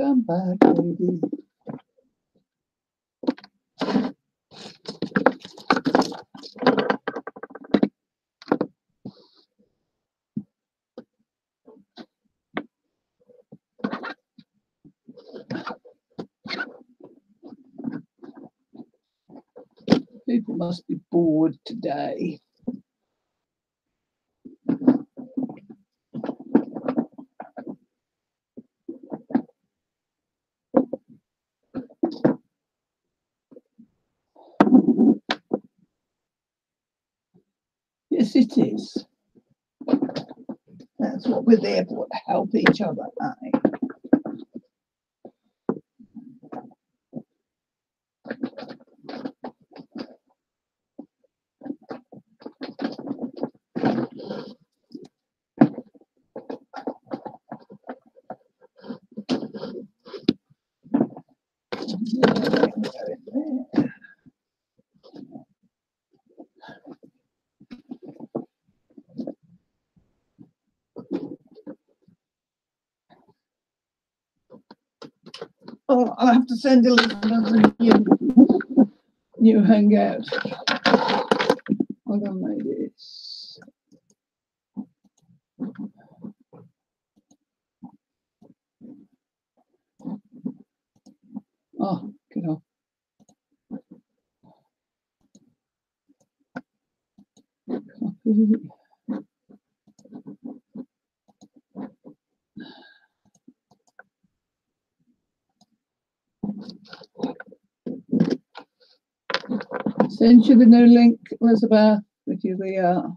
Welcome back, baby. People must be bored today. Yes, it is. That's what we're there for, to help each other, eh? Oh, I'll have to send Elizabeth a new hangout. I don't know this. Oh, get off. Copy. Send you the new link, Elizabeth, with you the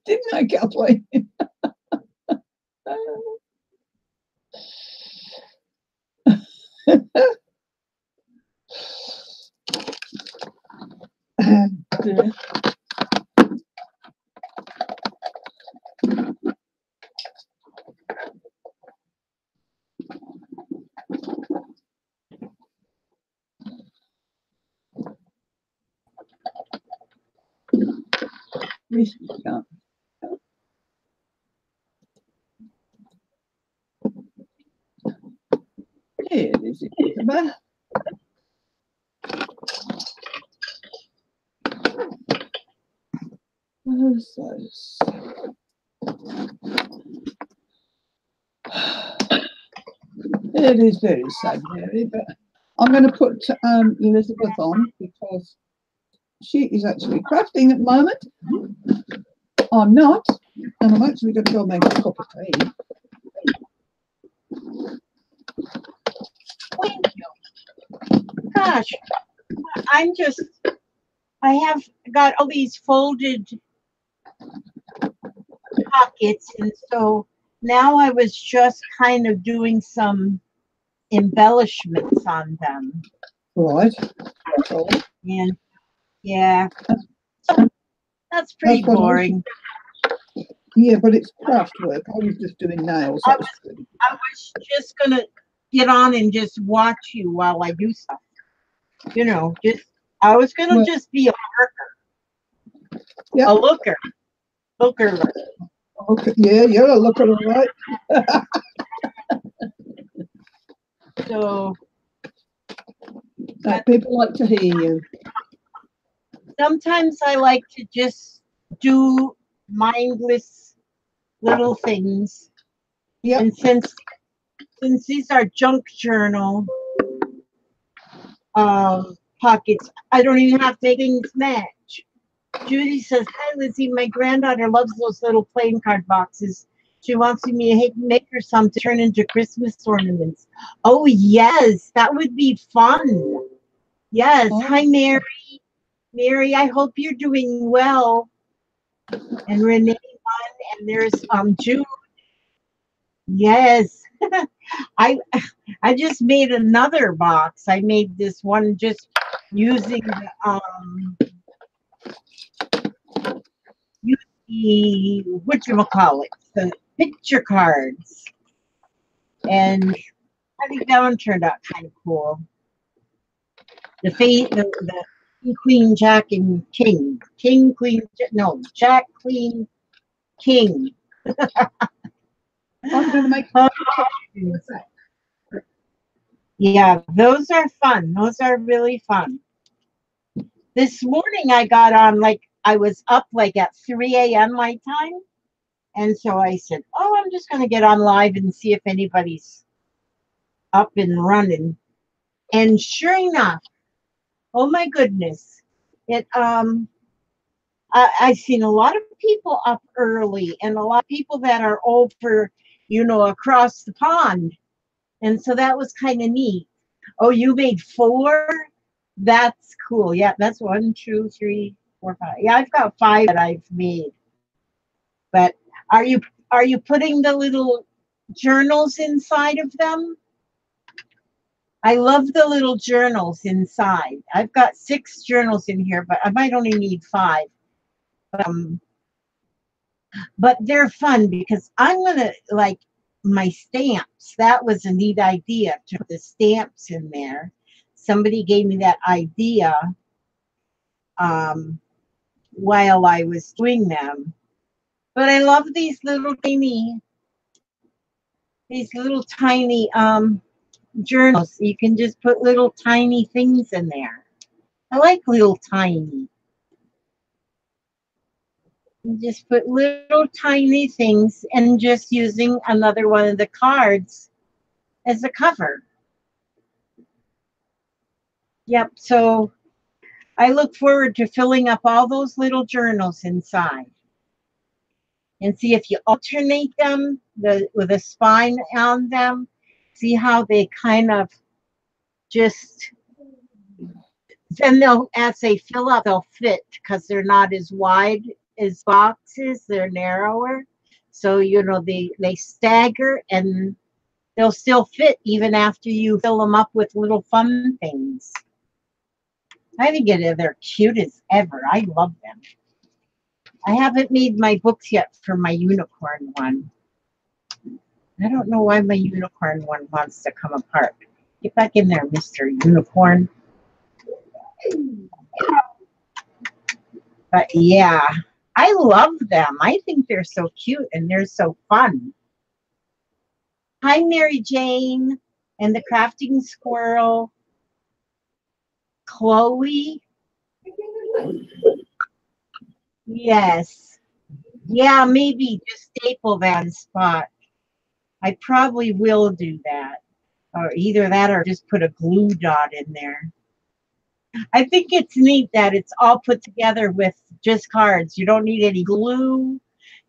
didn't I, Kathleen? Here it is, Elizabeth. It is very sad, Mary, but I'm going to put Elizabeth on because she is actually crafting at the moment. I'm not, and I'm actually going to go make a cup of tea. Thank you. Gosh, I have got all these folded pockets, and so now I was just kind of doing some embellishments on them. Right. And yeah, so that's pretty boring. Yeah, but it's craft work. I was just doing nails. I was just gonna get on and just watch you while I do stuff. You know, I was gonna just be a worker. Yeah. A looker. Looker. Okay. Yeah, you're a looker, all right. So people like to hear you. Sometimes I like to just do mindless little things. Yeah. And since these are junk journal pockets, I don't even have to make things match. Judy says, "Hi, Lizzie. My granddaughter loves those little playing card boxes. She wants me to make her some to turn into Christmas ornaments." Oh, yes. That would be fun. Yes. Oh. Hi, Mary. Mary, I hope you're doing well. And Renee, and there's Jude. Yes. I just made another box. I made this one just using the whatchamacallit, the picture cards. And I think that one turned out kind of cool. The Queen, Jack, and King. King, Queen, no, Jack, Queen, King. I'm going to make Oh, what's that? yeah, those are fun. Those are really fun. This morning I got on, like, I was up like at 3 a.m. my time. And so I said, oh, I'm just going to get on live and see if anybody's up and running. And sure enough, oh my goodness, I've seen a lot of people up early and a lot of people that are over, across the pond. And so that was kind of neat. Oh, you made 4? That's cool. Yeah, that's 1, 2, 3, 4, 5. Yeah, I've got 5 that I've made. But are you putting the little journals inside of them? I love the little journals inside. I've got 6 journals in here, but I might only need 5. But they're fun because I'm gonna, like, my stamps. That was a neat idea to put the stamps in there. Somebody gave me that idea while I was doing them. But I love these little tiny journals. You can just put little tiny things in there. I like little tiny. You just put little tiny things and just using another one of the cards as a cover. Yep, so I look forward to filling up all those little journals inside. And see if you alternate them with a spine on them. See how they kind of just, then they'll, as they fill up, they'll fit because they're not as wide as boxes. They're narrower. So, they stagger and they'll still fit even after you fill them up with little fun things. I think they're cute as ever. I love them. I haven't made my books yet for my unicorn one. I don't know why my unicorn one wants to come apart. Get back in there, Mr. Unicorn. But yeah, I love them. I think they're so cute and they're so fun. Hi, Mary Jane and the Crafting Squirrel. Chloe. Yes. Yeah, maybe just staple that spot. I probably will do that. Or either that or just put a glue dot in there. I think it's neat that it's all put together with just cards. You don't need any glue.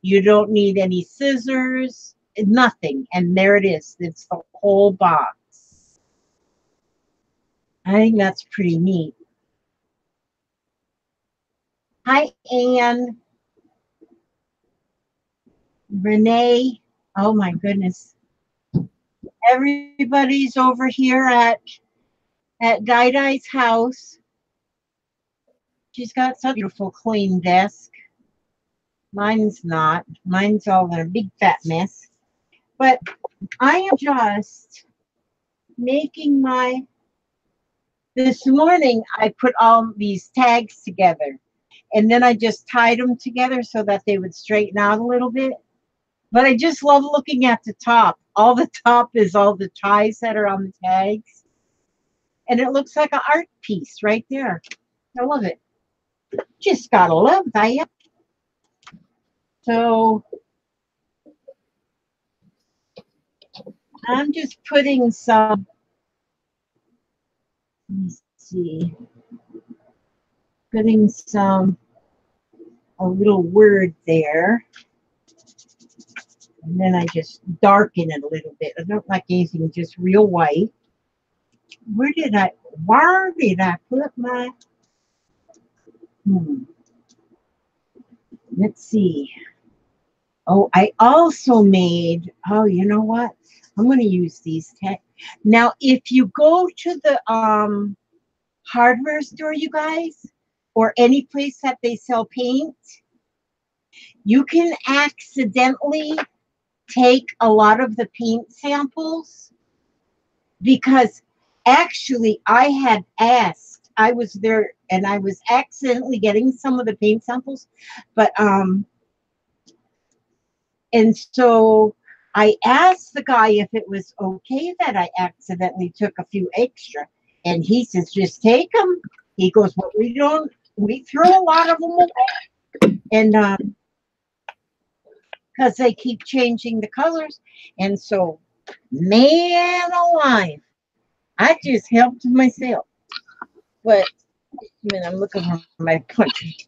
You don't need any scissors. Nothing. And there it is. It's the whole box. I think that's pretty neat. Hi, Anne. Renee. Oh, my goodness. Everybody's over here at Dai's house. She's got such a beautiful, clean desk. Mine's not. Mine's all in a big fat mess. But I am just making this morning I put all these tags together. And then I just tied them together so that they would straighten out a little bit. But I just love looking at the top. All the top is all the ties that are on the tags. And it looks like an art piece right there. I love it. Just gotta love that. So I'm just putting some, let's see, putting a little word there. And then I just darken it a little bit. I don't like anything just real white. Where did I put my, let's see. Oh, I also made, oh, you know what? I'm going to use these tags. Now, if you go to the hardware store, you guys, or any place that they sell paint, you can accidentally take a lot of the paint samples because actually I had asked I was there and I was accidentally getting some of the paint samples, but and so I asked the guy if it was okay that I accidentally took a few extra, and he says just take them. He goes, well, we throw a lot of them away, and because they keep changing the colors, and so man alive, I just helped myself. But I mean, I'm looking for my punch.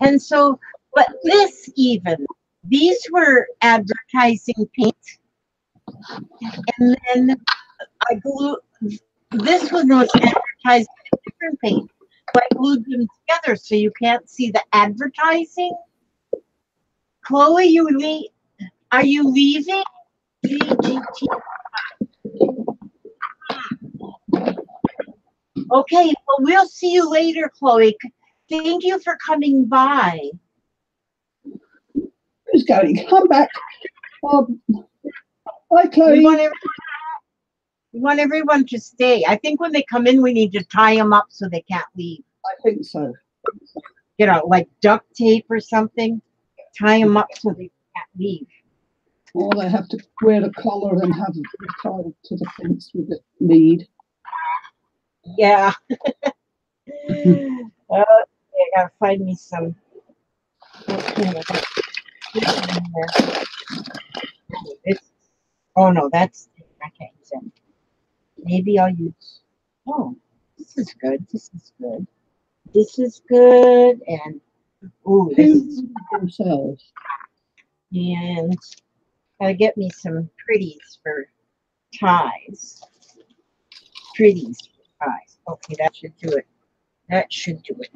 And so, but this even, these were advertising paint. And then I glued, this one was advertising a different paint. So I glued them together so you can't see the advertising. Chloe, are you leaving? GGT. Okay, well, we'll see you later, Chloe. Thank you for coming by. Who's going? Come back. Hi, Chloe. We want everyone to stay. I think when they come in, we need to tie them up so they can't leave. I think so. You know, like duct tape or something. Tie them up so they can't leave. Or they have to wear a collar and have it tied to the fence with a lead. Yeah. I gotta find me some. Oh no, that's okay. So maybe I'll use. Oh, this is good. This is good. This is good, and ooh, this is themselves. And gotta get me some pretties for ties. Pretties for ties. Okay, that should do it. That should do it.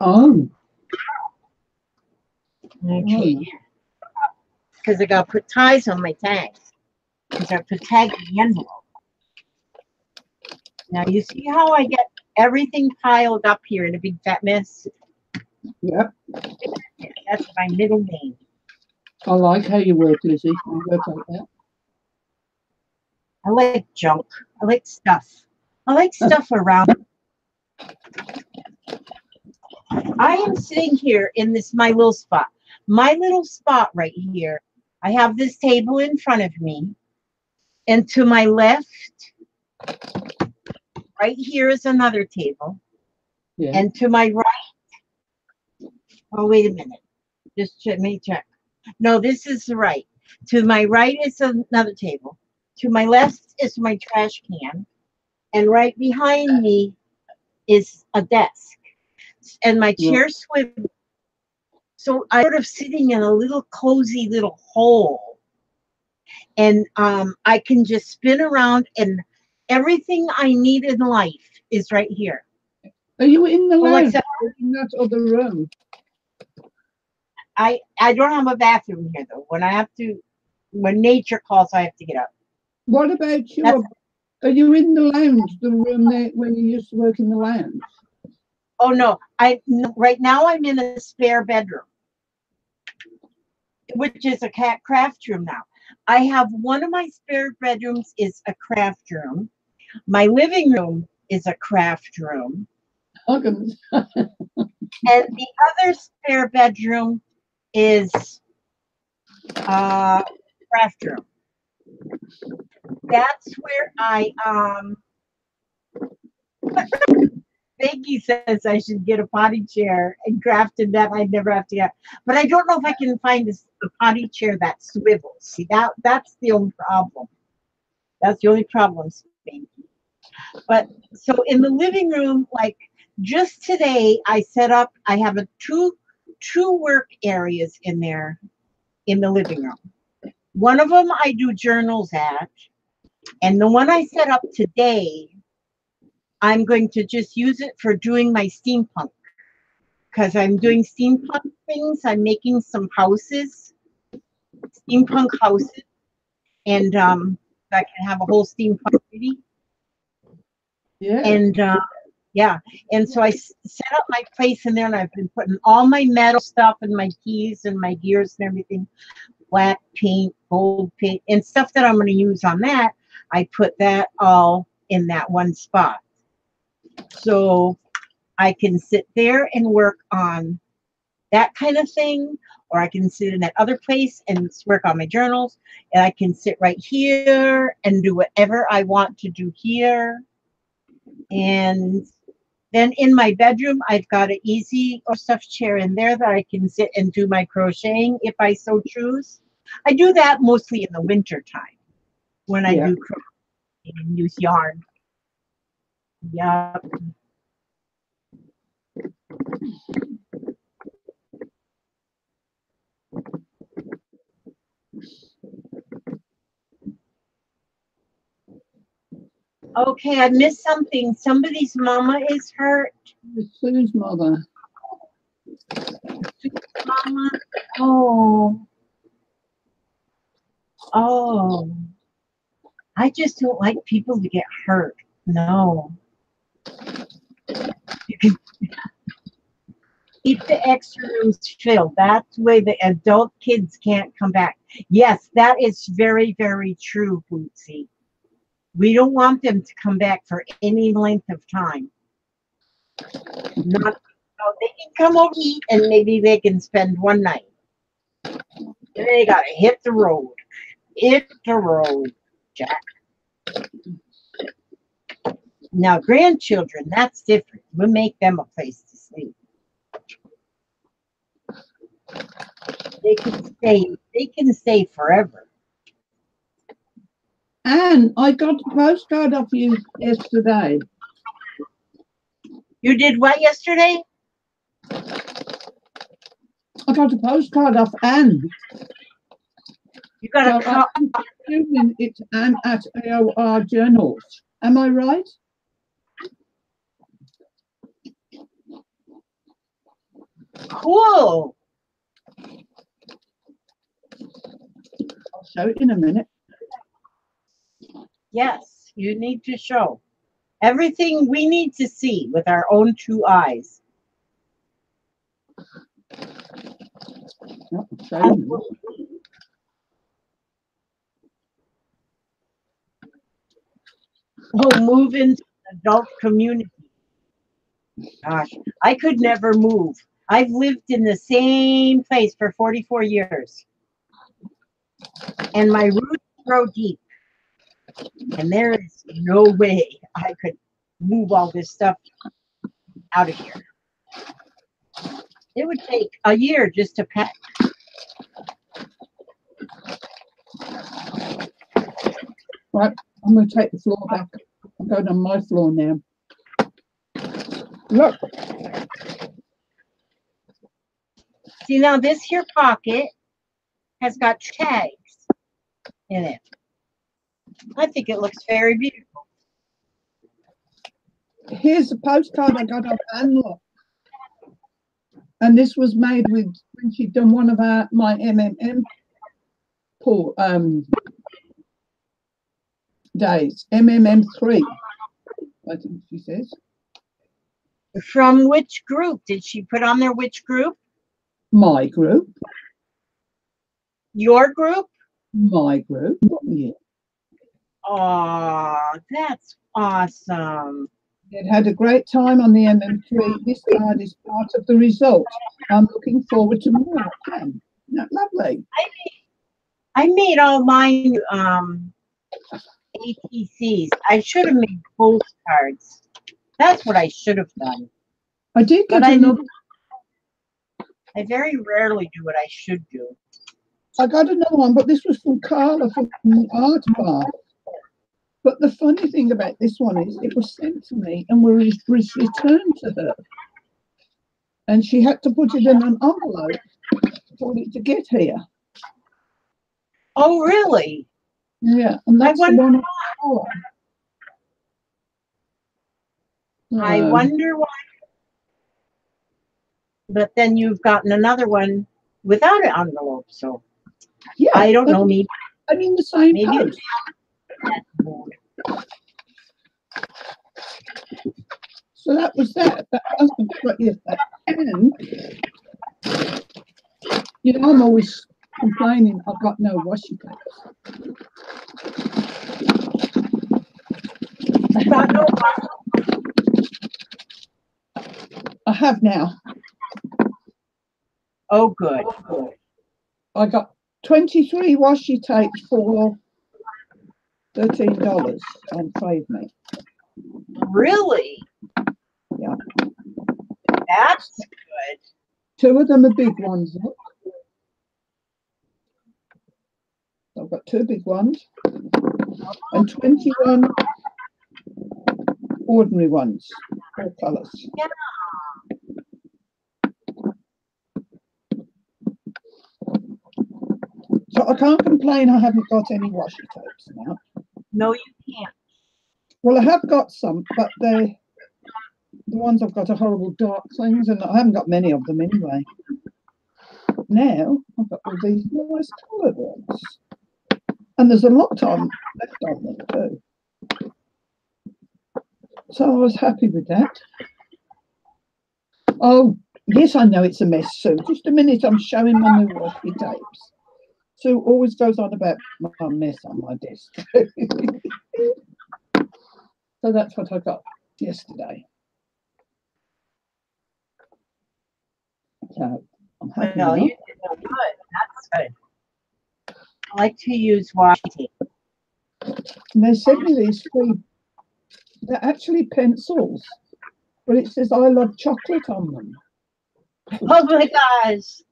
Oh. Okay. Because I gotta put ties on my tags. Because I put tags in the envelope. Now you see how I get everything piled up here in a big fat mess? Yep. That's my middle name. I like how you work, Lizzie. I work like that. I like junk. I like stuff. I like stuff around. I am sitting here in this my little spot. My little spot right here. I have this table in front of me. And to my left, right here is another table. Yeah. And to my right, oh, wait a minute. Just let me check. No, this is the right. To my right is another table. To my left is my trash can. And right behind me is a desk. And my chair swivels. So I'm sort of sitting in a little cozy little hole. And I can just spin around, and everything I need in life is right here. Are you in the lounge? In that other room? I don't have a bathroom here though. When nature calls, I have to get up. What about you? Are you in the lounge, the room there when you used to work in the lounge? Oh no, right now I'm in a spare bedroom, which is a craft room now. I have one of my spare bedrooms is a craft room. My living room is a craft room. And the other spare bedroom is craft room. That's where Becky says I should get a potty chair and crafted that I'd never have to get. But I don't know if I can find a potty chair that swivels. See, that's the only problem. That's the only problem, Becky. But so in the living room, like just today, I set up, I have two work areas in there in the living room. One of them I do journals at, and the one I set up today, I'm going to just use it for doing my steampunk, because I'm doing steampunk things. I'm making some houses, steampunk houses, and I can have a whole steampunk city. Yeah. And yeah, and so I set up my place in there, and I've been putting all my metal stuff and my keys and my gears and everything, black paint, gold paint, and stuff that I'm going to use on that. I put that all in that one spot. So I can sit there and work on that kind of thing, or I can sit in that other place and work on my journals, and I can sit right here and do whatever I want to do here. And then in my bedroom, I've got an easy or stuffed chair in there that I can sit and do my crocheting if I so choose. I do that mostly in the winter time when I do crocheting and use yarn. Yep. Okay, I missed something. Somebody's mama is hurt. Sue's mother. Mama. Oh. Oh. I just don't like people to get hurt. No. You can keep the extra rooms filled. That's the way the adult kids can't come back. Yes, that is very, very true, Bootsy. We don't want them to come back for any length of time. Not, oh, they can come over eat and maybe they can spend one night. They gotta hit the road. Hit the road, Jack. Now, grandchildren, that's different. We'll make them a place to sleep. They can stay forever. And I got a postcard off you yesterday. You did what yesterday? I got a postcard off Anne. You got So I'm assuming it's Anne at AOR Journals. Am I right? Cool. I'll show it in a minute. Yes, you need to show everything we need to see with our own two eyes. We'll move into the adult community. Gosh, I could never move. I've lived in the same place for 44 years. And my roots grow deep. And there is no way I could move all this stuff out of here. It would take a year just to pack. Right, I'm going to take the floor back. I'm going on my floor now. Look. See, now this here pocket has got tags in it. I think it looks very beautiful. Here's a postcard I got off Anne. And this was made with when she'd done one of my MMM days. MMM3, I think she says. From which group? Did she put on there which group? My group. Your group? My group, yeah. Oh, that's awesome. It had a great time on the MM3. This card is part of the result. I'm looking forward to more. Isn't that lovely? I made all mine ATCs. I should have made postcards. That's what I should have done. I did get another. I very rarely do what I should do. I got another one, but this was from Carla from the Art Bar. But the funny thing about this one is it was sent to me and was returned to her. And she had to put it in an envelope for it to get here. Oh, really? Yeah, and that's the one. I wonder why. But then you've gotten another one without an envelope, so yeah, I don't know. Maybe I mean the same post. So that was that. That wasn't quite yet. And you know, I'm always complaining I've got no washi tape. I got no have now. Oh, good. I got 23 washi tapes for $13 on Trade Me. Really? Yeah. That's good. 2 of them are big ones. Look. I've got 2 big ones and 21 ordinary ones, 4 colours. Yeah. So I can't complain I haven't got any washi tapes now. No, you can't. Well, I have got some, but the ones I've got are horrible dark things, and I haven't got many of them anyway. Now I've got all these nice coloured ones. And there's a lot on left on them too. So I was happy with that. Oh, yes, I know it's a mess, Sue. Just a minute, I'm showing my new washi tapes. Sue always goes on about my mess on my desk. So that's what I got yesterday. So I'm happy Well, now. you did good. That's good. I like to use washi tape. And they sent me these 3. They're actually pencils, but it says I love chocolate on them. Oh my gosh.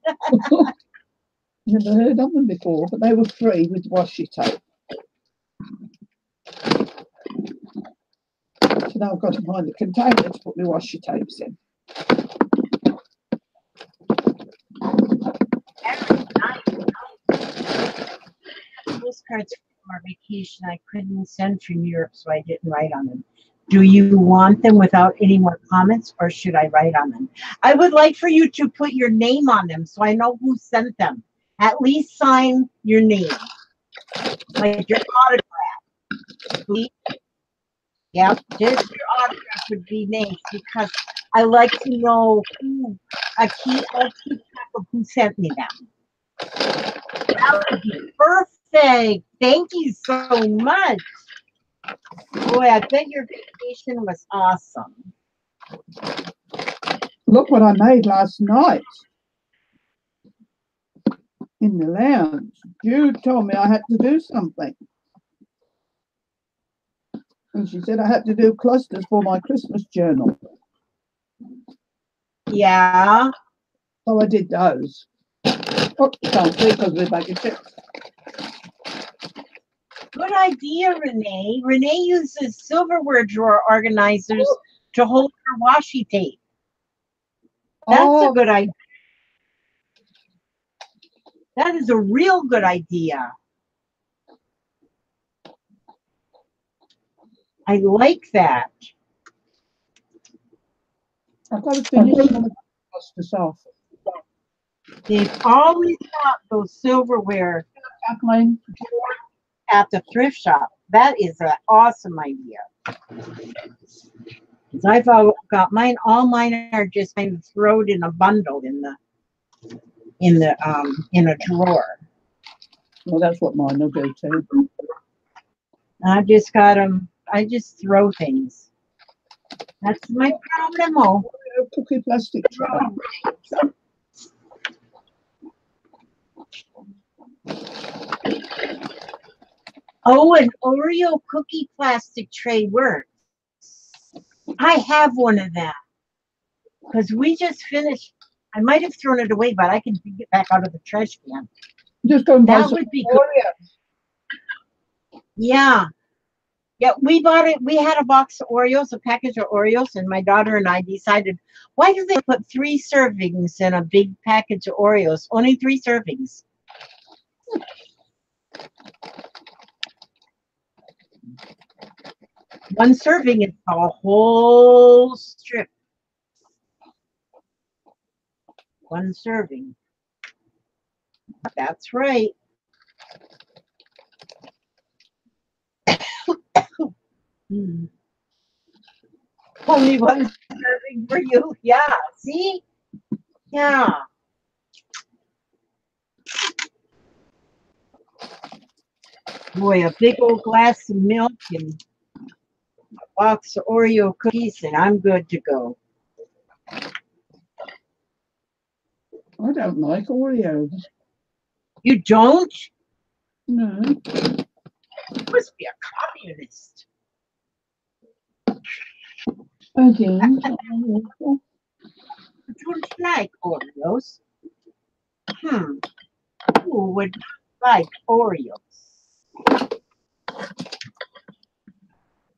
Never heard of them before, but they were free with washi tape. So now I've got to find a container to put my washi tapes in. Postcards from our vacation I couldn't send from Europe, so I didn't write on them. Do you want them without any more comments, or should I write on them? I would like for you to put your name on them so I know who sent them. At least sign your name, like your autograph. Please. Yep, just your autograph would be nice, because I like to know who. I'll keep track of who sent me them. That would be perfect. Thank you so much. Boy, I bet your vacation was awesome. Look what I made last night in the lounge. Jude told me I had to do something. And she said I had to do clusters for my Christmas journal. Yeah. So I did those. Oh, can't see because we're back in chips. Good idea, Renee. Renee uses silverware drawer organizers to hold her washi tape. That's a good idea. That is a real good idea. I like that. I've got to finish one of the clusters off. They've always got those silverware Kathleen. at the thrift shop. That is an awesome idea. Because I've got mine. All mine are just kind of thrown in a bundle in a drawer. Well, that's what mine will do too. I've just got them. I just throw things. That's my problemo. Cookie plastic tray. Oh, an Oreo cookie plastic tray works. I have one of them because we just finished. I might have thrown it away, but I can dig it back out of the trash can. Just go and buy That some would be good. Oreos. Yeah. Yeah, we bought it. We had a box of Oreos, a package of Oreos, and my daughter and I decided, why do they put 3 servings in a big package of Oreos? Only 3 servings. One serving is a whole strip. One serving. That's right. Only one serving for you. Yeah. See? Yeah. Boy, a big old glass of milk and a box of Oreo cookies, and I'm good to go. I don't like Oreos. You don't? No. You must be a communist. Again. You don't like Oreos? Who would like Oreos?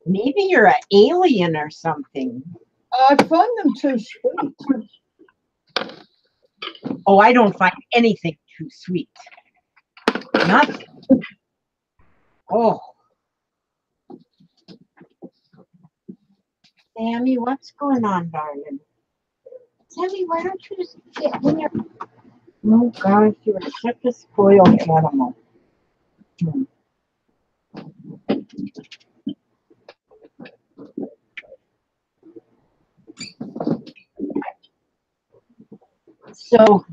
Maybe you're an alien or something. I find them too sweet. Oh, I don't find anything too sweet. Nothing. Oh. Sammy, what's going on, darling? Sammy, why don't you just get in your... Oh, gosh, you are such a spoiled animal. So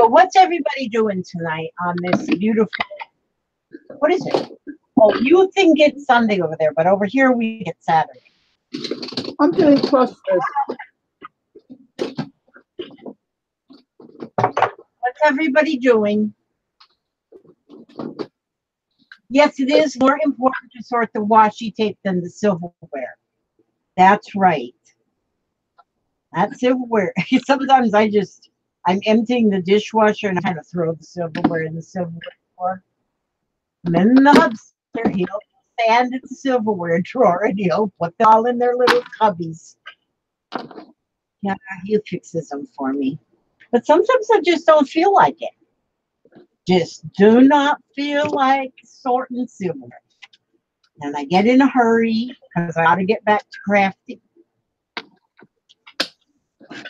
what's everybody doing tonight on this beautiful... What is it? Oh, you think it's Sunday over there, but over here we get Saturday. I'm doing clusters. What's everybody doing? Yes, it is more important to sort the washi tape than the silverware. That's right. That silverware. Sometimes I'm emptying the dishwasher and I kind of throw the silverware in the silverware drawer. And then the hubster, he'll stand at the silverware drawer and he'll put them all in their little cubbies. Yeah, he fixes them for me. But sometimes I just don't feel like it. Just do not feel like sorting silverware. And I get in a hurry because I got to get back to crafting.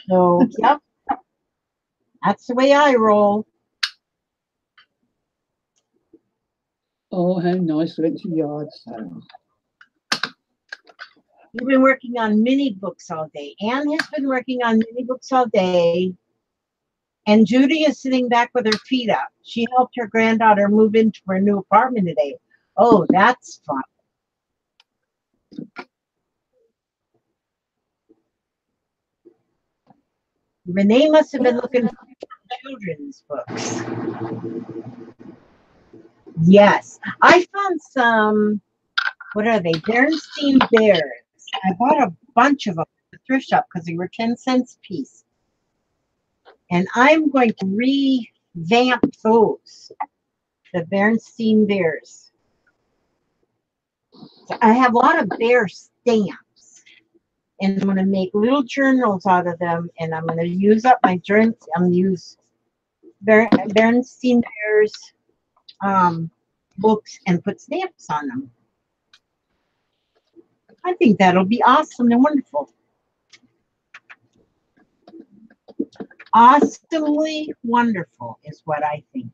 So, yep. That's the way I roll. Oh, how nice went to yard sale. We've been working on mini books all day. Anne has been working on mini books all day. And Judy is sitting back with her feet up. She helped her granddaughter move into her new apartment today. Oh, that's fun. Renee must have been looking for children's books. Yes. I found some, what are they? Bernstein Bears. I bought a bunch of them at the thrift shop because they were 10 cents a piece. And I'm going to revamp those, the Bernstein Bears. So I have a lot of bear stamps. And I'm going to make little journals out of them. And I'm going to use up my journals. I'm going to use Bernstein Bears books and put stamps on them. I think that'll be awesome and wonderful. Awesomely wonderful is what I think.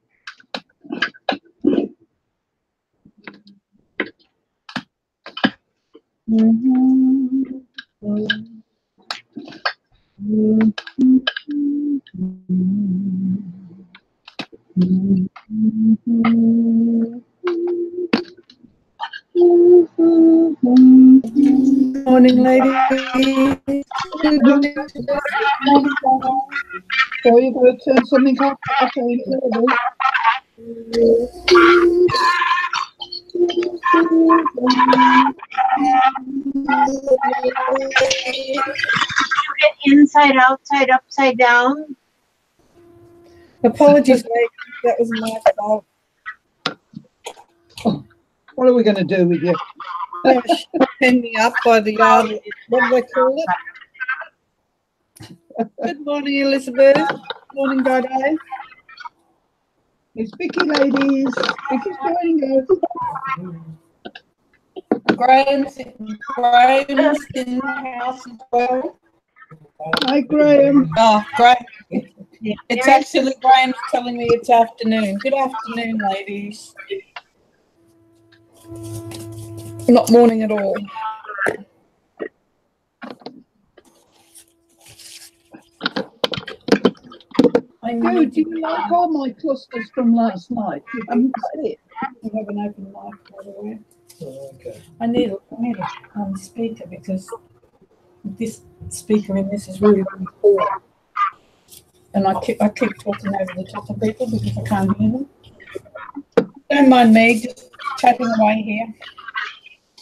Morning, ladies. Good morning. So you're going to turn something off? Okay, Inside, outside, upside down. Apologies, ladies. That was my fault. Oh, what are we going to do with you? Pin me up by the yard. What do they call it? Good morning, Elizabeth. Good morning, Dido. It's Vicky, ladies. Vicky's joining us. Graham's in the house as well. Hi, Graham. Oh, great. It's actually Graham's telling me it's afternoon. Good afternoon, ladies. Not morning at all. Oh, do you like all my clusters from last night? You haven't said it. I have an open mic, by the way. Oh, okay. I need a speaker because this speaker in this is really, really poor. And I keep talking over the top of people because I can't hear them. Don't mind me, just chatting away here.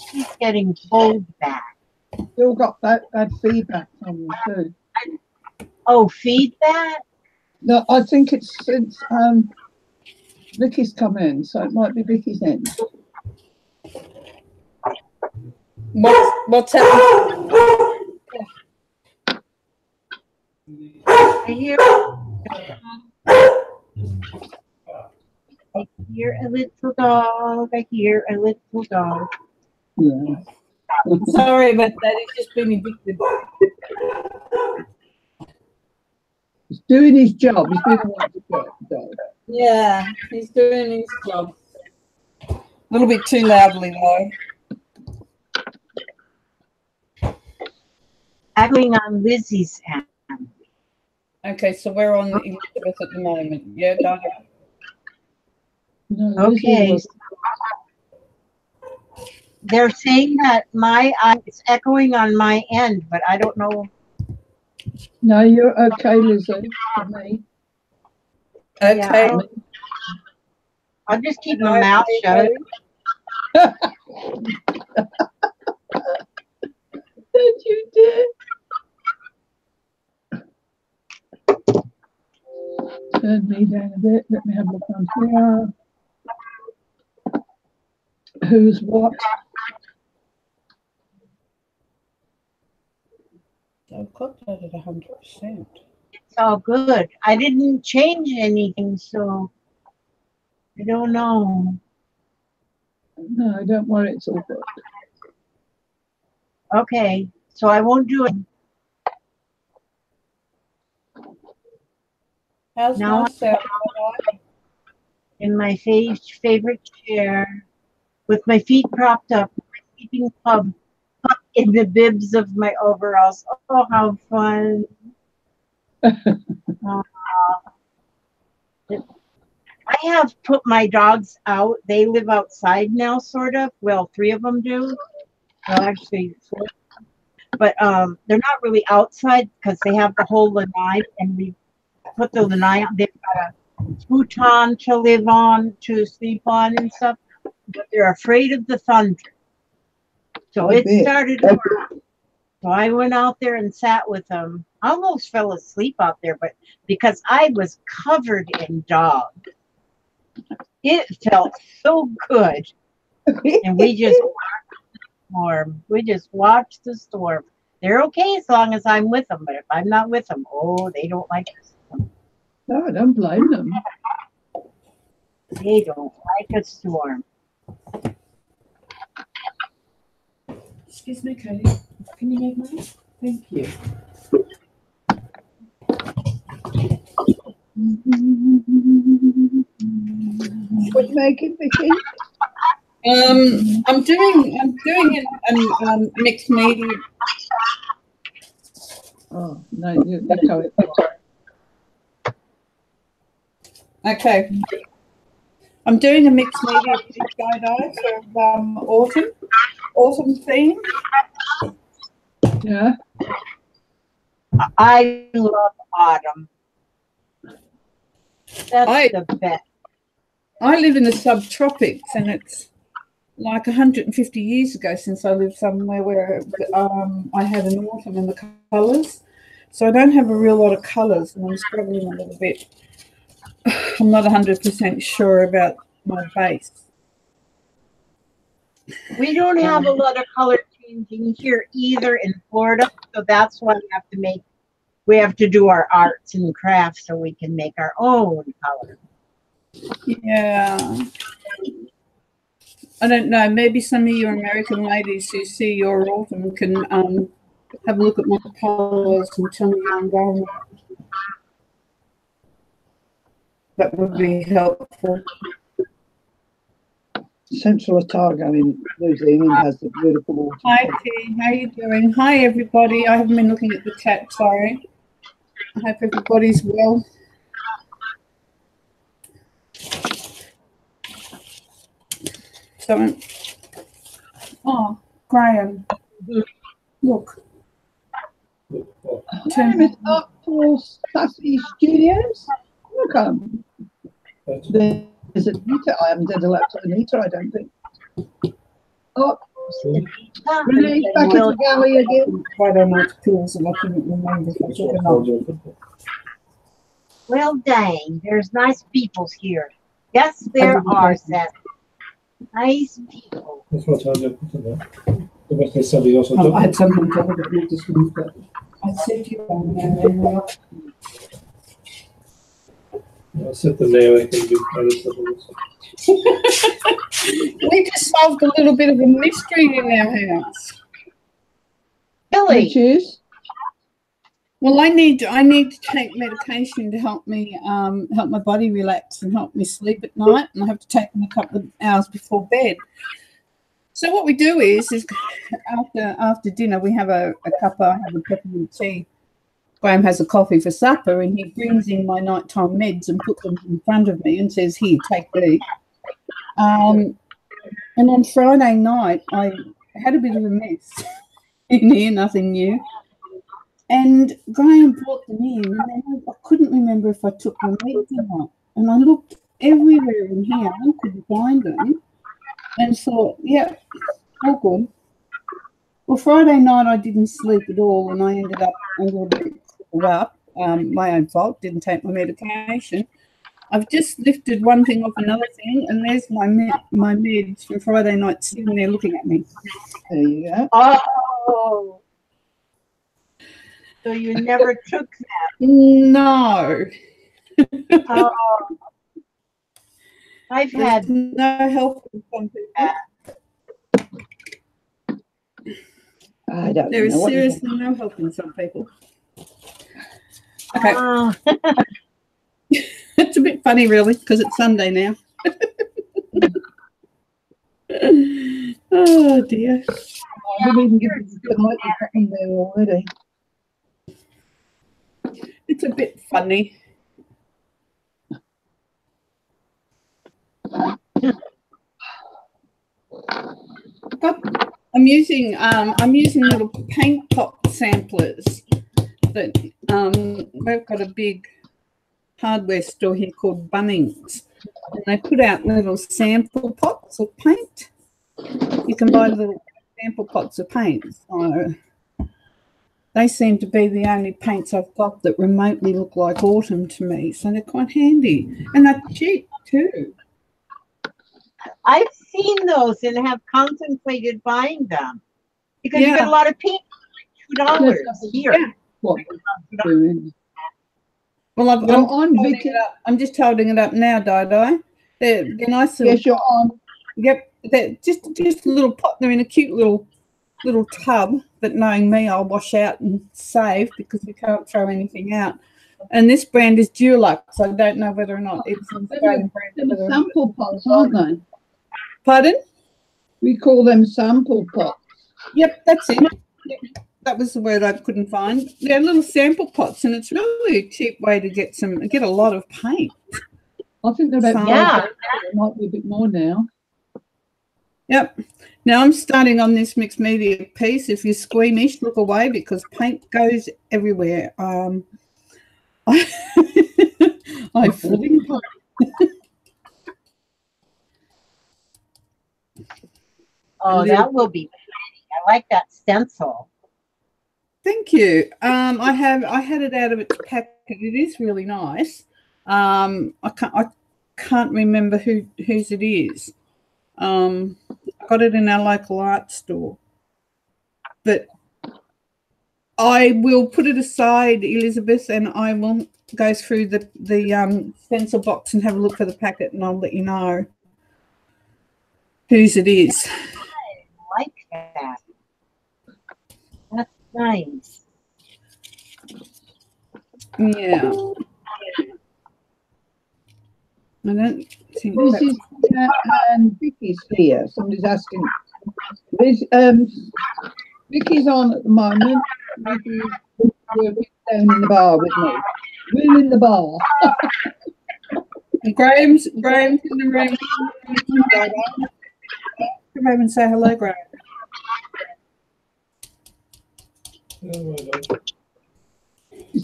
She's getting cold back. Still got bad feedback from you too. Oh, feedback? No, I think it's since Vicky's come in, so it might be Vicky's end. What's happening? I hear a little dog. I hear a little dog. Yeah. Sorry about that. He's just been evicted. He's doing his job. He's doing the job. Yeah, he's doing his job. A little bit too loudly though. Acting on Lizzie's end. Okay, so we're on Elizabeth at the moment. Yeah, Donna. No, Okay. They're saying that it's echoing on my end, but I don't know. No, you're okay, Lizzie, for me. Okay. Yeah, I'll just keep my mouth shut. Don't you dare. Turn me down a bit. Let me have a look on here. Who's what? I've got that at 100%. It's all good. I didn't change anything, so I don't know. No, don't worry, it's all good. Okay, so I won't do it. How's Now myself? In my favorite chair with my feet propped up, my sleeping pub in the bibs of my overalls. Oh, how fun. I have put my dogs out. They live outside now, sort of. Well, 3 of them do. Well, actually 4. But they're not really outside because they have the whole lanai, and we put the lanai on. They've got a futon to live on, to sleep on and stuff. But they're afraid of the thunder. So it started to work. So I went out there and sat with them. I almost fell asleep out there, but because I was covered in dog, it felt so good. And we just watched the storm. We just watched the storm. They're okay as long as I'm with them, but if I'm not with them, oh, they don't like us. No, I don't blame them. They don't like a storm. Excuse me, Katie. Can you make mine? Thank you. What are you making, Vicky? I'm doing a mixed media. Oh no, you tell it. Okay. I'm doing a mixed media skydive for autumn theme. Yeah. I love autumn. That's the best. I live in the subtropics, and it's like 150 years ago since I lived somewhere where I had an autumn in the colours. So I don't have a real lot of colours, and I'm struggling a little bit. I'm not 100% sure about my base. We don't have a lot of color changing here either in Florida, so that's why we have to do our arts and crafts so we can make our own color. Yeah. I don't know. Maybe some of you American ladies who see your autumn can have a look at my colours and tell me I'm going. That would be helpful. Central Otago in New Zealand has the beautiful water. Hi, T. How are you doing? Hi, everybody. I haven't been looking at the chat. Sorry. I hope everybody's well. So, oh, Graham, look. for Sassy Studios. Look, there's Anita. I haven't said hello to Anita, I don't think. Oh, Renee's back in the galley again. Friday night pills, and I couldn't remember if I took or not. Well, dang, there's nice peoples here. Yes, there are, Seth. Nice people. That's what I put in there. The rest is somebody else. I had something to look at you this week, but I said to you on there. I'll sit them there. I can do other stuff. We just solved a little bit of a mystery in our house. Billy. Which is? Well, I need to take medication to help me help my body relax and help me sleep at night, and I have to take them a couple of hours before bed. So what we do is after dinner we have a cuppa, I have a peppermint tea. Graham has a coffee for supper, and he brings in my nighttime meds and puts them in front of me and says, "Here, take these." And on Friday night I had a bit of a mess in here, nothing new. And Graham brought them in, and then I couldn't remember if I took them meds or not. And I looked everywhere in here and couldn't find them, and thought, yeah, all good. Well, Friday night I didn't sleep at all, and I ended up a little bit up. My own fault, didn't take my medication. I've just lifted one thing off another thing, and there's my meds from Friday night sitting there looking at me. There you go. Oh. So you never took that? No. Oh. I've had no help from some people. I don't There is know. seriously no help in some people. Okay. It's a bit funny, really, because it's Sunday now. Oh, dear. I didn't even give it the night in there already. It's a bit funny. I'm using little paint pot samplers that we've got a big hardware store here called Bunnings, and they put out little sample pots of paint. You can buy little sample pots of paint. So they seem to be the only paints I've got that remotely look like autumn to me, so they're quite handy, and they're cheap too. I've seen those and have contemplated buying them because you get a lot of paint for $2 here. Yeah. What we're doing. Well, I'm just holding it up now, Di. They're nice. Yes, you're on. Yep, they're just a little pot. They're in a cute little tub that, knowing me, I'll wash out and save because we can't throw anything out. And this brand is Dulux. I don't know whether or not it's an Australian brand. They're sample pots, aren't they? Pardon? We call them sample pots. Yep, that's it. Yep. That was the word I couldn't find. They're little sample pots, and it's really a cheap way to get a lot of paint. I think they're about it might be a bit more now. Yep. Now I'm starting on this mixed media piece. If you're squeamish, look away because paint goes everywhere. I flipping paint. Oh, that will be pretty. I like that stencil. Thank you. I had it out of its packet. It is really nice. I can't remember whose it is. I got it in our local art store, but I will put it aside, Elizabeth, and I will go through the stencil box and have a look for the packet, and I'll let you know whose it is. I like that. That's nice. Yeah. I don't think This is Vicky's here. Somebody's asking. Vicky's on at the moment. Vicky's working down in the bar with me. We're in the bar. Graham's in the room. Come over and say hello, Graham.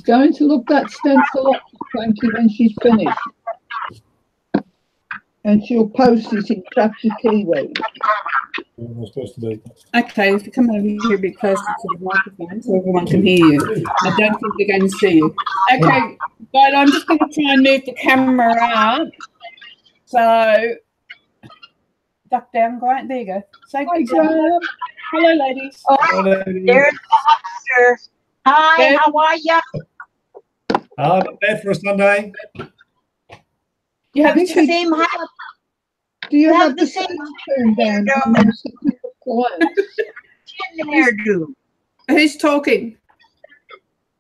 going to look that stencil up, Frankie, when she's finished. And she'll post it in Crafty Kiwi. We're supposed to be. Okay, if you come over here a bit closer to the microphone so everyone can hear you. I don't think they're going to see you. Okay, but I'm just going to try and move the camera out. So, duck down, Grant. There you go. Say Hi, good job. Graham. Hello, ladies. There's the huckster. Hi, Good. how are ya? Not bad for a Sunday. You have Think a The chat. same height. Do you You have have the the same same turn down on those clients? chin hairdo. Who's talking?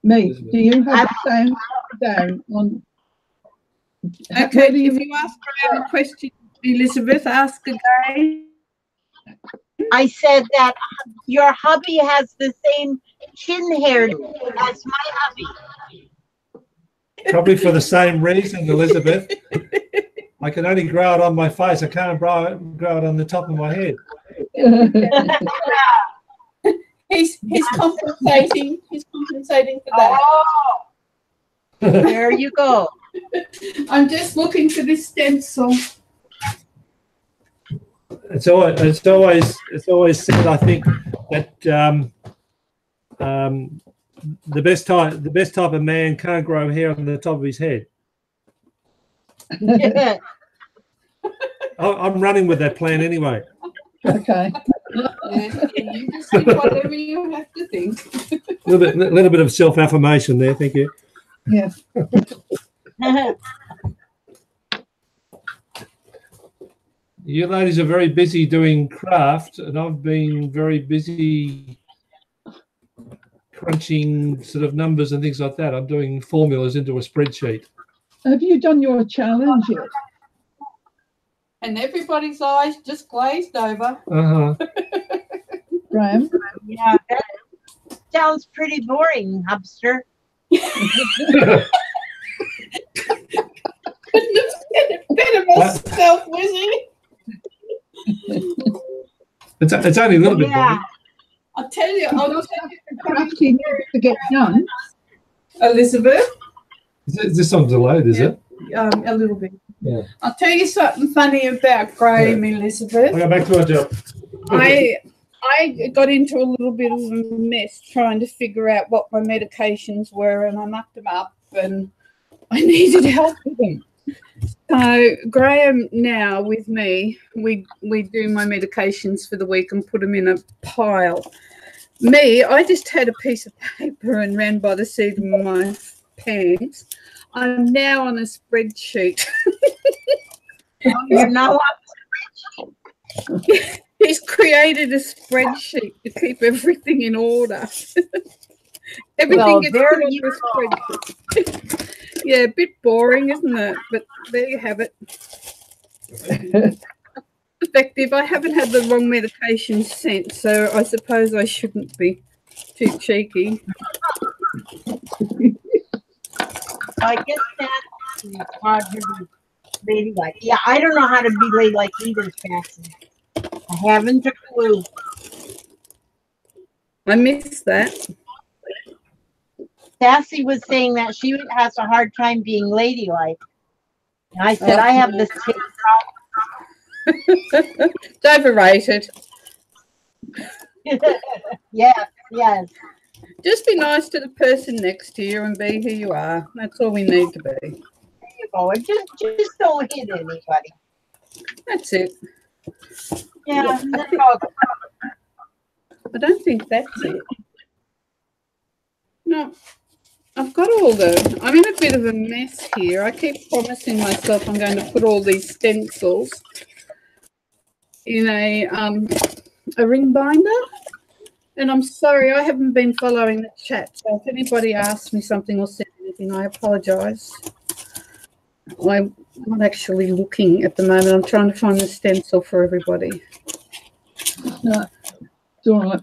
Me, do you have the same down on? Okay, Where do you- if you ask Graham a question, Elizabeth, ask again. I said that your hubby has the same chin hairdo as my hubby. Probably for the same reason, Elizabeth. I can only grow it on my face. I can't grow it on the top of my head. He's compensating. He's compensating for that. Oh, there you go. I'm just looking for this stencil. It's always said, I think, that the best type of man can't grow hair on the top of his head. I'm running with that plan anyway. Okay. Yeah, you just think whatever you have to think. A little bit of self-affirmation there. Thank you. Yeah. You ladies are very busy doing craft, and I've been very busy crunching sort of numbers and things like that. I'm doing formulas into a spreadsheet. Have you done your challenge yet? And everybody's eyes just glazed over. Uh-huh. Graham? Yeah, that sounds pretty boring, hubster. Better myself, Wizzy. It's only a little bit. Yeah. I'll tell you, Crafty needs to get done. Elizabeth, Is this on delayed, is it? a little bit. Yeah. I'll tell you something funny about Graham, Elizabeth. I'll go back to our job. I got into a little bit of a mess trying to figure out what my medications were, and I mucked them up, and I needed help with them. So Graham now with me, we do my medications for the week and put them in a pile. Me, I just had a piece of paper and ran by the seat of my pants. I'm now on a spreadsheet. You're not He's created a spreadsheet to keep everything in order. Everything Well, gets there put on you the spreadsheet. Yeah, a bit boring, isn't it? But there you have it. Effective. I haven't had the wrong medication sent, so I suppose I shouldn't be too cheeky. I guess that's hard to be ladylike. Yeah, I don't know how to be ladylike either, Sassy. I haven't a clue. I missed that. Sassy was saying that she has a hard time being ladylike. And I said, I have the same It's overrated. problem. Yes. Just be nice to the person next to you and be who you are. That's all we need to be. There you go. And just don't hit anybody. That's it. Yeah, that's all. I don't think that's it. No, I've got all the. I'm in a bit of a mess here. I keep promising myself I'm going to put all these stencils in a ring binder. And I'm sorry, I haven't been following the chat. So if anybody asks me something or says anything, I apologise. I'm not actually looking at the moment. I'm trying to find the stencil for everybody. No, it's all right.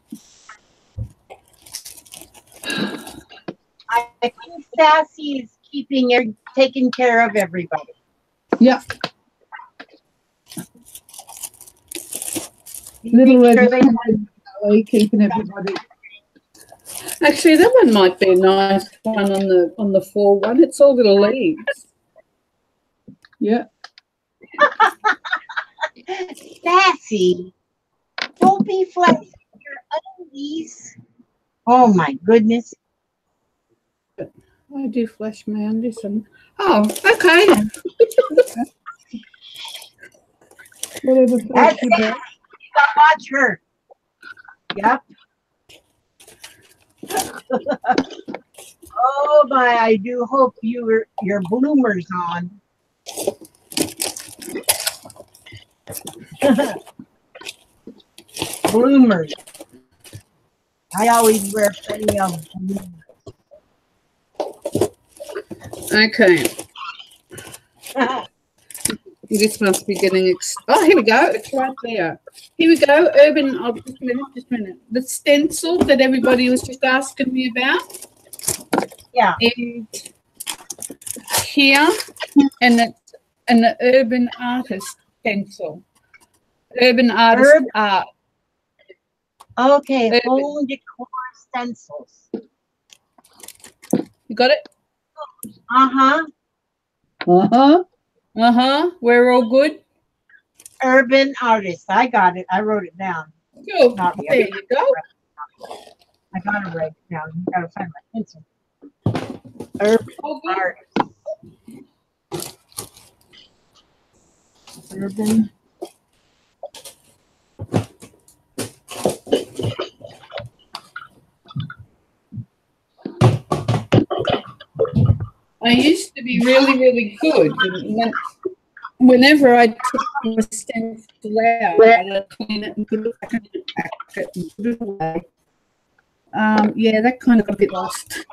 I think Sassy is taking care of everybody. Yeah. You Little make Red sure they keeping everybody. Actually, that one might be a nice one on the fall one. It's all little leaves. Yeah. Sassy. Don't be flexing your undies. Oh my goodness. I do flash my undies. Oh, okay. Whatever That's floats your it. boat. Watch her. Yep. Oh my, I do hope your bloomers on. Bloomers. I always wear plenty of bloomers. Okay. This must be getting. Oh, here we go. It's right there. Here we go. Urban. Oh, just a minute. Just a minute. The stencil that everybody was just asking me about. Yeah. And here, and it's an urban artist stencil. Urban artist art. Okay, Urban. home decor stencils. You got it? Uh-huh. Uh-huh. Uh-huh. We're all good. Urban artist. I got it. I wrote it down. Cool. Not the There other. you go. I gotta write it down. You gotta find my pencil. Urban All good. artist. Urban. I used to be really, really good. And whenever I took the stencil out, I'd clean it and put it back in the packet and put it away. Yeah, that kind of got a bit lost.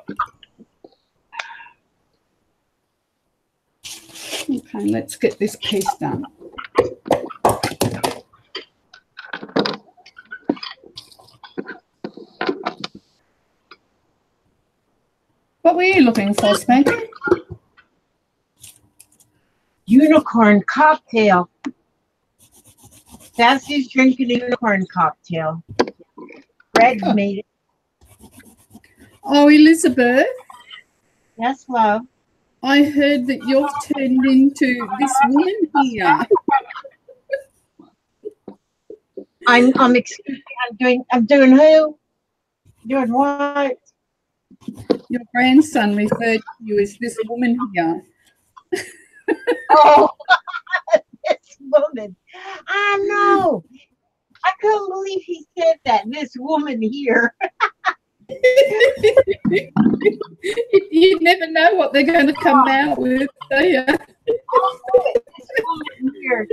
Okay, let's get this piece done. What were you looking for, Spanky? Unicorn cocktail. Sassy's drinking a unicorn cocktail. Greg made it. Oh, Elizabeth, Yes, love. I heard that you've turned into this woman here. Excuse me, I'm doing who? Doing what? Your grandson referred to you as this woman here. Oh, this woman. I know. I couldn't believe he said that. This woman here. You never know what they're going to come out with, do you? This woman here.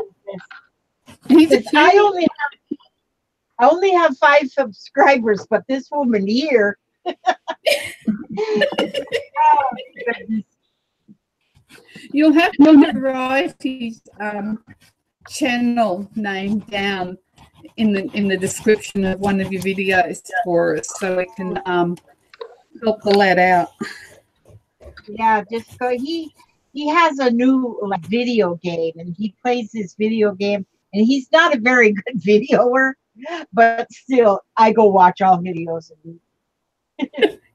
He's a I only have 5 subscribers, but this woman here. Oh, goodness. You'll have to write his channel name down in the description of one of your videos for us, so we can help the lad out. Yeah, just go. He has a new video game, and he plays this video game, and he's not a very good videoer, but still, I go watch all videos of him.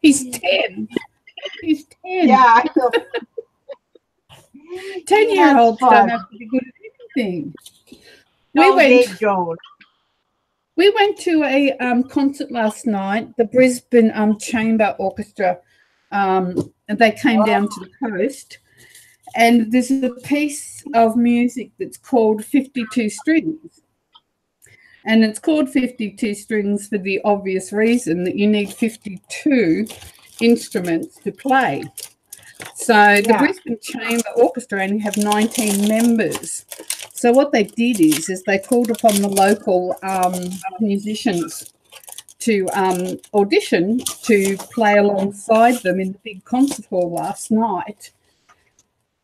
He's 10. He's 10. Yeah, I know. 10-year-olds That's don't fun. have to be good at anything. No, they don't. We went to a concert last night, the Brisbane Chamber Orchestra, and they came down to the coast. And there's a piece of music that's called 52 Strings. And it's called 52 Strings for the obvious reason that you need 52 instruments to play. So the Brisbane Chamber Orchestra only have 19 members. So what they did is they called upon the local musicians to audition to play alongside them in the big concert hall last night.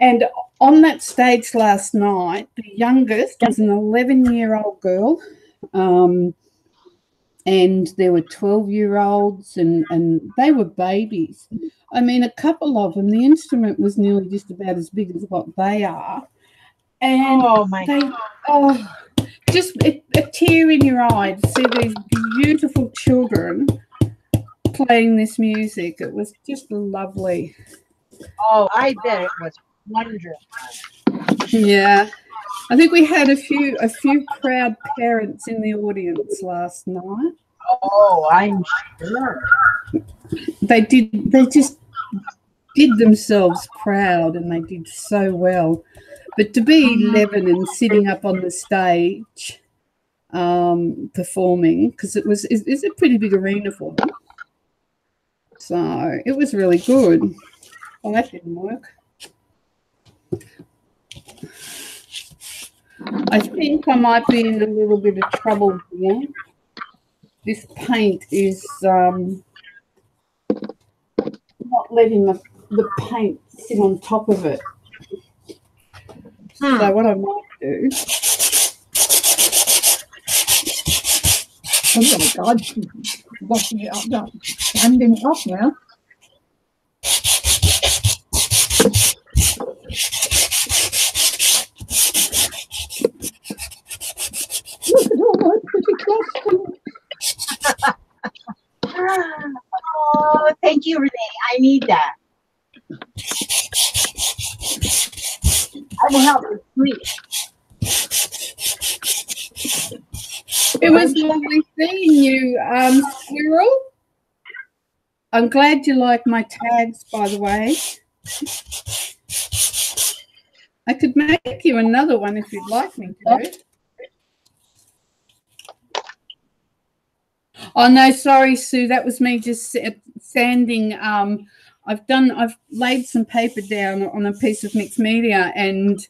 And on that stage last night, the youngest was an 11-year-old girl, and there were 12-year-olds, and they were babies. I mean, a couple of them, the instrument was nearly just about as big as what they are. And Oh my God. Just a tear in your eye to see these beautiful children playing this music. It was just lovely. Oh, I bet it was wonderful. Yeah. I think we had a few proud parents in the audience last night. Oh, I'm sure. They just did themselves proud, and they did so well. But to be 11 and sitting up on the stage performing, because it's a pretty big arena for them. So it was really good. Well, that didn't work. I think I might be in a little bit of trouble here. This paint is not letting the paint sit on top of it. So what I might do... Oh my God, she's washing it up, not standing up now. Look at all my pretty costumes. Oh, thank you, Renee. I need that. I will help you sleep. It was lovely seeing you, Squirrel. I'm glad you like my tags, by the way. I could make you another one if you'd like me to. Oh, no, sorry, Sue. That was me just sanding. I've laid some paper down on a piece of mixed media, and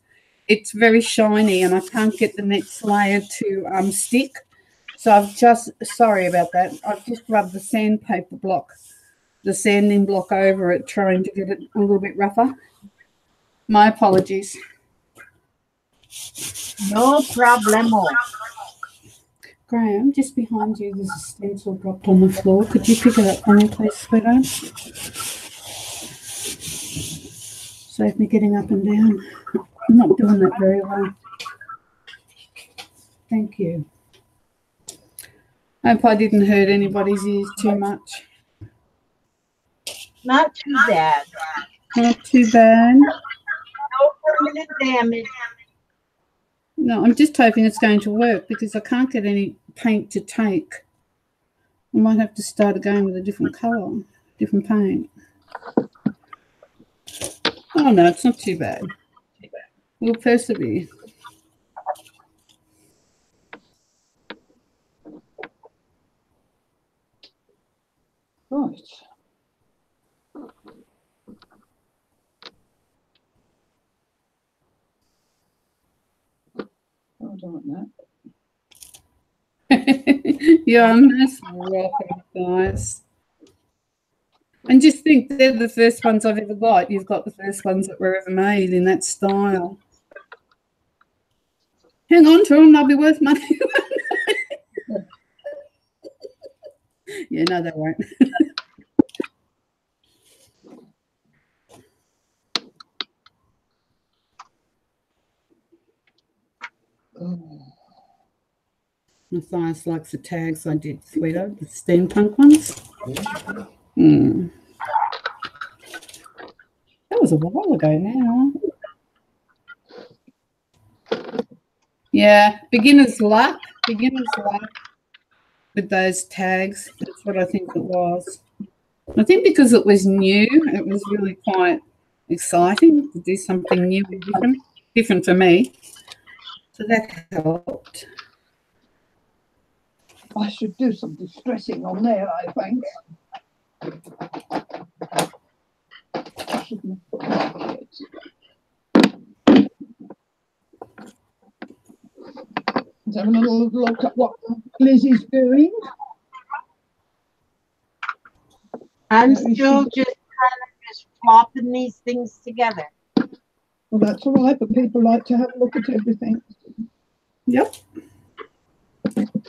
it's very shiny, and I can't get the next layer to stick. So I've just, sorry about that. I've just rubbed the sandpaper block, the sanding block over it, trying to get it a little bit rougher. My apologies. No problemo. Graham, just behind you, there's a stencil dropped on the floor. Could you pick it up for me, please, sweetheart? Save me getting up and down. I'm not doing that very well. Thank you. I hope I didn't hurt anybody's ears too much. Not too bad. Not too bad. No permanent damage. No, I'm just hoping it's going to work because I can't get any paint to take. I might have to start again with a different colour, different paint. Oh, no, it's not too bad. We'll persevere. Right. Oh, I don't want that. You're most welcome, guys. And just think, they're the first ones I've ever got. You've got the first ones that were ever made in that style. Hang on to them, they'll be worth money. Yeah, no, they won't. Oh. Matthias likes the tags I did, sweetheart, the steampunk ones. Mm. That was a while ago now. Yeah, beginner's luck with those tags. That's what I think it was. I think because it was new, it was really quite exciting to do something new and different for me. So that helped. I should do some distressing on there, I think. I shouldn't have put that yet. Let's have a little look at what Liz is doing. I'm still just kind of just flopping these things together. Well, that's all right, but people like to have a look at everything. Yep.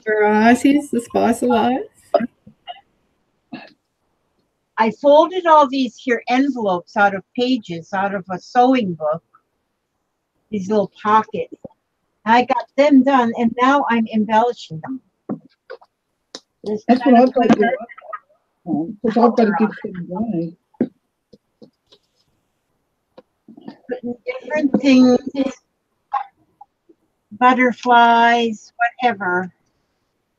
Varieties, the spice of life. I folded all these here envelopes out of pages, out of a sewing book. These little pockets. I got them done, and now I'm embellishing them. That's what I've got to do. on because I've got to give them away. Putting different things, butterflies, whatever,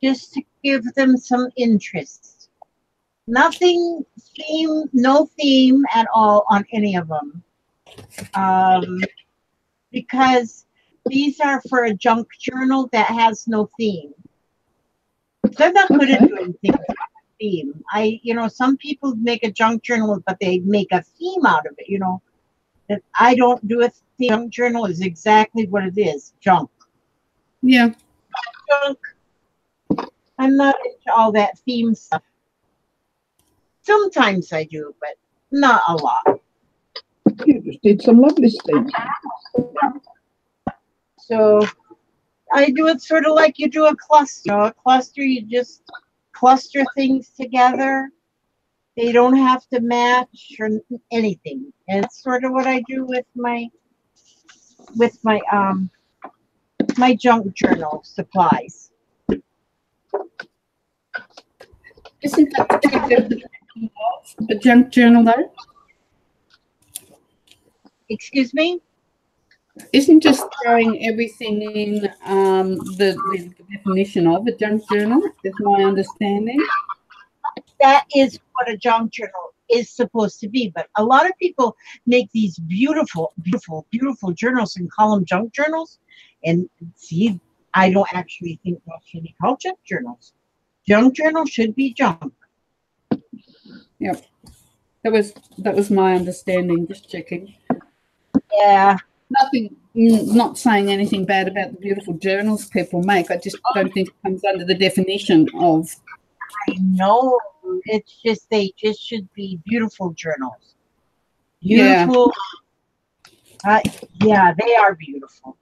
just to give them some interest. Nothing theme, no theme at all on any of them. Because these are for a junk journal that has no theme. They're not good at doing things with a theme. Some people make a junk journal, but they make a theme out of it, That I don't do a theme. Junk journal is exactly what it is, junk. Yeah. Junk. I'm not into all that theme stuff. Sometimes I do, but not a lot. You just did some lovely things. So I do it sort of like you do a cluster. A cluster, you just cluster things together. They don't have to match or anything. And it's sort of what I do with my my junk journal supplies. Isn't that the definition of a junk journal, though? Excuse me? Isn't just throwing everything in the definition of a junk journal, is my understanding? That is what a junk journal is supposed to be. But a lot of people make these beautiful, beautiful, beautiful journals and call them junk journals. And see, I don't actually think those should be called junk journals. Junk journal should be junk. Yep. That was my understanding, just checking. Yeah. Not saying anything bad about the beautiful journals people make. I just don't think it comes under the definition of. I know. It's just they just should be beautiful journals. Beautiful. Yeah, they are beautiful.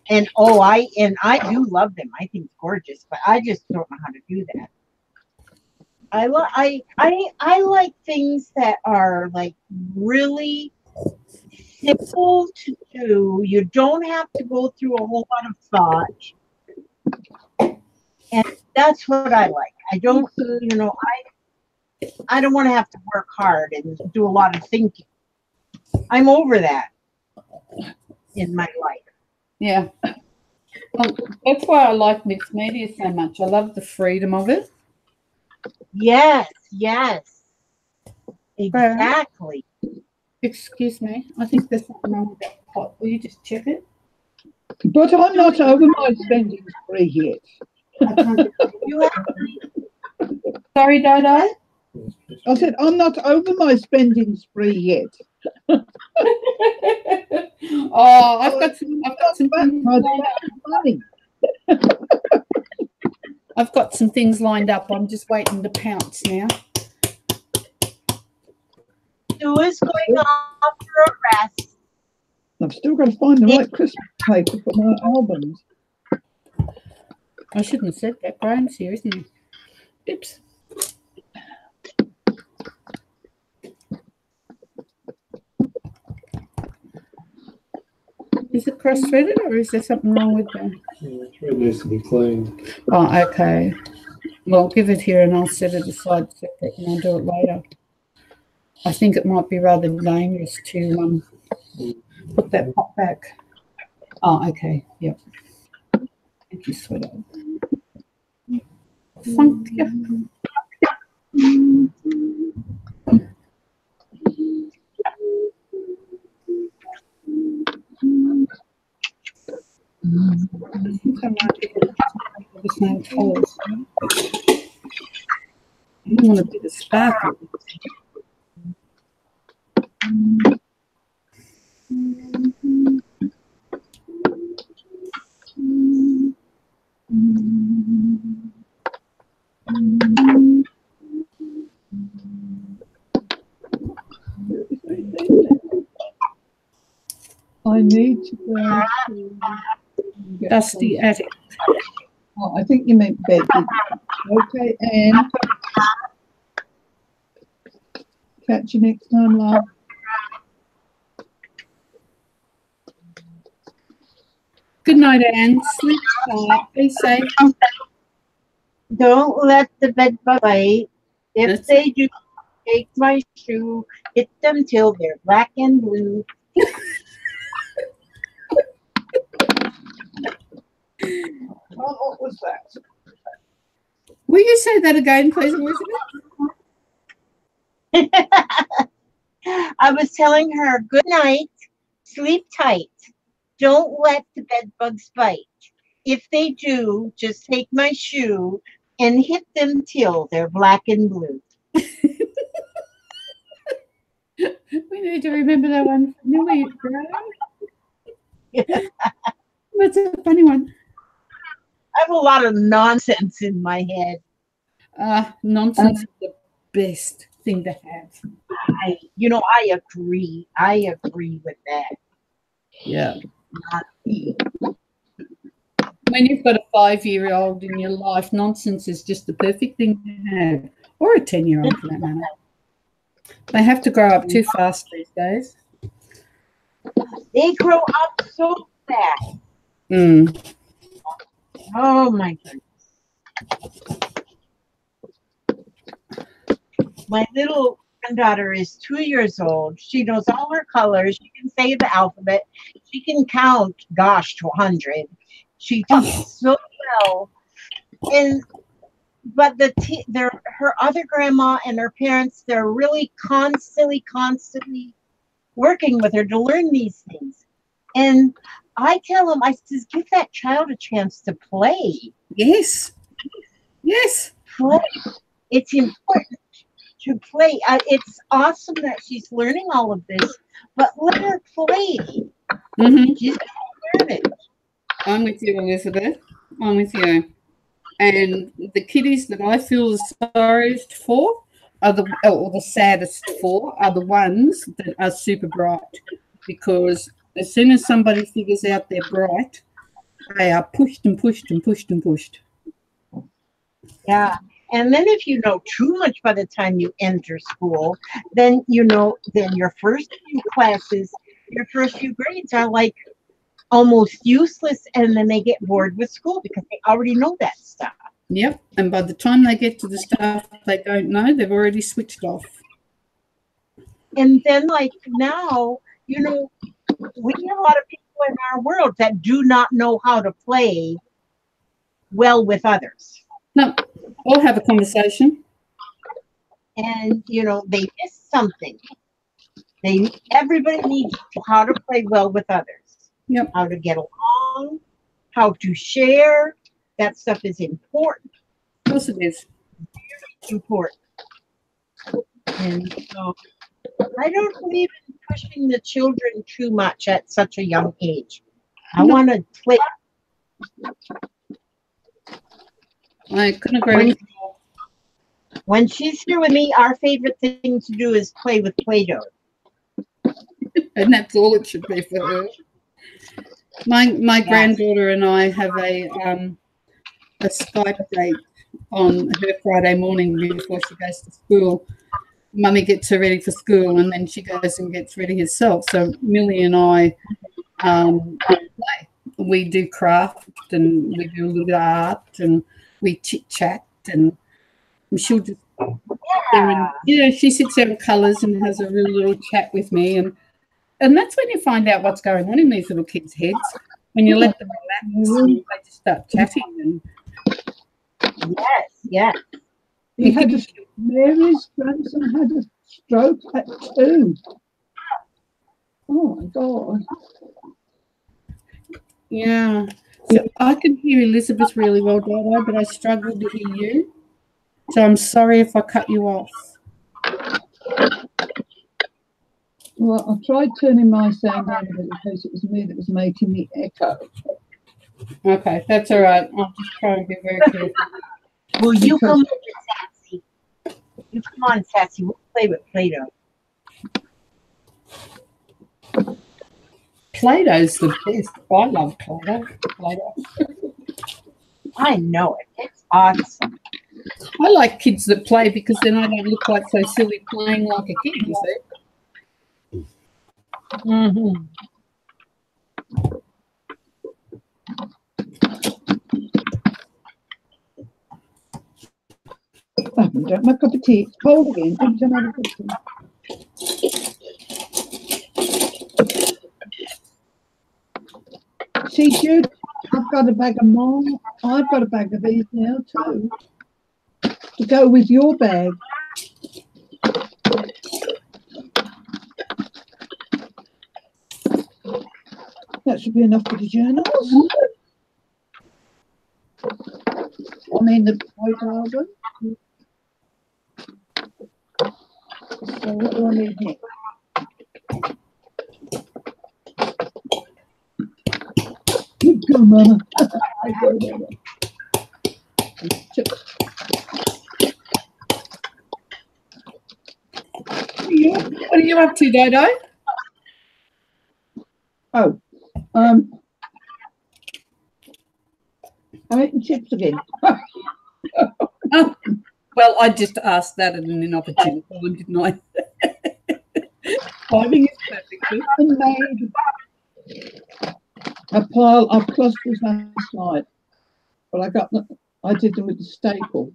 And I do love them. I think it's gorgeous, but I just don't know how to do that. I like things that are like really simple to do. You don't have to go through a whole lot of thought. And that's what I like. I don't, I don't want to have to work hard and do a lot of thinking. I'm over that in my life. Yeah. Well, that's why I like mixed media so much. I love the freedom of it. Yes. Exactly. Excuse me. I think there's something wrong with that pot. Will you just check it? But I'm not over my spending spree yet. You have Sorry, Dodo? I said I'm not over my spending spree yet. Oh, I've got some things money. I've got some things lined up. I'm just waiting to pounce now. Sue is going off for a rest. I've still got to find the right Christmas paper for my albums. I shouldn't have said that. Graham's here, isn't he? Oops. Is it cross-threaded or is there something wrong with that? The thread needs to be cleaned. Oh, okay. Well, give it here and I'll set it aside separate and I'll do it later. I think it might be rather dangerous to put that pot back. Oh, okay. Yep. Thank you, sweetheart. Thank you. I think I might get the same colours. I don't want to do the sparkle. I need to go to Dusty attic. Oh, I think you meant Becky. Okay, and catch you next time, love. Good night, Anne. Sleep tight. Be safe. Don't let the bed bug bite. If That's they do, take my shoe, hit them till they're black and blue. Oh, what was that? Will you say that again, please, Elizabeth? I was telling her, good night, sleep tight. Don't let the bed bugs bite. If they do, just take my shoe and hit them till they're black and blue. We need to remember that one. Millie Brown. That's a funny one. I have a lot of nonsense in my head. Nonsense is the best thing to have. I agree. I agree with that. Yeah. When you've got a 5-year-old in your life, nonsense is just the perfect thing to have, or a 10-year-old for that matter. They have to grow up too fast these days. They grow up so fast. Mm. Oh my goodness. My little granddaughter is 2 years old. She knows all her colors. She can say the alphabet. She can count, gosh, to 100. She talks so well. But her other grandma and her parents, they're really constantly working with her to learn these things. And I tell them, I says, give that child a chance to play. Yes. Yes. Play. It's important to play. It's awesome that she's learning all of this, but let her play. Mm-hmm. She's going to learn it. I'm with you, Elizabeth. I'm with you. And the kiddies that I feel the sorriest for or the saddest for are the ones that are super bright, because as soon as somebody figures out they're bright, they are pushed and pushed and pushed and pushed. Yeah. And then if you know too much by the time you enter school, then your first few classes, your first few grades are like almost useless, and then they get bored with school because they already know that stuff. Yep. And by the time they get to the stuff they don't know, they've already switched off. And then like now, we have a lot of people in our world that do not know how to play well with others. No, or have a conversation. And they miss something. Everybody needs to know how to play well with others. Yep. How to get along, how to share. That stuff is important. Of course it is. Important. And so I don't believe in pushing the children too much at such a young age. I want to play. I couldn't agree with you. When she's here with me, our favorite thing to do is play with Play-Doh. And that's all it should be for her. My granddaughter and I have a Skype date on her Friday morning before she goes to school. Mummy gets her ready for school, and then she goes and gets ready herself. So Millie and I play. We do craft, and we do a little bit of art, and we chit chat, and she'll just she sits there in colours and has a real little chat with me, and that's when you find out what's going on in these little kids' heads. When you let them relax, and they just start chatting. And yes. Mary's grandson had a stroke at 2. Oh my God. Yeah. So I can hear Elizabeth really well, Dado, but I struggle to hear you. So I'm sorry if I cut you off. Well, I tried turning my sound down a bit in case it was me that was making the echo. Okay, that's all right. I'll just try and be very careful. Well, you come on, Sassy. You come on, Sassy. We'll play with Play-Doh. Play-Doh's the best. I love Play-Doh. I know it. It's awesome. I like kids that play because then I don't look quite so silly playing like a kid, you see. Mm-hmm. I haven't drank my cup of tea. It's cold again. Every time I have a cup of tea. See, Jude, I've got a bag of more. I've got a bag of these now too, to go with your bag. That should be enough for the journals. I mean the white album. So what do I need here? Good go, Mama. What are you up to, Dodo? Oh, I'm eating chips again. Oh, well, I just asked that at an inopportune time, didn't I? Timing is perfect. I made a pile of clusters last night, but I did them with the staple,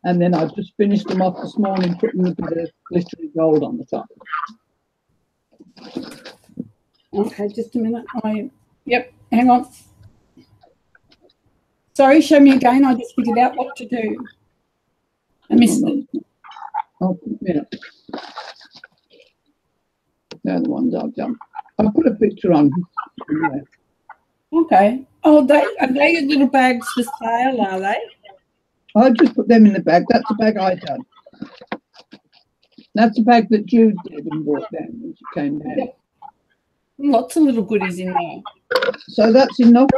and then I just finished them off this morning, putting a bit of glittery gold on the top. Okay, just a minute. Yep, hang on. Sorry, show me again. I just figured out what to do. I missed it. Oh, yeah. They're the ones I've done. I'll put a picture on. Yeah. Okay. Oh, are they your little bags for sale, are they? I just put them in the bag. That's the bag I done. That's the bag that Jude did and brought down when she came down. Yep. Lots of little goodies in there. So that's enough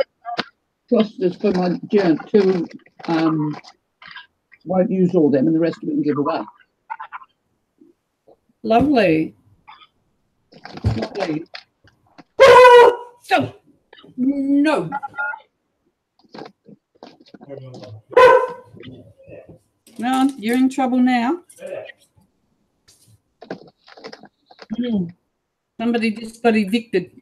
clusters for my journal to won't use all them and the rest of it can give away. Lovely. Lovely. So, no. No, you're in trouble now. Somebody just got evicted.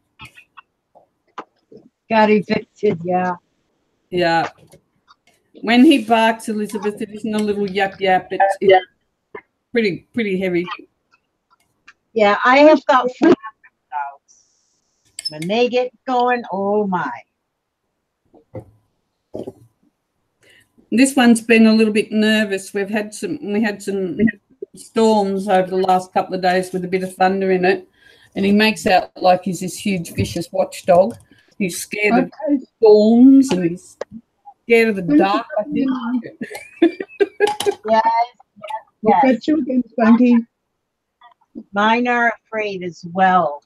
Got evicted, yeah. Yeah. When he barks, Elizabeth, it isn't a little yap yap. It's pretty heavy. Yeah, I have got friends. When they get going, oh my. This one's been a little bit nervous. We had some storms over the last couple of days with a bit of thunder in it, and he makes out like he's this huge vicious watchdog. He's scared of storms and he's scared of the dark, I think. Yes. We'll catch you again, Spanky. Mine are afraid as well.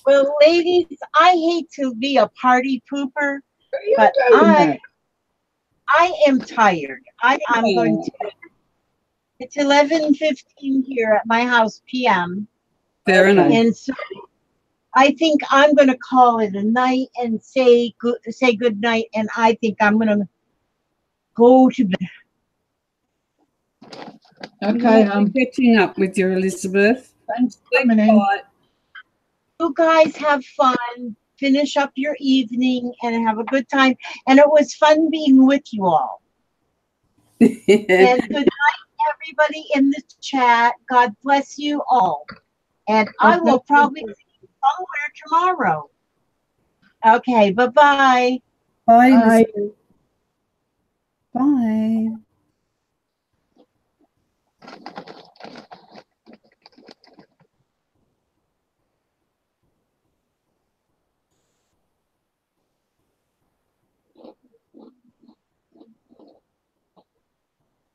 Well, ladies, I hate to be a party pooper, but I am tired. I'm going to. It's 11:15 here at my house p.m. Fair enough. And so I think I'm going to call it a night and say good night. And I think I'm going to go to bed. Okay, catching up with you, Elizabeth. Thanks for coming in. You guys have fun. Finish up your evening and have a good time. And it was fun being with you all. And good night, everybody in the chat. God bless you all. And I will probably see you somewhere tomorrow. Okay, bye-bye. Bye. Bye. Bye.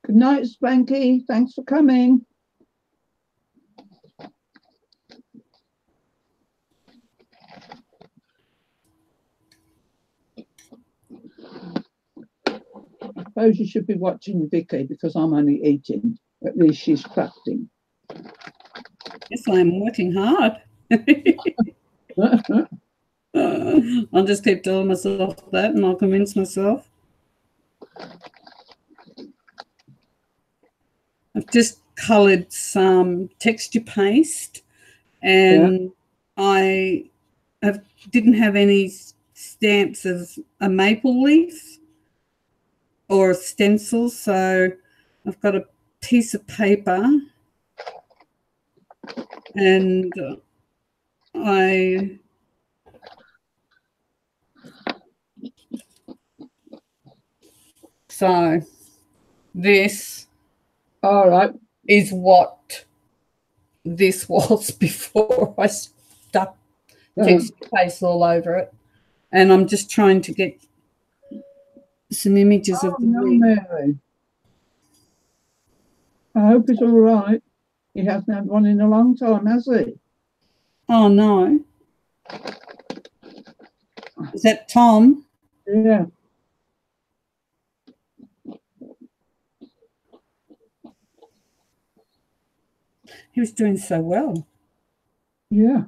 Good night, Spanky. Thanks for coming. I suppose you should be watching Vicky because I'm only eating. At least she's crafting. Yes, I'm working hard. I'll just keep telling myself that and I'll convince myself. I've just coloured some texture paste and I didn't have any stamps of a maple leaf. or a stencil. So I've got a piece of paper, and so this All right. is what this was before I stuck texture paste all over it. And I'm just trying to get some images of the wig. Mary. I hope it's all right. He hasn't had one in a long time, has he? Oh, no. Is that Tom? Yeah. He was doing so well. Yeah.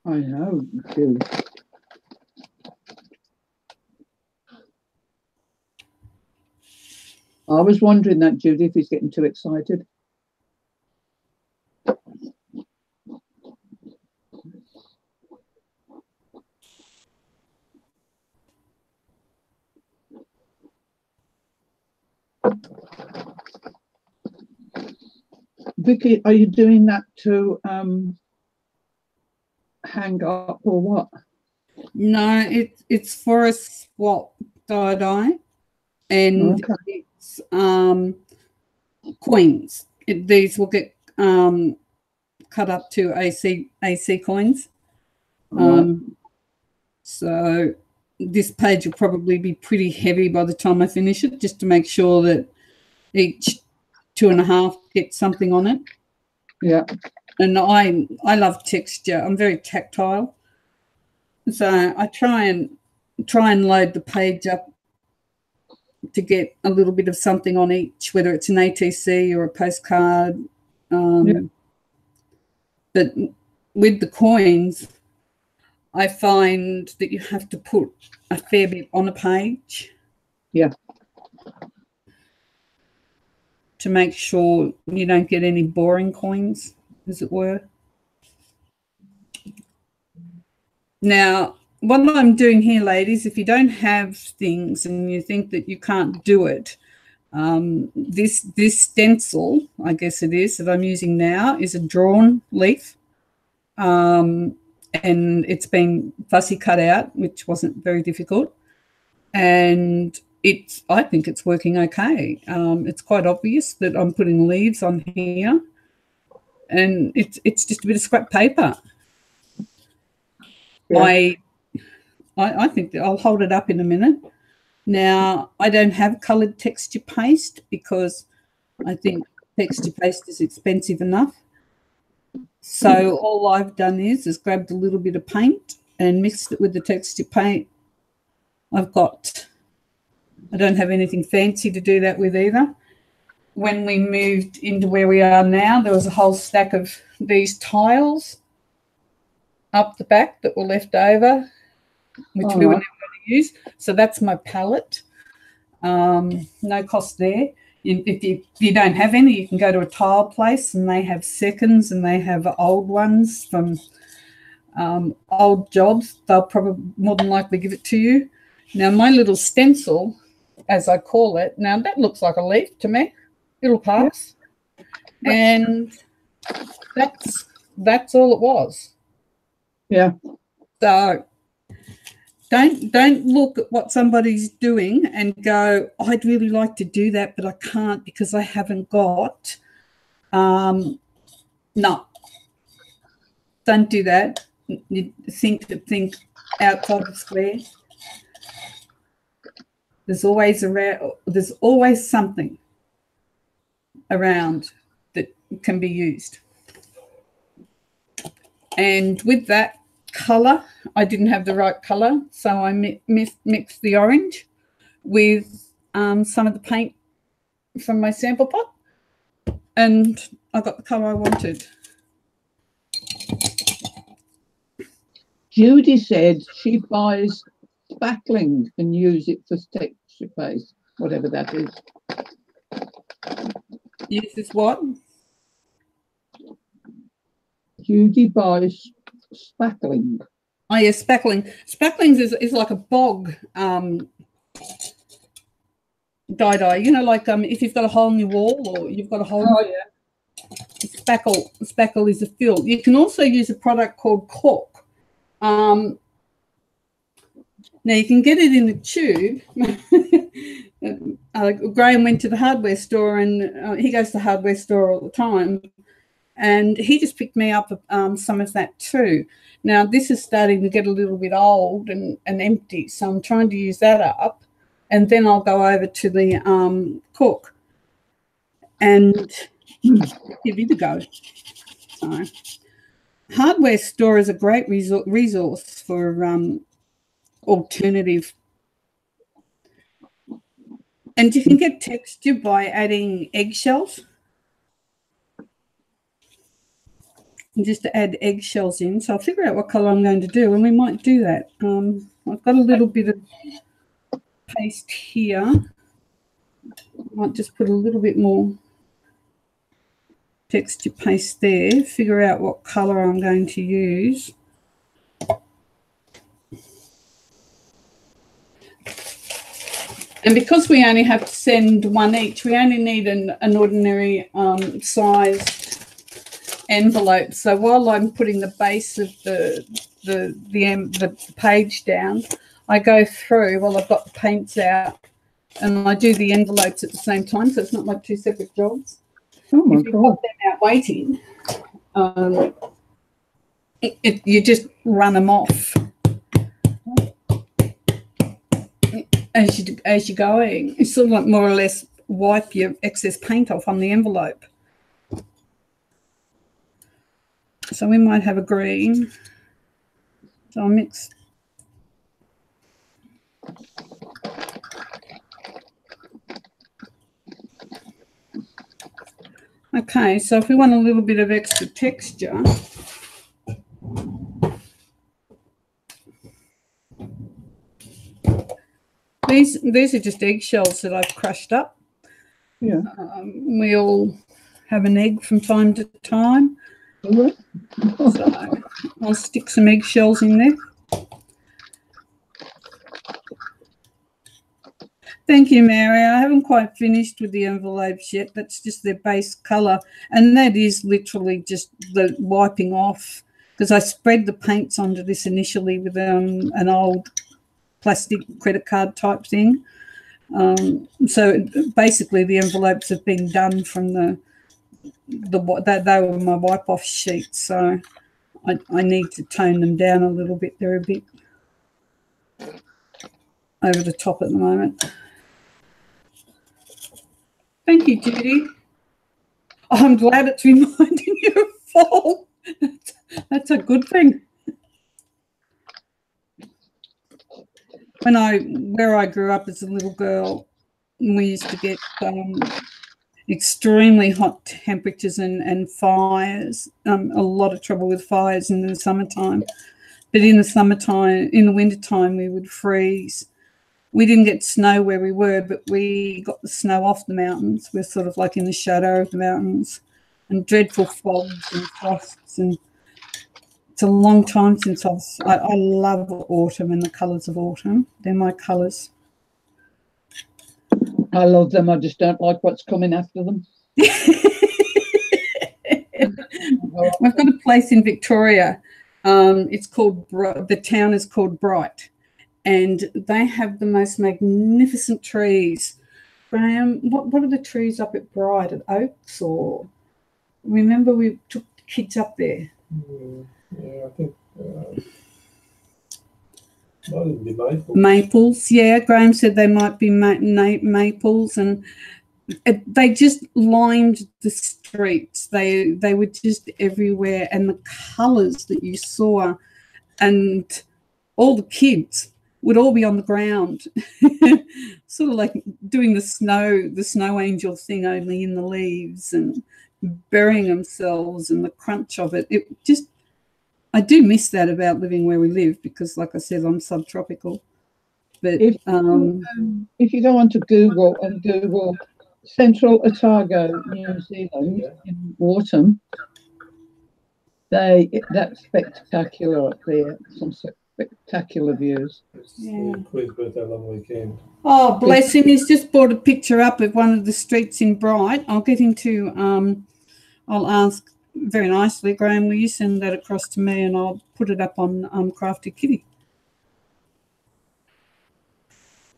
I know, Judy. I was wondering that, Judy, if he's getting too excited. Vicky, are you doing that to hang up or what? No, it's for a swap dye, and Okay. it's coins. These will get cut up to AC coins. So this page will probably be pretty heavy by the time I finish it, just to make sure that each 2.5 gets something on it. Yeah. And I love texture. I'm very tactile, so I try and load the page up to get a little bit of something on each, whether it's an ATC or a postcard. But with the coins, I find that you have to put a fair bit on a page. Yeah. To make sure you don't get any boring coins, as it were. Now, what I'm doing here, ladies, if you don't have things and you think that you can't do it, this stencil, I guess it is, that I'm using now is a drawn leaf. And it's been fussy cut out, which wasn't very difficult. And I think it's working okay. It's quite obvious that I'm putting leaves on here, and it's just a bit of scrap paper. Yeah. I think that I'll hold it up in a minute. Now, I don't have coloured texture paste because I think texture paste is expensive enough. So all I've done is grabbed a little bit of paint and mixed it with the texture paint. I don't have anything fancy to do that with either. When we moved into where we are now, there was a whole stack of these tiles up the back that were left over, which we were never going to use. So that's my palette. No cost there. If you don't have any, you can go to a tile place, and they have seconds, and they have old ones from old jobs. They'll probably more than likely give it to you. Now, my little stencil, as I call it, now that looks like a leaf to me. It'll pass. Yeah. And that's all it was. Yeah. So don't look at what somebody's doing and go, I'd really like to do that, but I can't because I haven't got. No. Don't do that. You think outside the square. There's always something around that can be used. And with that colour, I didn't have the right colour, so I mixed the orange with some of the paint from my sample pot, and I got the colour I wanted. Judy said she buys spackling and use it for texture paste, whatever that is. Uses what? Judy buys spackling. Oh, yeah, spackling. Spacklings is like a bog dye. You know, like if you've got a hole in your wall or you've got a hole. Oh, yeah. Spackle is a fill. You can also use a product called cork. Now you can get it in a tube. Graham went to the hardware store, and he goes to the hardware store all the time, and he just picked me up some of that too. Now this is starting to get a little bit old and empty, so I'm trying to use that up, and then I'll go over to the cork and give it a go. So, hardware store is a great resource for alternative, and you can get texture by adding eggshells. And just to add eggshells in, so I'll figure out what colour I'm going to do, and we might do that. I've got a little bit of paste here. I might just put a little bit more texture paste there, figure out what colour I'm going to use. And because we only have to send one each, we only need an ordinary sized envelope. So while I'm putting the base of the page down, I go through while I've got the paints out, and I do the envelopes at the same time, so it's not like two separate jobs. Oh my if you've got them out waiting, you just run them off as you're going. It's sort of like more or less wipe your excess paint off on the envelope. So we might have a green. So I'll mix. Okay, so if we want a little bit of extra texture, these are just eggshells that I've crushed up. Yeah. We all have an egg from time to time. So I'll stick some eggshells in there. Thank you, Mary. I haven't quite finished with the envelopes yet. That's just their base colour, and that is literally just the wiping off, because I spread the paints onto this initially with an old plastic credit card type thing. So basically the envelopes have been done from they were my wipe-off sheets, so I need to tone them down a little bit. They're a bit over the top at the moment. Thank you, Judy. I'm glad it's reminding you of fall. That's a good thing. Where I grew up as a little girl, we used to get extremely hot temperatures and fires, a lot of trouble with fires in the summertime. But in the wintertime, we would freeze. We didn't get snow where we were, but we got the snow off the mountains. We're sort of like in the shadow of the mountains, and dreadful fogs and frosts. And it's a long time since I love autumn and the colours of autumn. They're my colours. I love them. I just don't like what's coming after them. We've got a place in Victoria. It's called, the town is called Bright, and they have the most magnificent trees. Graham, what are the trees up at Bright? At Oaks, or remember we took the kids up there? Yeah, I think might even be maples. Maples, yeah. Graham said they might be maples, and they just lined the streets. They were just everywhere, and the colours that you saw, and all the kids would all be on the ground, sort of like doing the snow angel thing, only in the leaves, and burying themselves, and the crunch of it. I do miss that about living where we live because, like I said, I'm subtropical. But If you go onto Google and Google Central Otago, New Zealand in autumn, that's spectacular up there. Some spectacular views. Yeah. Queen's birthday long weekend. Oh, bless him. He's just brought a picture up of one of the streets in Bright. I'll get him to, I'll ask very nicely, Graham, will you send that across to me and I'll put it up on Crafty Kitty.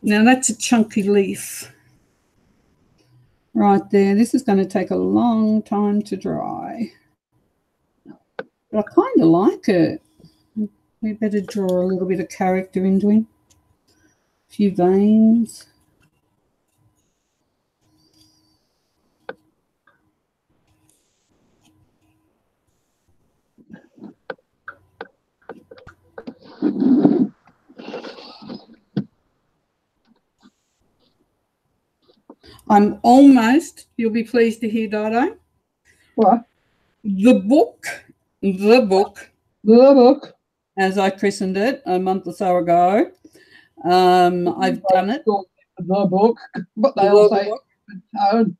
Now, that's a chunky leaf right there. This is going to take a long time to dry. But I kind of like it. We better draw a little bit of character into him. A few veins. I'm almost, you'll be pleased to hear, Dido. What? The book, as I christened it a month or so ago. I've done it. The book, but they all say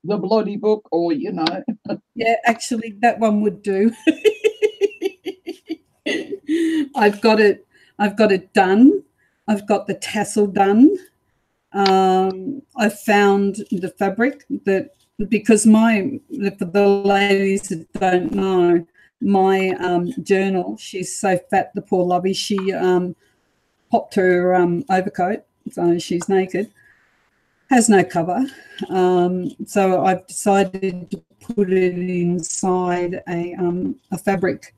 the bloody book, or you know. Yeah, actually, that one would do. I've got it done. I've got the tassel done. I found the fabric that, because for the ladies that don't know, my journal, she's so fat, the poor lovey, she popped her overcoat, so she's naked, has no cover. So I've decided to put it inside a fabric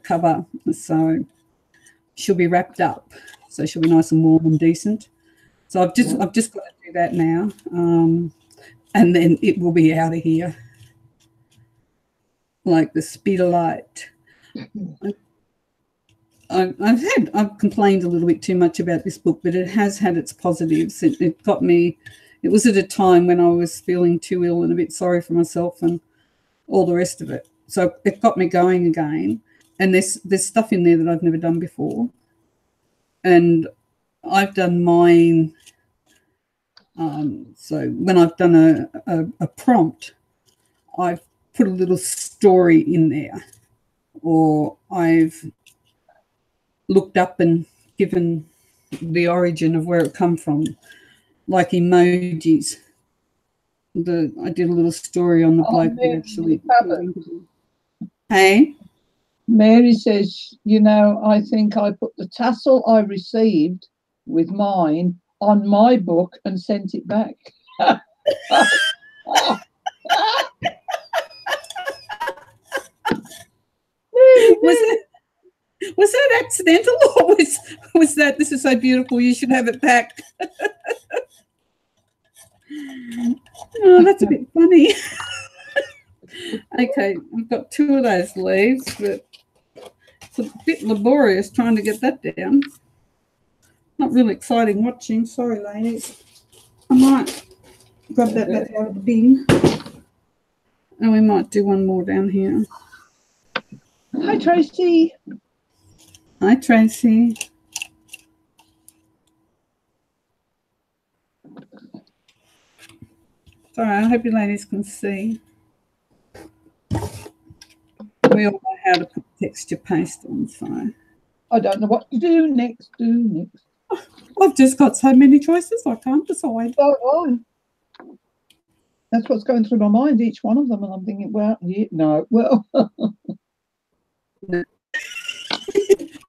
cover, so she'll be wrapped up. So she'll be nice and warm and decent. So I've just got to do that now, and then it will be out of here like the speed of light. I've complained a little bit too much about this book, but it has had its positives. It got me. It was at a time when I was feeling too ill and a bit sorry for myself and all the rest of it. So it got me going again. And there's stuff in there that I've never done before. And I've done mine. So when I've done a prompt, I've put a little story in there, or I've looked up and given the origin of where it come from, like emojis. I did a little story on the bloke that actually. Hey. Mary says, you know, I think I put the tassel I received with mine on my book and sent it back. Was that accidental, or was that, this is so beautiful, you should have it back? Oh, that's a bit funny. Okay, I've got 2 of those leaves, but it's a bit laborious trying to get that down. Not really exciting watching. Sorry, ladies. I might grab that back out of the bin. And we might do one more down here. Hi, Tracy. Hi, Tracy. Sorry, I hope you ladies can see. We all know how to put texture paste on, so. I don't know what to do next. I've just got so many choices, I can't decide. Oh, that's what's going through my mind, each one of them, and I'm thinking, well, yeah, no, well.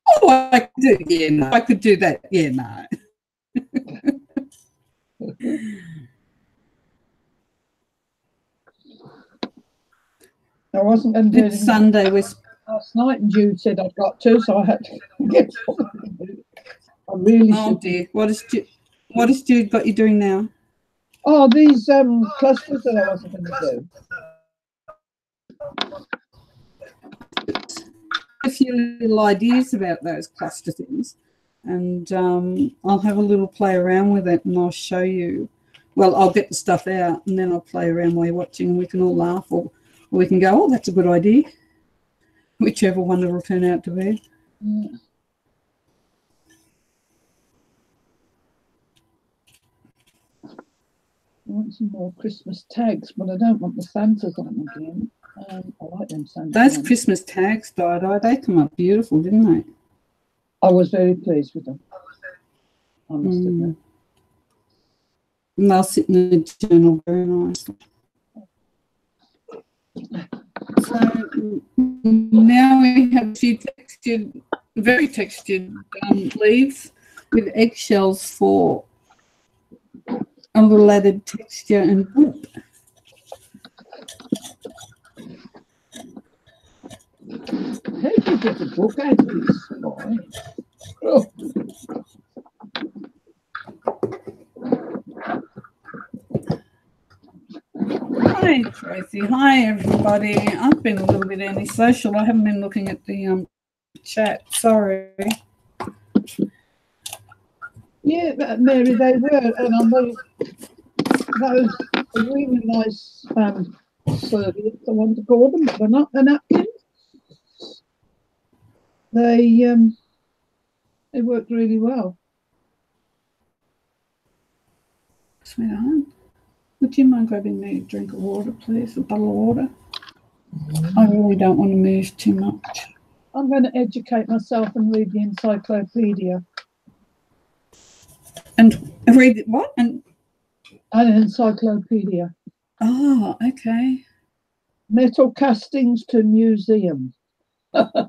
Oh, I could do, yeah, no. I could do that, yeah, no. I wasn't going to do It's Sunday. Last night, and Jude said I'd got to, so I had to get something to do. I really should. Dear. What has Jude got you doing now? Oh, these clusters that I wasn't going to do. A few little ideas about those cluster things, and I'll have a little play around with it, and I'll show you. Well, I'll get the stuff out, and then I'll play around while you're watching, and we can all laugh, or we can go, oh, that's a good idea. whichever one it'll turn out to be. Yeah. I want some more Christmas tags, but I don't want the Santas on them again. I like them Santas. Those ones. Christmas tags, Di, they come up beautiful, didn't they? I was very pleased with them. I must admit. And they'll sit in the journal very nicely. So now we have a few textured, very textured leaves with eggshells for a little added texture and ooh. How did you get a book out of this boy? Oh. Hi Tracy, hi everybody. I've been a little bit antisocial. I haven't been looking at the chat. Sorry. Yeah, Mary, they were, and I'm very, those are really nice serviettes, I want to call them, but they're not the napkins. They worked really well. Sweetheart, would you mind grabbing me a drink of water, please? A bottle of water? I really don't want to move too much. I'm going to educate myself and read the encyclopedia. And read what? And An encyclopedia. oh, okay. Metal castings to museum. Thank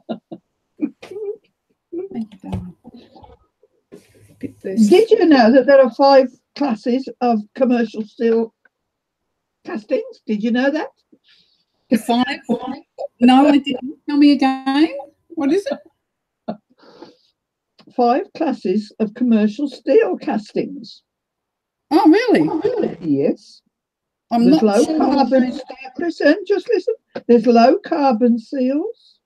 you, darling. Did you know that there are 5 classes of commercial steel castings? Did you know that? 5? No, I didn't. Tell me again. What is it? 5 classes of commercial steel castings. Oh, really? Yes. I'm There's not low sure. carbon steel. Listen, just listen. There's low carbon seals,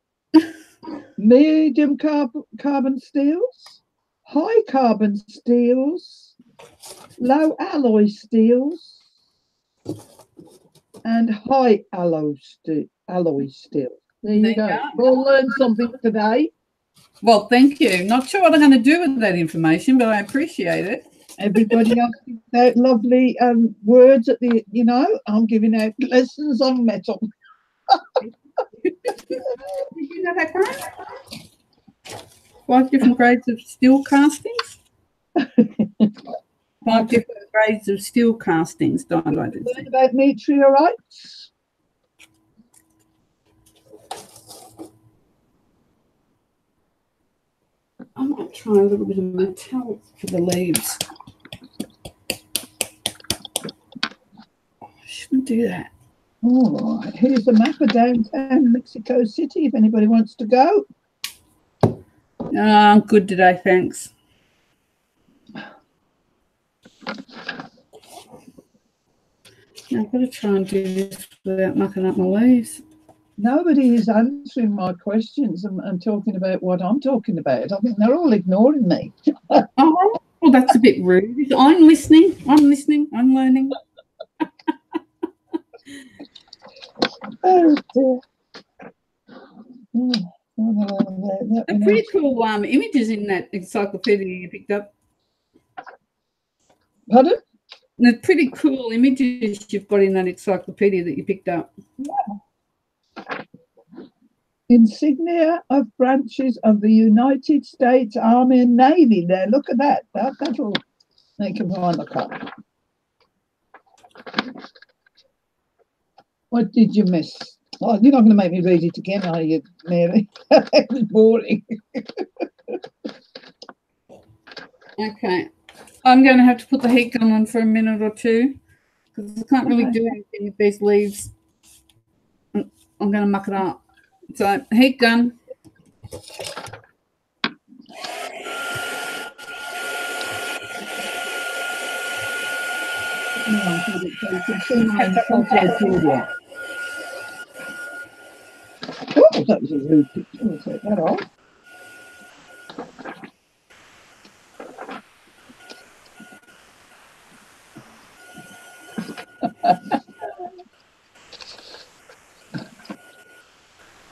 medium carbon steels, high carbon steels, low alloy steels, and high alloy steel. There you go. We'll learn something today. Well, thank you. Not sure what I'm going to do with that information, but I appreciate it. Everybody else gives out lovely words at the, I'm giving out lessons on metal. Did you know that, Grant? 5 different grades of steel castings? 5 different grades of steel castings. Learn about meteorites. I might try a little bit of metallic for the leaves. Shouldn't do that. All right, here's a map of downtown Mexico City if anybody wants to go. I'm good today, thanks. Now I've got to try and do this without mucking up my leaves. Nobody is answering my questions and talking about what I'm talking about. I think they're all ignoring me. Oh, well, that's a bit rude. I'm listening. I'm learning. Oh, dear. Oh, They're pretty cool images in that encyclopedia you picked up. Pardon? They're pretty cool images you've got in that encyclopedia that you picked up. Yeah. Insignia of branches of the United States Army and Navy. There, look at that. That'll make them find the car. What did you miss? Oh, you're not going to make me read it again, are you, Mary? It was boring. Okay. I'm going to have to put the heat gun on for a minute or two because I can't really do anything with these leaves. I'm going to muck it up. So, heat gun. Oh, that was a rude picture. We'll take that off.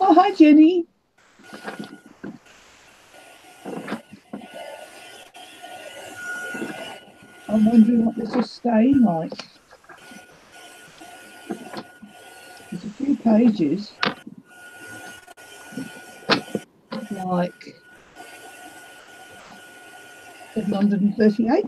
Oh, hi, Jenny. I'm wondering what this is staying like. There's a few pages, like 738.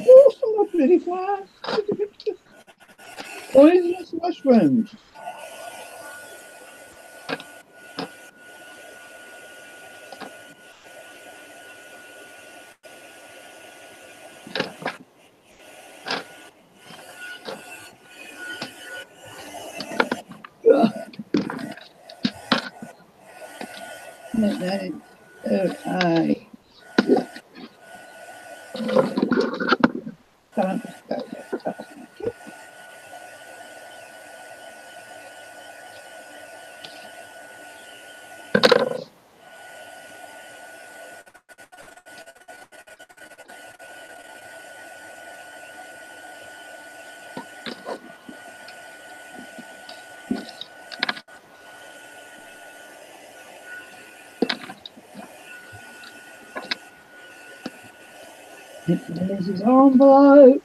Oh, some more pretty flowers. Poisonous mushrooms. Okay. Don't go there. There's his envelopes.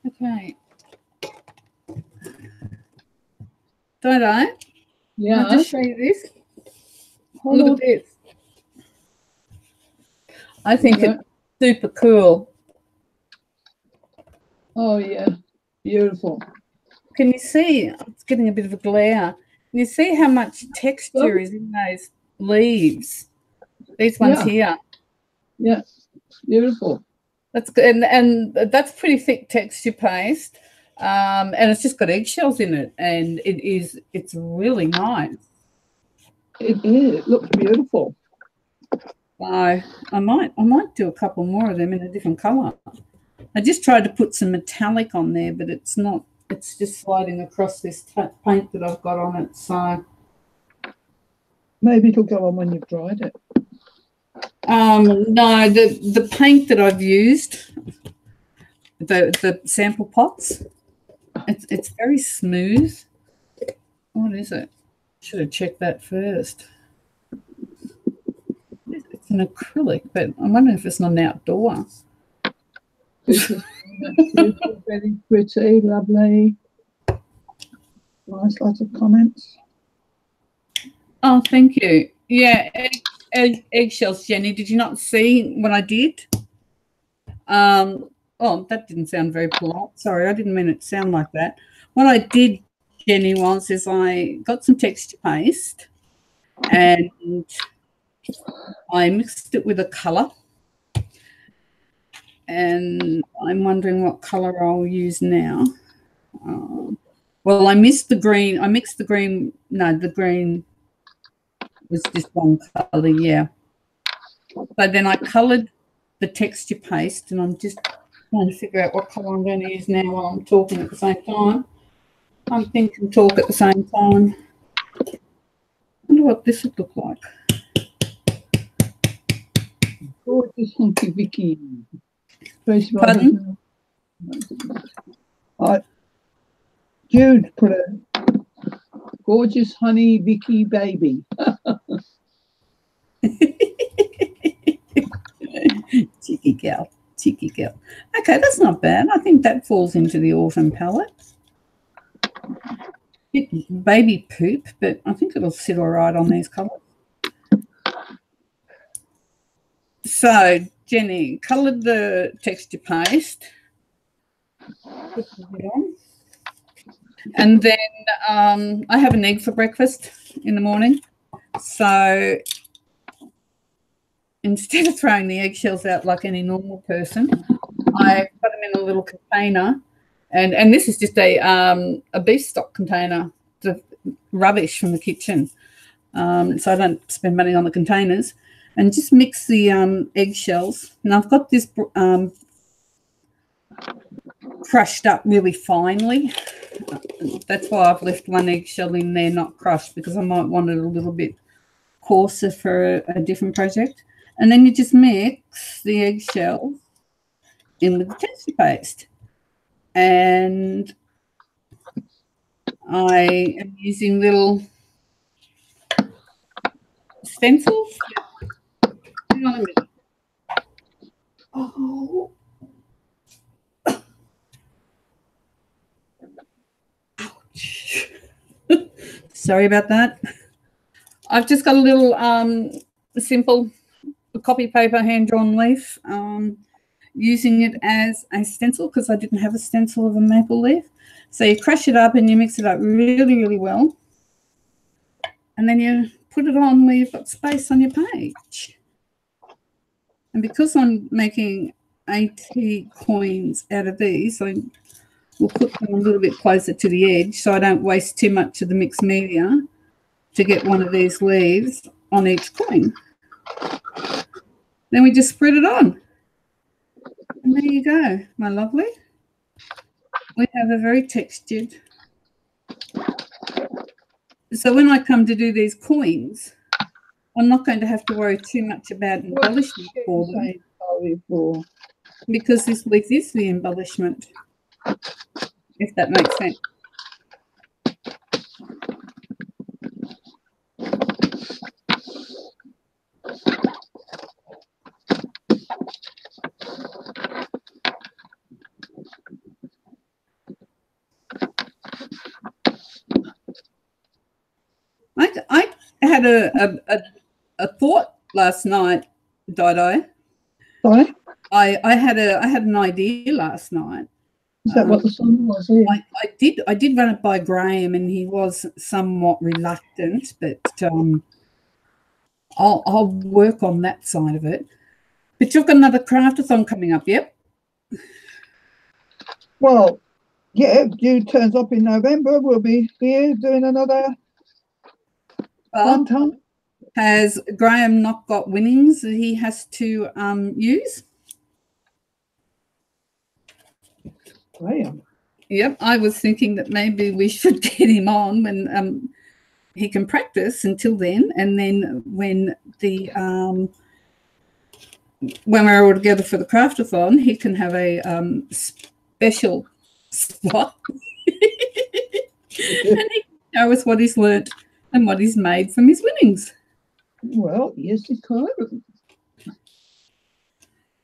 Okay. Don't I? Yeah. I'll just show you this. Hold Look on. at this. I think Yeah. it's super cool. Oh yeah, beautiful. Can you see? It's getting a bit of a glare. Can you see how much texture is in those leaves? These ones Yeah. here. Yeah, beautiful. That's good, and that's pretty thick texture paste, and it's just got eggshells in it, and it's really nice. It is. It looks beautiful. So I might do a couple more of them in a different colour. I just tried to put some metallic on there, but it's not. It's just sliding across this paint that I've got on it. So Maybe it'll go on when you've dried it. no, the paint that I've used, the sample pots, it's very smooth. What is it? Should have checked that first. It's an acrylic, but I'm wondering if it's not an outdoor. Beautiful, very pretty, lovely. Nice, lots of comments. Oh, thank you. Yeah, eggshells, Jenny. Did you not see what I did? Oh, that didn't sound very polite. Sorry, I didn't mean it to sound like that. What I did, Jenny, is I got some texture paste and I mixed it with a colour. And I'm wondering what colour I'll use now. Well, I mixed the green. No, the green was just one colour, yeah. So then I coloured the texture paste, and I'm just trying to figure out what colour I'm going to use now while I'm talking at the same time. I'm thinking talk at the same time. I wonder what this would look like. Gorgeous hunky Vicky. Pardon? Jude put a gorgeous honey Vicky baby. Cheeky girl. Okay, that's not bad. I think that falls into the autumn palette. Bit baby poop, but I think it'll sit all right on these colours. So, Jenny, coloured the texture paste. And then I have an egg for breakfast in the morning. So instead of throwing the eggshells out like any normal person, I put them in a little container. And this is just a beef stock container, the rubbish from the kitchen. So I don't spend money on the containers. And just mix the eggshells. And I've got this crushed up really finely. That's why I've left one eggshell in there not crushed, because I might want it a little bit coarser for a different project. And then you just mix the eggshells in with the texture paste. And I am using little stencils. Hang on a minute. Oh. Ouch. Sorry about that. I've just got a little simple copy paper hand-drawn leaf, using it as a stencil because I didn't have a stencil of a maple leaf. So you crush it up and you mix it up really, really well. And then you put it on where you've got space on your page. And because I'm making 80 coins out of these, I will put them a little bit closer to the edge so I don't waste too much of the mixed media to get one of these leaves on each coin. Then we just spread it on. And there you go, my lovely. We have a very textured. So when I come to do these coins, I'm not going to have to worry too much about embellishment for them because this leaf is the embellishment, if that makes sense. I had a thought last night, Dido. Sorry? I had an idea last night. Is that what the song was? Yeah. I did run it by Graham, and he was somewhat reluctant, but I'll work on that side of it. But you've got another craftathon coming up, yep? Well, yeah, due turns up in November. We'll be here doing another one time. Has Graham not got winnings that he has to use? Graham. Yep, I was thinking that maybe we should get him on when he can practice until then, and then when we're all together for the craftathon, he can have a special spot and he can show us what he's learnt and what he's made from his winnings. Well, yes, he could.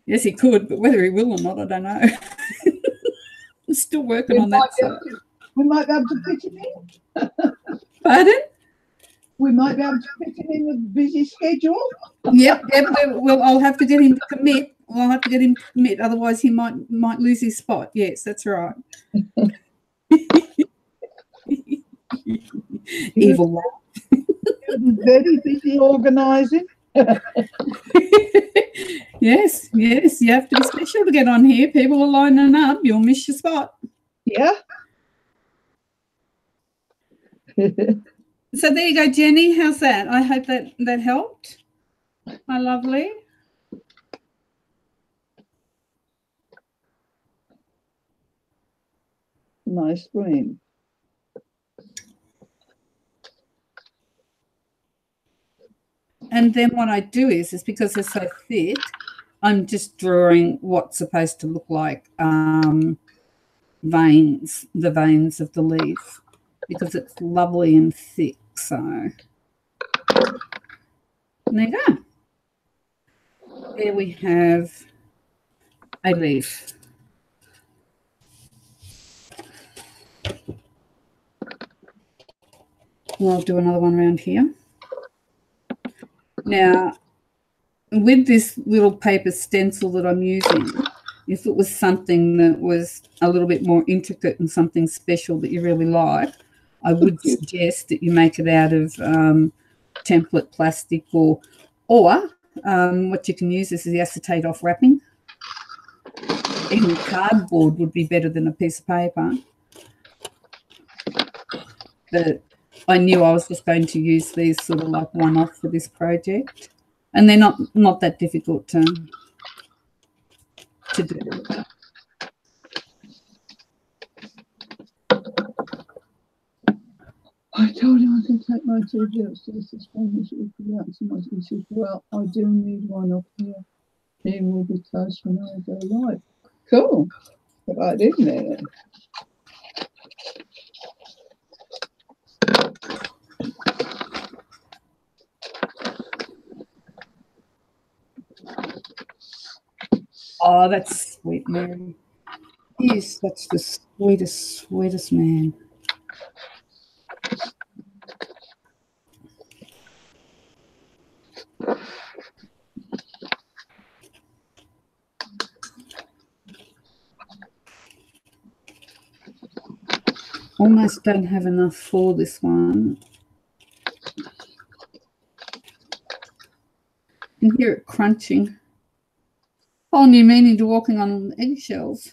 Yes, he could, but whether he will or not, I don't know. I'm still working on that. We might be able to fit him in. Pardon? We might be able to fit him in with a busy schedule. Yep. Well, I'll have to get him to commit. Otherwise he might lose his spot. Yes, that's right. Evil laugh. Very busy organising. Yes, you have to be special to get on here. People are lining up. You'll miss your spot. Yeah. So there you go, Jenny. How's that? I hope that helped. My lovely. Nice green. And then what I do is because they're so thick, I'm just drawing what's supposed to look like veins, the veins of the leaf, because it's lovely and thick. So there you go. There we have a leaf. And I'll do another one around here. Now, with this little paper stencil that I'm using, if it was something that was a little bit more intricate and something special that you really like, I would suggest that you make it out of template plastic or what you can use is the acetate off wrapping. Even cardboard would be better than a piece of paper. But I knew I was just going to use these sort of like one-off for this project, and they're not that difficult to do. I told him I could take my TV upstairs this morning. She would be out tonight. He said, well, I do need one up here. He will be close when I go live. Cool. Put that in there. Oh, that's sweet, Mary. Yes, that's the sweetest man. Almost don't have enough for this one. You can hear it crunching. Whole new meaning to walking on eggshells.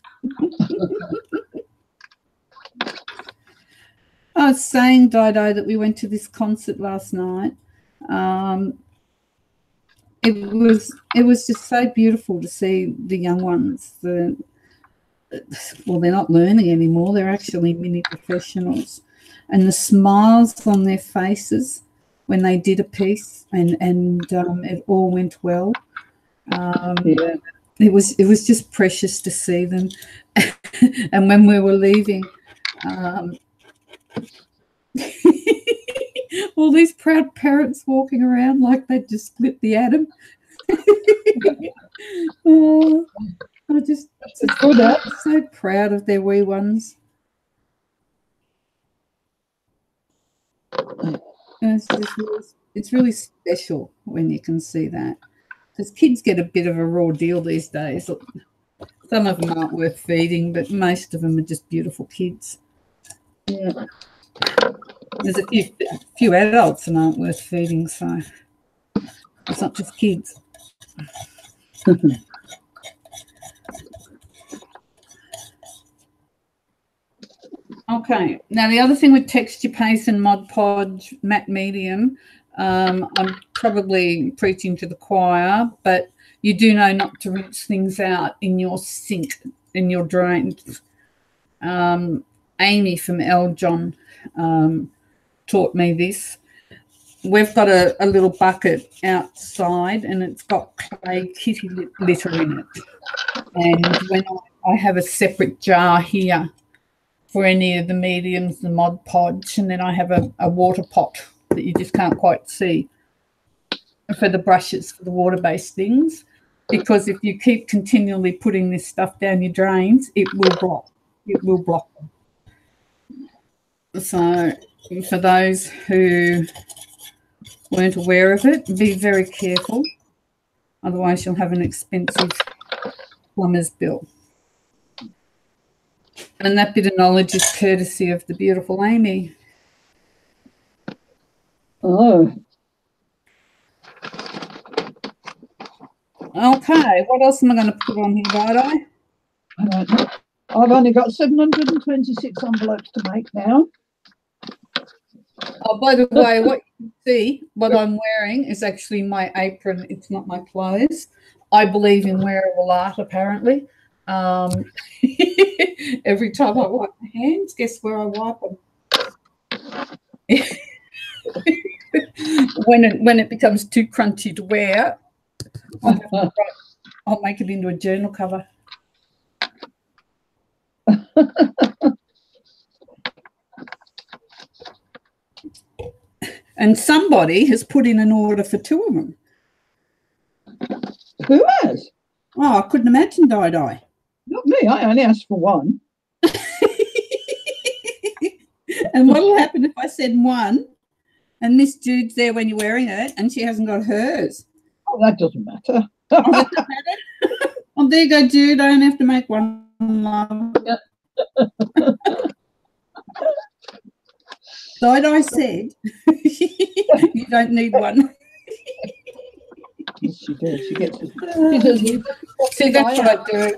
I was saying, Dido, that we went to this concert last night. It was just so beautiful to see the young ones. Well, they're not learning anymore. They're actually mini professionals, and the smiles on their faces when they did a piece, and it all went well. Yeah. It was just precious to see them. And when we were leaving, all these proud parents walking around like they'd just split the atom. Oh, I just so proud of their wee ones. And it's really special when you can see that, because kids get a bit of a raw deal these days. Some of them aren't worth feeding, but most of them are just beautiful kids. Yeah. There's a few adults that aren't worth feeding, so it's not just kids. Okay, now the other thing with Texture Paste and Mod Podge Matte Medium, I'm probably preaching to the choir, but you do know not to rinse things out in your sink, in your drains. Amy from Eljon taught me this. We've got a little bucket outside, and it's got clay kitty litter in it. And when I have a separate jar here for any of the mediums, the Mod Podge, and then I have a water pot that you just can't quite see for the brushes, for the water-based things, because if you keep continually putting this stuff down your drains, it will block. It will block them. So for those who weren't aware of it, be very careful. Otherwise, you'll have an expensive plumber's bill. And that bit of knowledge is courtesy of the beautiful Amy. Oh. Okay, what else am I going to put on here, Dido? I don't know. I've only got 726 envelopes to make now. Oh, by the way, what you can see, what I'm wearing is actually my apron. It's not my clothes. I believe in wearable art, apparently. Every time I wipe my hands, guess where I wipe them? When it becomes too crunchy to wear, I'll make it into a journal cover. And somebody has put in an order for 2 of them. Who has? Oh, I couldn't imagine, Di. Not me. I only asked for one. And what will happen if I send one and Miss Jude's there when you're wearing it and she hasn't got hers? Oh, that doesn't matter. Oh, that doesn't matter? Oh, there you go, Jude. I only have to make one. Love. Yep. Di said you don't need one. Yes, she does. She gets it. She does. See, that's what I do.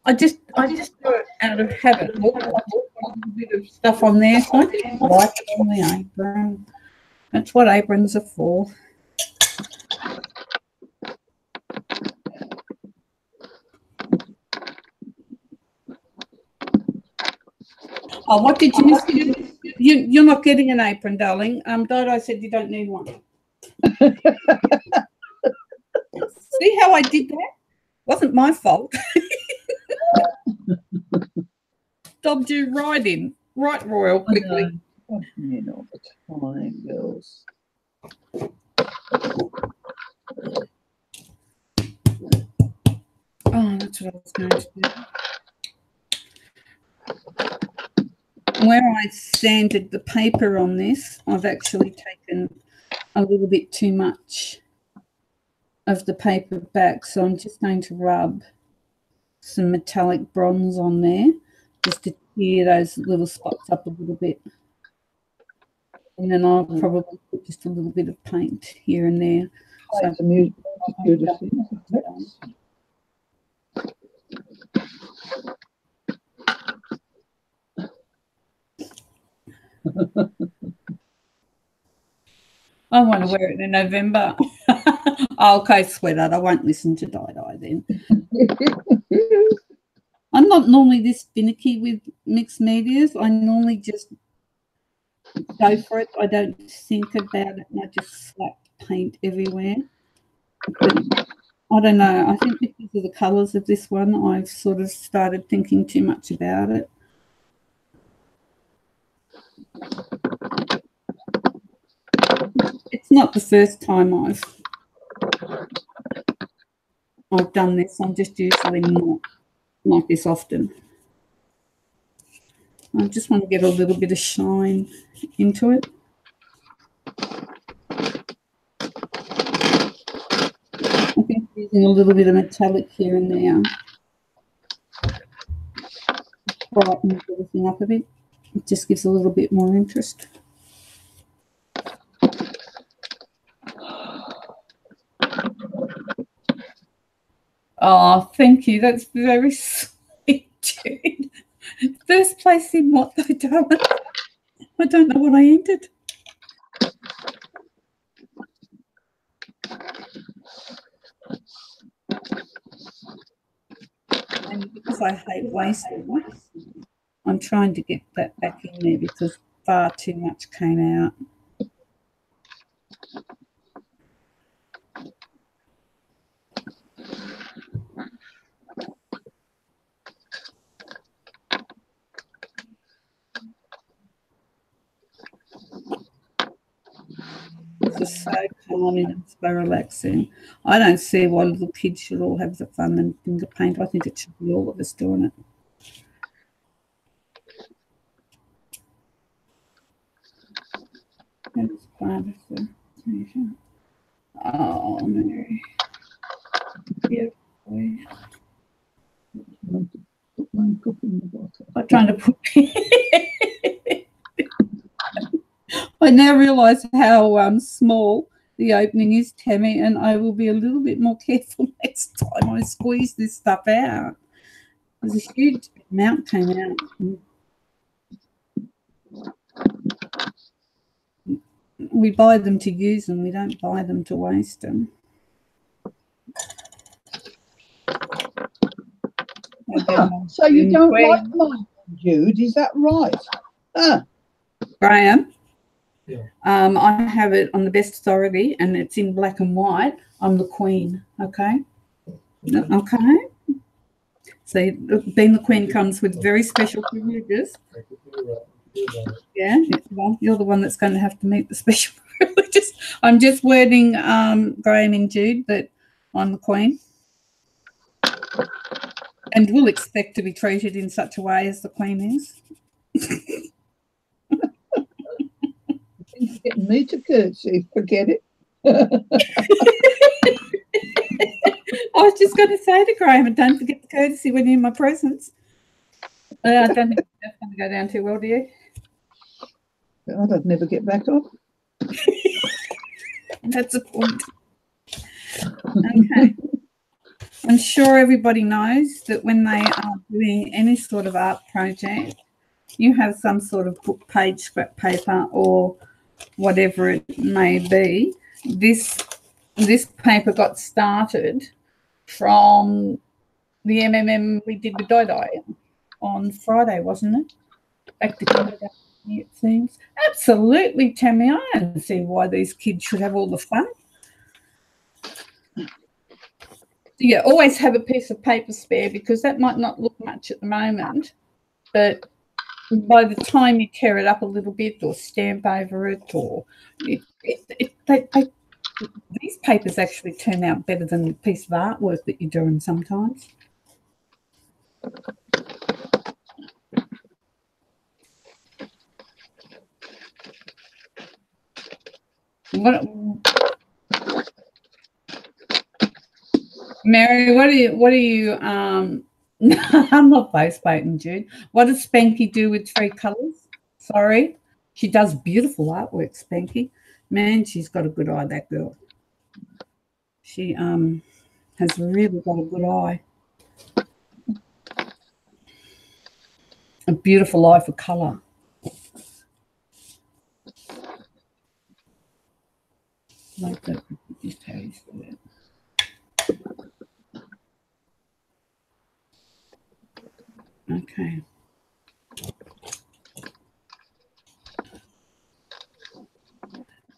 I just do it out of habit. I put a bit of stuff on there, so I can wipe it on the apron. That's what aprons are for. Oh, what did you miss? You're not getting an apron, darling. Dido said you don't need one. See how I did that? Wasn't my fault. Dobbed you right in, right royal quickly. All the time, girls. Oh, that's what I was going to do. Where I sanded the paper on this, I've actually taken a little bit too much of the paper back, so I'm just going to rub some metallic bronze on there just to clear those little spots up a little bit. And then I'll probably put just a little bit of paint here and there. So I want to wear it in November. Okay, sweetheart, I won't listen to Dido then. I'm not normally this finicky with mixed medias. I normally just go for it. I don't think about it and I just slap paint everywhere. But I don't know. I think because of the colours of this one, I've sort of started thinking too much about it. It's not the first time I've done this. I'm just usually not like this often. I just want to get a little bit of shine into it. I think using a little bit of metallic here and there brightens everything up a bit. It just gives a little bit more interest. Oh, thank you. That's very sweet, Jude. First place in what, though, darling? I don't know what I entered. And because I hate wasting, I'm trying to get that back in there because far too much came out. This is so calming and so relaxing. I don't see why little kids should all have the fun and finger paint. I think it should be all of us doing it. That's part of the measure. Oh, Mary. Beautiful. I'm trying to put. I now realise how small the opening is, Tammy, and I will be a little bit more careful next time I squeeze this stuff out. There's a huge amount came out. We buy them to use them. We don't buy them to waste them. So you don't like mine, Jude? Is that right? Graham? Yeah. I have it on the best authority, and it's in black and white. I'm the Queen. Okay. Okay. So being the Queen comes with very special privileges. Yeah, you're the one that's going to have to meet the special privileges. I'm just wording Graham and Jude that I'm the Queen. And will expect to be treated in such a way as the Queen is. Getting me to curtsy, forget it. I was just going to say to Graham, and don't forget the courtesy when you're in my presence. I don't think that's going to go down too well, do you? I'd never get back up. That's a point. Okay. I'm sure everybody knows that when they are doing any sort of art project, you have some sort of book page, scrap paper, or whatever it may be. This paper got started from the MMM we did with Dido on Friday, wasn't it? Back to Canada. It seems. Absolutely, Tammy. I don't see why these kids should have all the fun. Yeah, always have a piece of paper spare, because that might not look much at the moment, but by the time you tear it up a little bit or stamp over it, or these papers actually turn out better than the piece of artwork that you're doing sometimes. Mary, what do you no, I'm not face painting, Jude. What does Spanky do with 3 colours? Sorry. She does beautiful artwork, Spanky. Man, she's got a good eye, that girl. She has really got a good eye. A beautiful eye for colour. Like that. Just how you see it. Okay.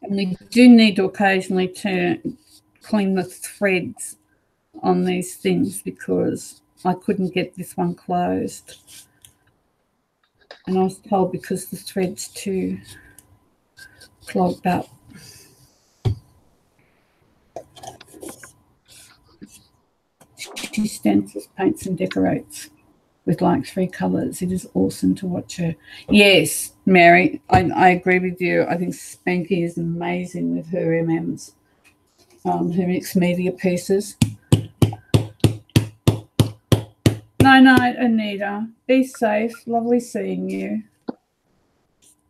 And we do need to occasionally clean the threads on these things, because I couldn't get this one closed. And I was told because the thread's too clogged up. She stencils, paints and decorates with like 3 colours. It is awesome to watch her. Yes, Mary, I agree with you. I think Spanky is amazing with her MMs, her mixed media pieces. Night, Anita. Be safe. Lovely seeing you.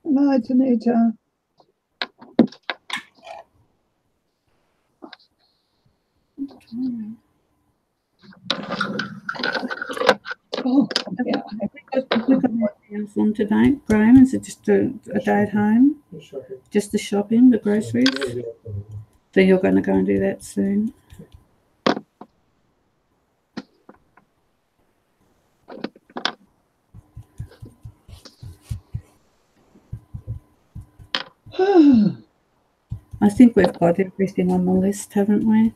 Night, Anita. Oh, yeah. Have we got anything else on today, Graham? Is it just a day at home? Just the shopping, the groceries? So you're going to go and do that soon? I think we've got everything on the list, haven't we?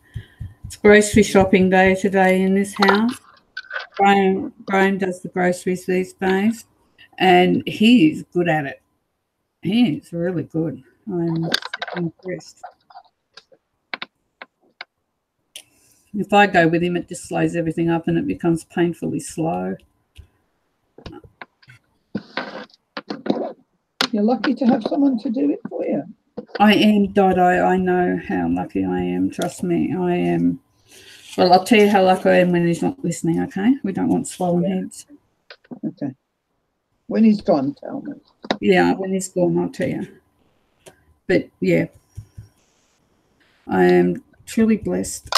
It's grocery shopping day today in this house. Graham does the groceries these days, and he is good at it. He is really good. I'm impressed. If I go with him, it just slows everything up and it becomes painfully slow. You're lucky to have someone to do it for you. I am, Dodo. I know how lucky I am. Trust me, I am. Well, I'll tell you how lucky I am when he's not listening, okay? We don't want swollen heads. Okay. When he's gone, tell me. Yeah, when he's gone, I'll tell you. But, yeah, I am truly blessed.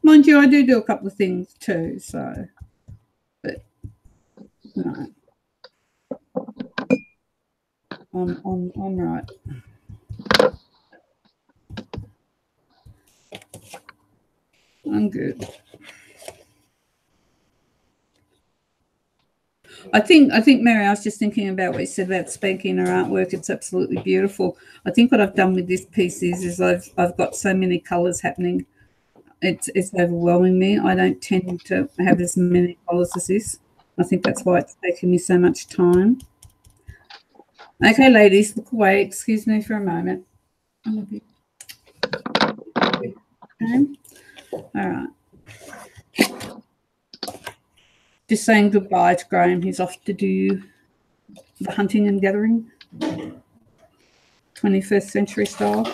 Mind you, I do a couple of things too, so, but no. I'm right. I'm good. I think, Mary, I was just thinking about what you said about spanking her artwork. It's absolutely beautiful. I think what I've done with this piece is I've got so many colours happening. It's overwhelming me. I don't tend to have as many colours as this. I think that's why it's taken me so much time. Okay, ladies, look away. Excuse me for a moment. I love you. Okay. All right. Just saying goodbye to Graham. He's off to do the hunting and gathering, 21st century style.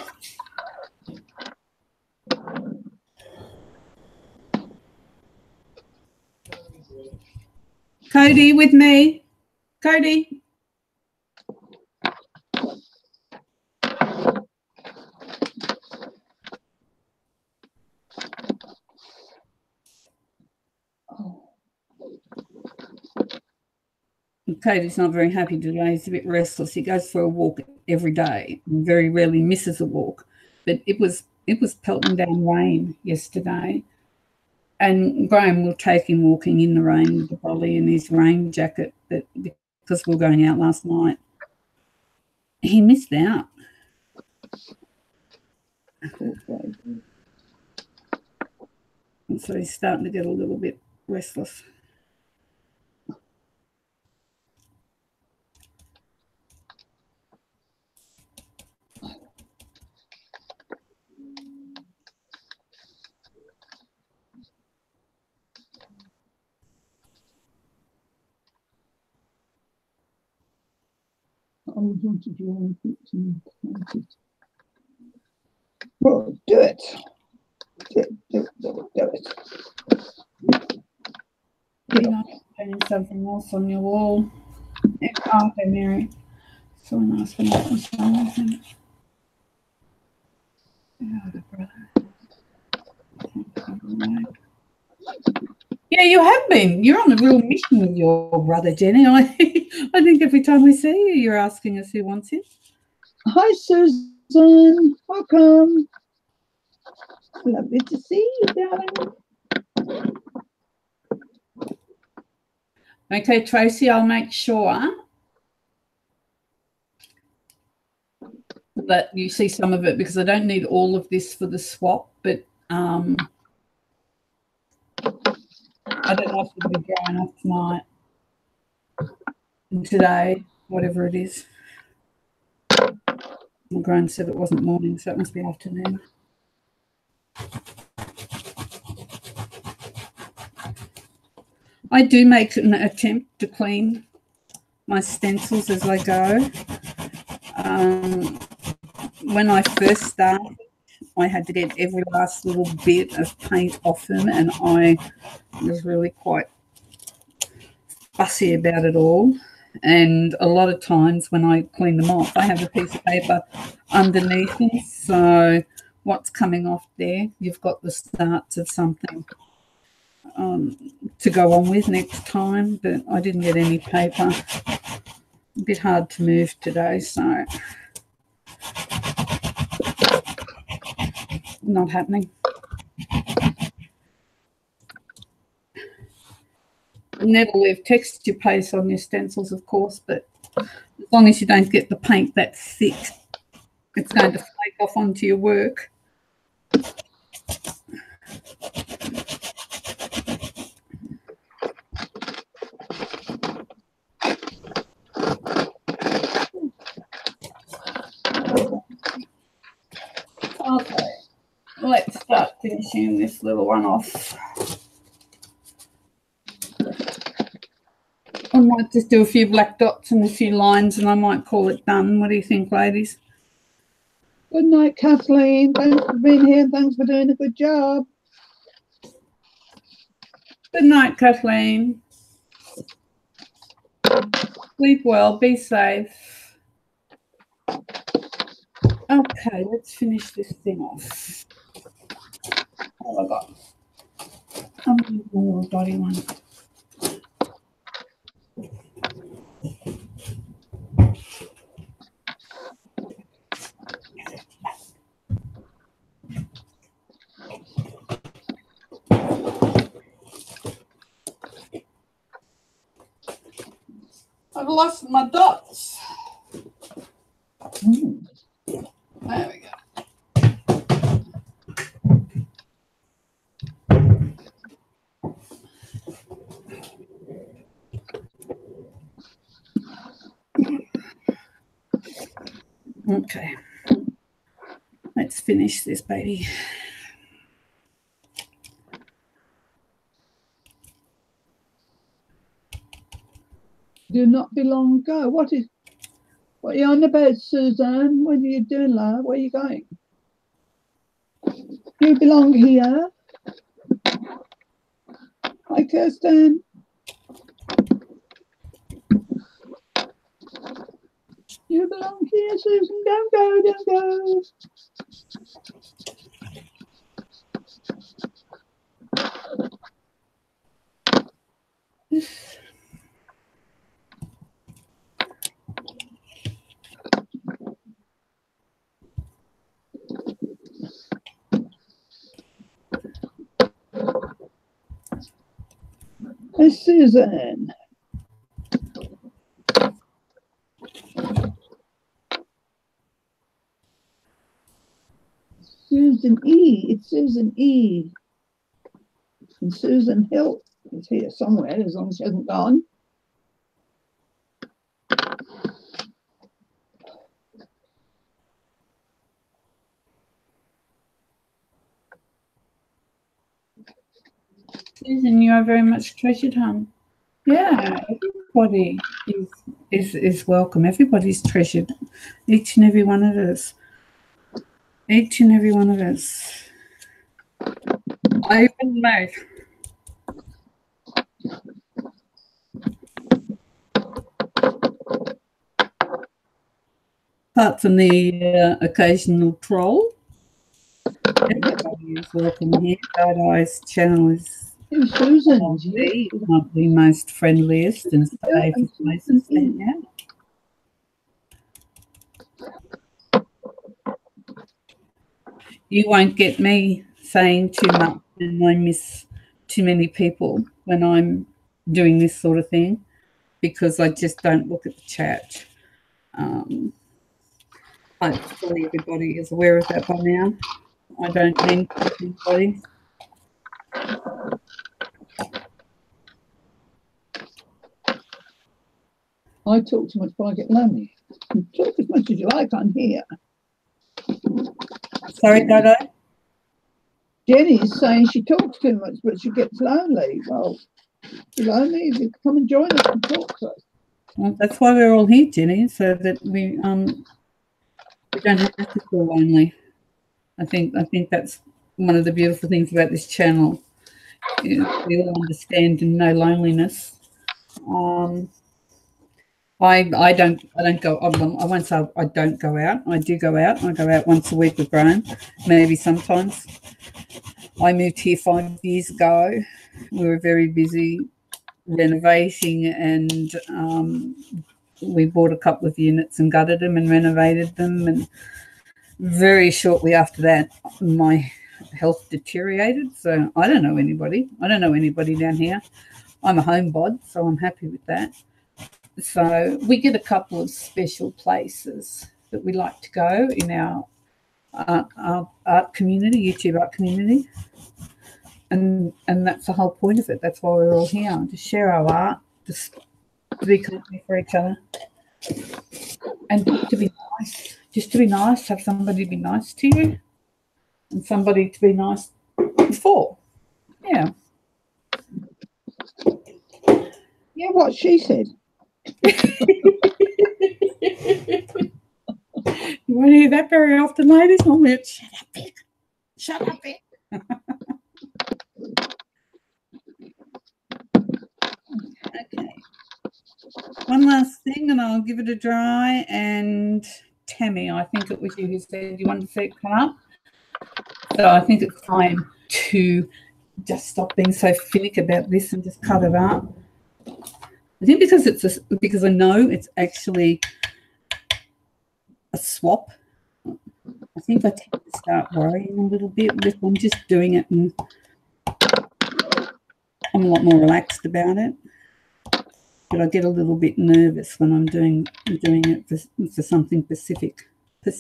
Cody, with me. Cody. Cody's not very happy today. He's a bit restless. He goes for a walk every day and very rarely misses a walk. But it was pelting down rain yesterday, And Graham will take him walking in the rain with the brolly and his rain jacket, but because we were going out last night, he missed out. Okay. And so he's starting to get a little bit restless. I would want to draw it. Well, do it. Do it. You know, painting something else on your wall. Oh, okay, Mary. So nice when I was something. Oh, brother. Yeah, you have been. You're on a real mission with your brother, Jenny. I think every time we see you, you're asking us who wants it. Hi, Susan. Welcome. Lovely to see you, darling. Okay, Tracy, I'll make sure that you see some of it because I don't need all of this for the swap, but I don't know if it'll be dry enough tonight and today, whatever it is. My gran said it wasn't morning, so it must be afternoon. I do make an attempt to clean my stencils as I go. When I first started, I had to get every last little bit of paint off them, and I was really quite fussy about it all. And a lot of times when I clean them off, I have a piece of paper underneath them, so what's coming off there, you've got the starts of something to go on with next time. But I didn't get any paper. A bit hard to move today, so not happening. Never leave texture paste on your stencils, of course, but as long as you don't get the paint that thick, it's going to flake off onto your work. Okay, let's start finishing this little one off. I might just do a few black dots and a few lines and I might call it done. What do you think, ladies? Good night, Kathleen. Thanks for being here. Thanks for doing a good job. Good night, Kathleen. Sleep well. Be safe. Okay, let's finish this thing off. What have I got? I'm going to do a little dotty one. I've lost my dots. There we go. Okay. Let's finish this baby. Do not belong. Go. What are you on about, Suzanne? What are you doing, love? Where are you going? You belong here. Hi, Kirsten. You belong here, Susan. Don't go, don't go. Miss Susan. Susan E. It's Susan E. And Susan Hill is here somewhere, as long as she hasn't gone. Susan, you are very much treasured, hon. Yeah, everybody is welcome. Everybody's treasured. Each and every one of us. Each and every one of us. Open mouth. Apart from the occasional troll, everybody is welcome here. Dai's channel is Susan, not the most friendliest and safest places to hang out. You won't get me saying too much and I miss too many people when I'm doing this sort of thing, because I just don't look at the chat. Hopefully everybody is aware of that by now. I don't mean anybody. I talk too much, but I get lonely. Talk as much as you like on here. Sorry, Dodo? Jenny's saying she talks too much, but she gets lonely. Well, you're lonely, you come and join us and talk to us. Well, that's why we're all here, Jenny, so that we don't have to feel lonely. I think that's one of the beautiful things about this channel. We all understand and know loneliness. I don't go. I won't say I don't go out. I do go out. I go out once a week with Graham, maybe sometimes. I moved here 5 years ago. We were very busy renovating, and we bought a couple of units and gutted them and renovated them. And very shortly after that, my health deteriorated. So I don't know anybody. I don't know anybody down here. I'm a homebod, so I'm happy with that. So we get a couple of special places that we like to go in our art community, YouTube art community. And that's the whole point of it. That's why we're all here, to share our art, just to be company for each other, and to be nice. Just to be nice, have somebody be nice to you, and somebody to be nice for. Yeah. Yeah, what she said. You won't hear that very often, ladies. Oh, shut up, Vic. Shut up, Vic. Okay. One last thing, and I'll give it a dry. And Tammy, I think it was you who said you wanted to see it come up. So I think it's time to just stop being so finicky about this and just cut it up. I think because I know it's actually a swap. I think I tend to start worrying a little bit if I'm just doing it, and I'm a lot more relaxed about it. But I get a little bit nervous when I'm doing it for something Pacific. I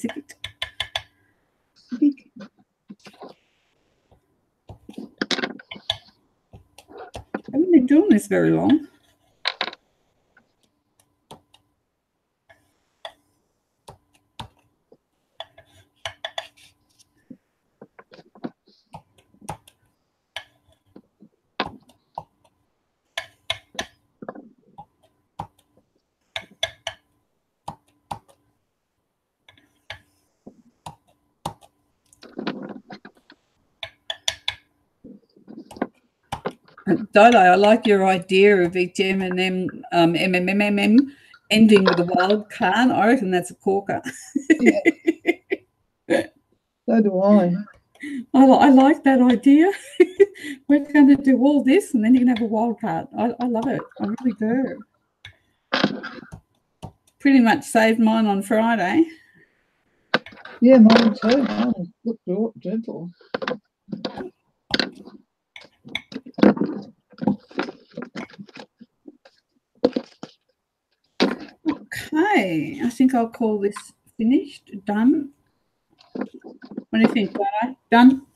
haven't been doing this very long. Dodo, I like your idea of each MMM ending with a wild card. I reckon that's a corker. Yeah. So do I. I like that idea. We're going to do all this, and then you can have a wild card. I love it. I really do. Pretty much saved mine on Friday. Yeah, mine too. Mine looked dreadful. Okay, I think I'll call this finished, done. What do you think, Donna? Done?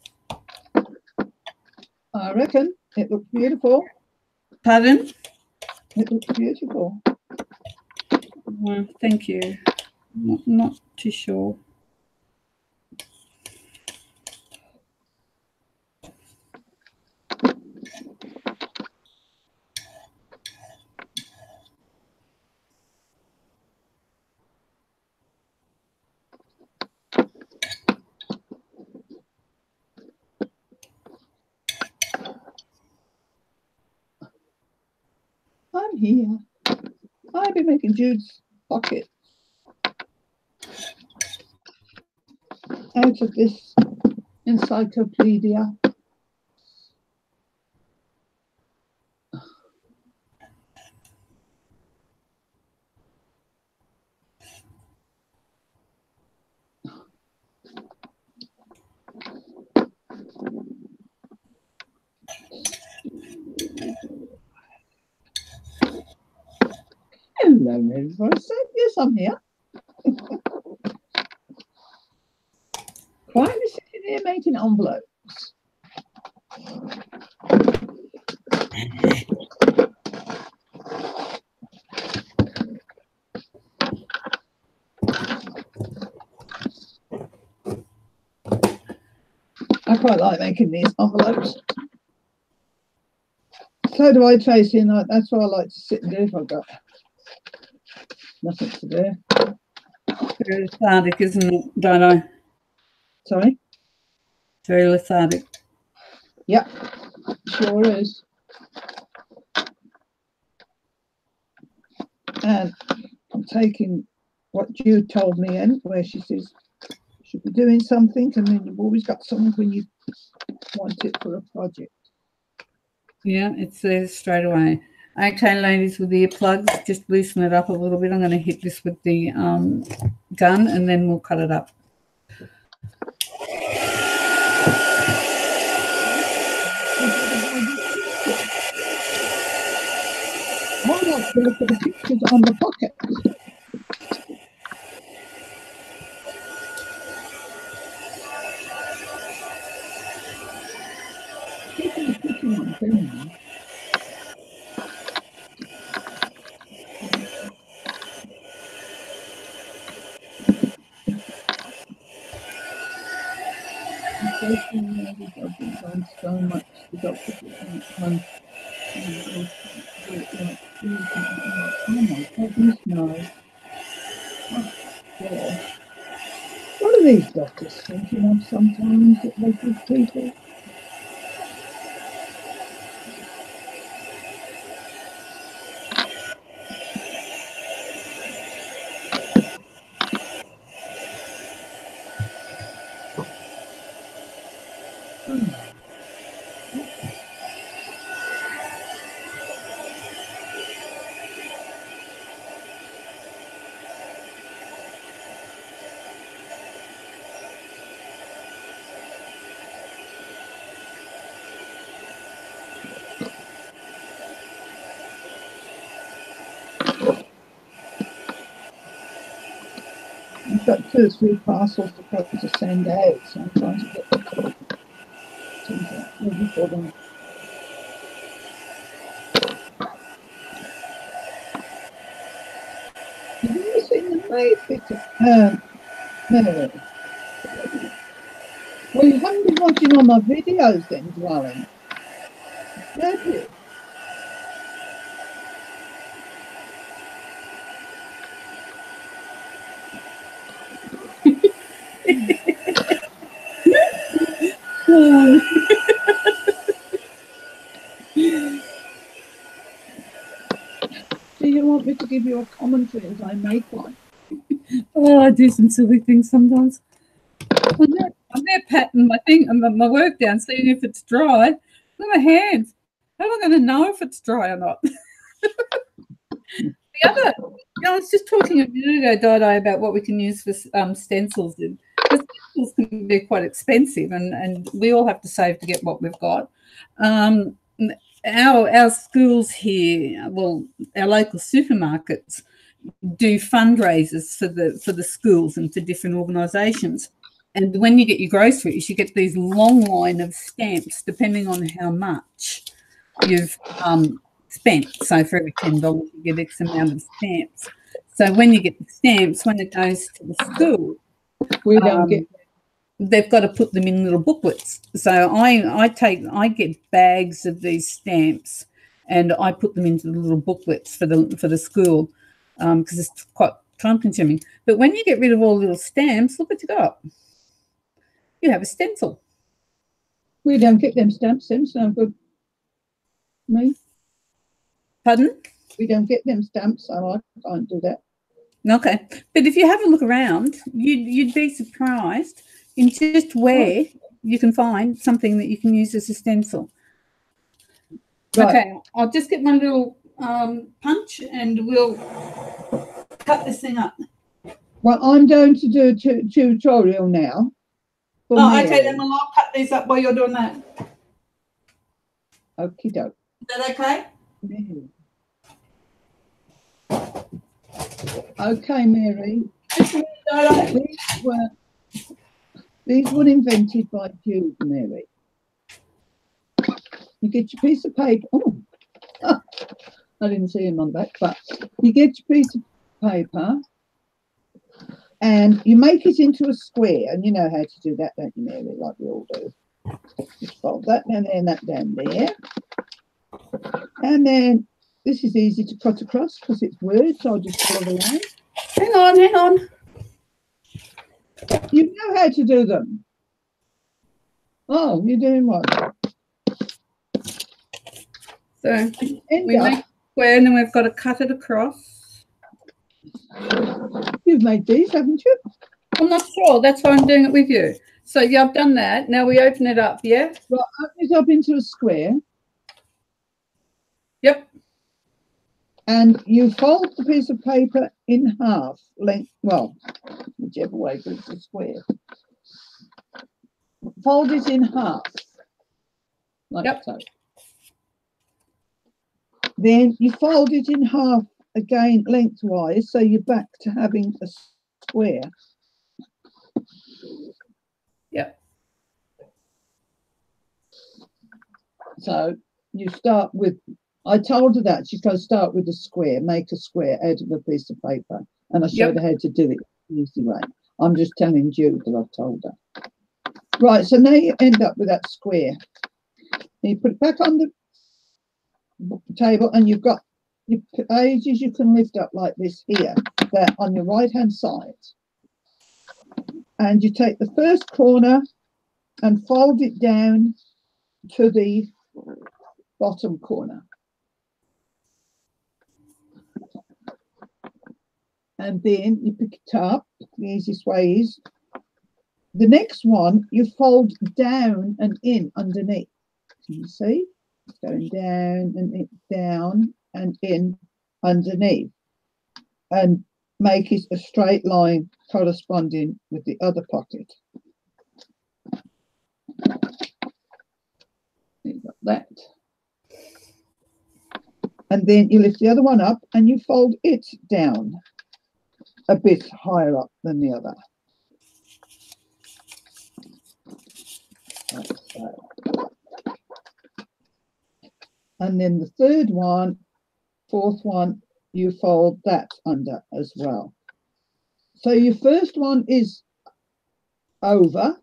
I reckon it looks beautiful. Pardon? It looks beautiful. Thank you. Not too sure. I'm here. I've been making Jude's pocket out of this encyclopedia. Hello, everybody. So, yes, I'm here. Quietly sitting here making envelopes. I quite like making these envelopes. So do I, Tracy, and that's what I like to sit and do if I've got nothing to do. Very lethargic, isn't it, Dino? Sorry? Very lethargic. Yep, sure is. And I'm taking what Jude told me in, where she says you should be doing something, and then you've always got something when you want it for a project. Yeah, it says straight away. Okay, ladies, with the earplugs, just loosen it up a little bit. I'm going to hit this with the gun, and then we'll cut it up. I like to look at the pictures on the pocket. Keeping the pretty ones, anyway. So much the doctor on. Oh my goodness, no. Oh, God. What are these doctors thinking of sometimes that they give people? I've got 2 or 3 parcels to probably to send out, so I'm trying to get the ready for them. Have you seen the Mayfit? No. Well, you haven't been watching all my videos then, darling. Have you? Do you want me to give you a commentary as I make one? Oh, I do some silly things sometimes. I'm there patting my thing and my work down, seeing if it's dry. Look at my hands. How am I going to know if it's dry or not? I was just talking a minute ago, Dido, about what we can use for stencils. The stencils can be quite expensive, and we all have to save to get what we've got. Our schools here, well, our local supermarkets do fundraisers for the schools and for different organisations. And when you get your groceries, you get these long line of stamps, depending on how much you've spent. So for every $10, you get X amount of stamps. So when you get the stamps, when it goes to the school, We don't get. they've got to put them in little booklets. So I get bags of these stamps, and I put them into the little booklets for the school, because it's quite time consuming. But when you get rid of all the little stamps, look what you got. You have a stencil. We don't get them stamps. Stamps no good. Me. Pardon? We don't get them stamps, so I can't do that. Okay, but if you have a look around, you'd be surprised in just where you can find something that you can use as a stencil. Right. Okay, I'll just get my little punch and we'll cut this thing up. Well, I'm going to do a tutorial now. Oh, okay, then I'll cut these up while you're doing that. Okie doke. Is that okay? Okay, Mary. These were invented by Jude, Mary. You get your piece of paper. Oh, I didn't see him on that, but you get your piece of paper and you make it into a square. And you know how to do that, don't you, Mary? Like we all do. Just fold that down there and that down there. And then this is easy to cut across because it's words, so I'll just follow the line. Hang on. You know how to do them. Oh, you're doing what? So we make a square and then we've got to cut it across. You've made these, haven't you? I'm not sure. That's why I'm doing it with you. So yeah, I've done that. Now we open it up, yeah? Right, open it up into a square. Yep. And you fold the piece of paper in half, length, well, whichever way, but it's a square. Fold it in half, like so. Then you fold it in half again lengthwise, so you're back to having a square. Yep. So you start with, I told her that she's going to start with a square, make a square out of a piece of paper. And I showed her how to do it the easy way. I'm just telling you that I've told her. Right, so now you end up with that square. And you put it back on the table and you've got your pages you can lift up like this here, there on your right hand side. And you take the first corner and fold it down to the bottom corner. And then you pick it up. The easiest way is the next one you fold down and in underneath. Can you see? It's going down and in, down and in underneath, and make it a straight line corresponding with the other pocket. You've got that. And then you lift the other one up and you fold it down a bit higher up than the other. Like so. And then the third one, fourth one, you fold that under as well. So your first one is over,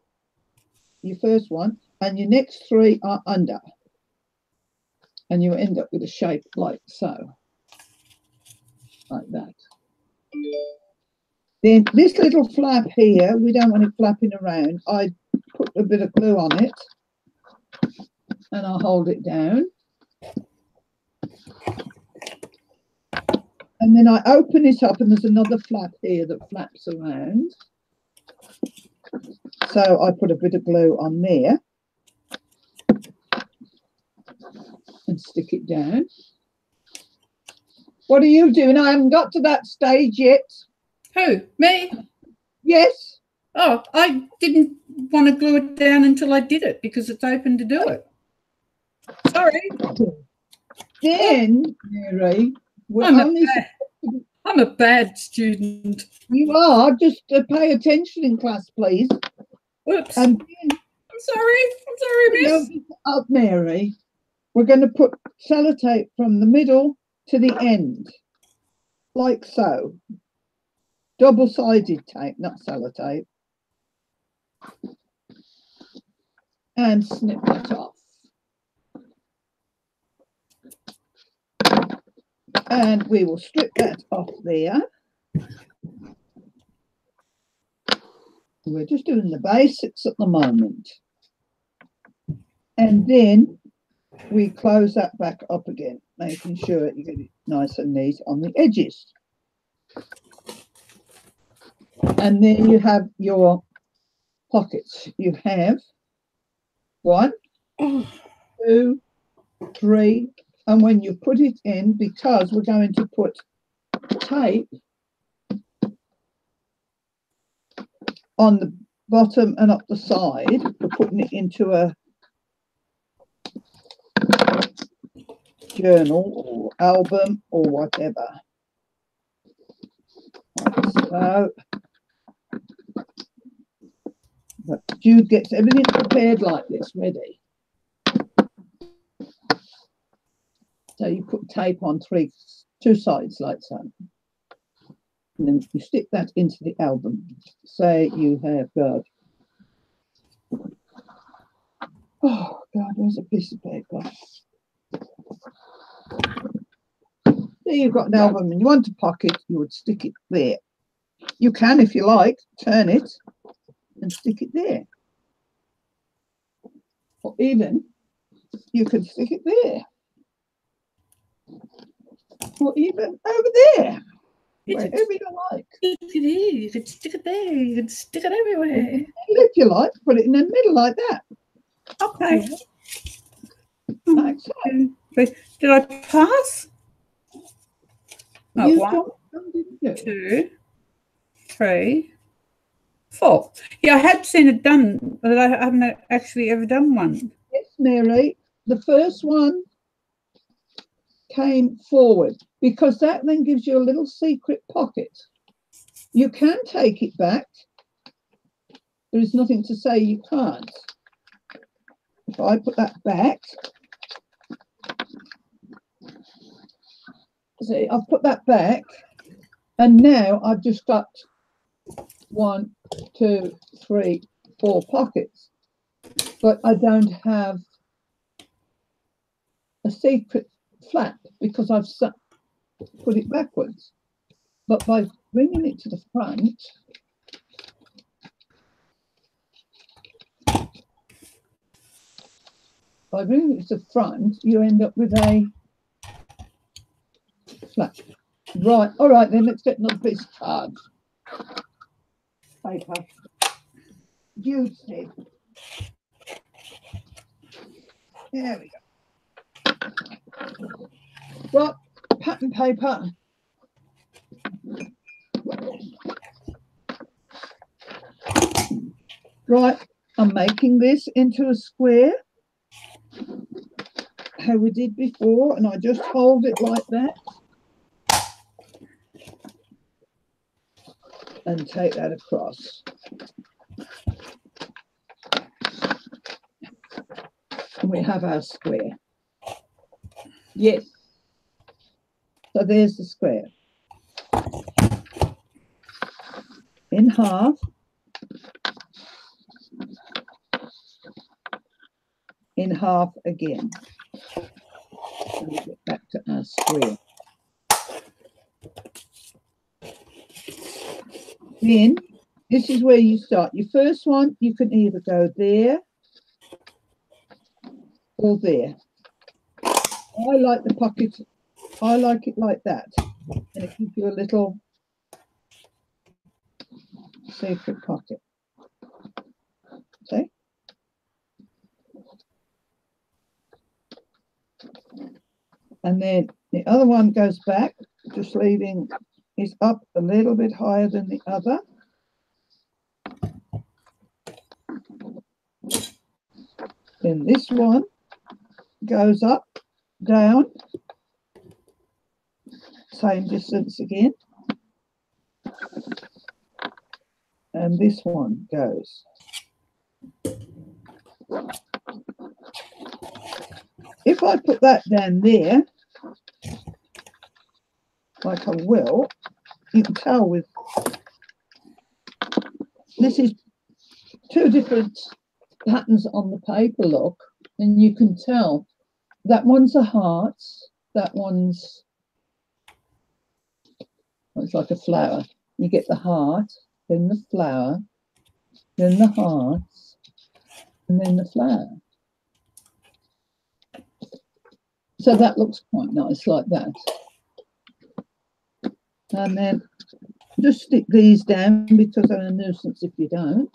your first one, and your next three are under. And you end up with a shape like so, like that. Then this little flap here, we don't want it flapping around. I put a bit of glue on it and I'll hold it down. And then I open it up and there's another flap here that flaps around. So I put a bit of glue on there and stick it down. What are you doing? I haven't got to that stage yet. Who? Me? Yes. Oh, I didn't want to glue it down until I did it because it's open to do it. Sorry. Then, Mary, we're I'm a bad student. You are. Just pay attention in class, please. Oops. And I'm sorry, miss. up, Mary. We're going to put sellotape from the middle to the end, like so. Double-sided tape, not sellotape. And snip that off. And we will strip that off there. We're just doing the basics at the moment. And then we close that back up again, making sure you get it nice and neat on the edges. And then you have your pockets. You have 1, 2, 3, and when you put it in, because we're going to put tape on the bottom and up the side, we're putting it into a journal or album or whatever. So, but Jude gets everything prepared like this, ready. So you put tape on 2 sides like so. And then you stick that into the album. Say you have got, oh God, where's a piece of paper? There you've got an album and you want to pocket, you would stick it there. You can, if you like, turn it and stick it there. Or even you could stick it there. Or even over there. Wherever you like. Stick it here, you could stick it there, you could stick it everywhere. If you like, put it in the middle like that. Okay. Like so. Did I pass? No, You 1, didn't you? 2, 3, 4. Yeah, I had seen it done, but I haven't actually ever done one. Yes, Mary. The first one came forward because that then gives you a little secret pocket. You can take it back. There is nothing to say you can't. If I put that back, see, I've put that back, and now I've just got 1, 2, 3, 4 pockets, but I don't have a secret flap because I've put it backwards. But by bringing it to the front, you end up with a flap. Right, all right, then let's get another piece of card. Paper. Jude said. There we go. Right, pattern paper. Right, I'm making this into a square, how we did before, and I just hold it like that. And take that across. And we have our square. Yes. So there's the square. In half. In half again. And we get back to our square. Then this is where you start. Your first one, you can either go there or there. I like the pocket. I like it like that. And it gives you a little secret pocket. See? And then the other one goes back, just leaving is up a little bit higher than the other. Then this one goes up, down, same distance again, And this one goes. If I put that down there, like I will, you can tell with this is two different patterns on the paper, look, and you can tell that one's a heart, that one's, it's like a flower. You get the heart, then the flower, then the hearts, and then the flower. So that looks quite nice like that. And then just stick these down because they're a nuisance if you don't.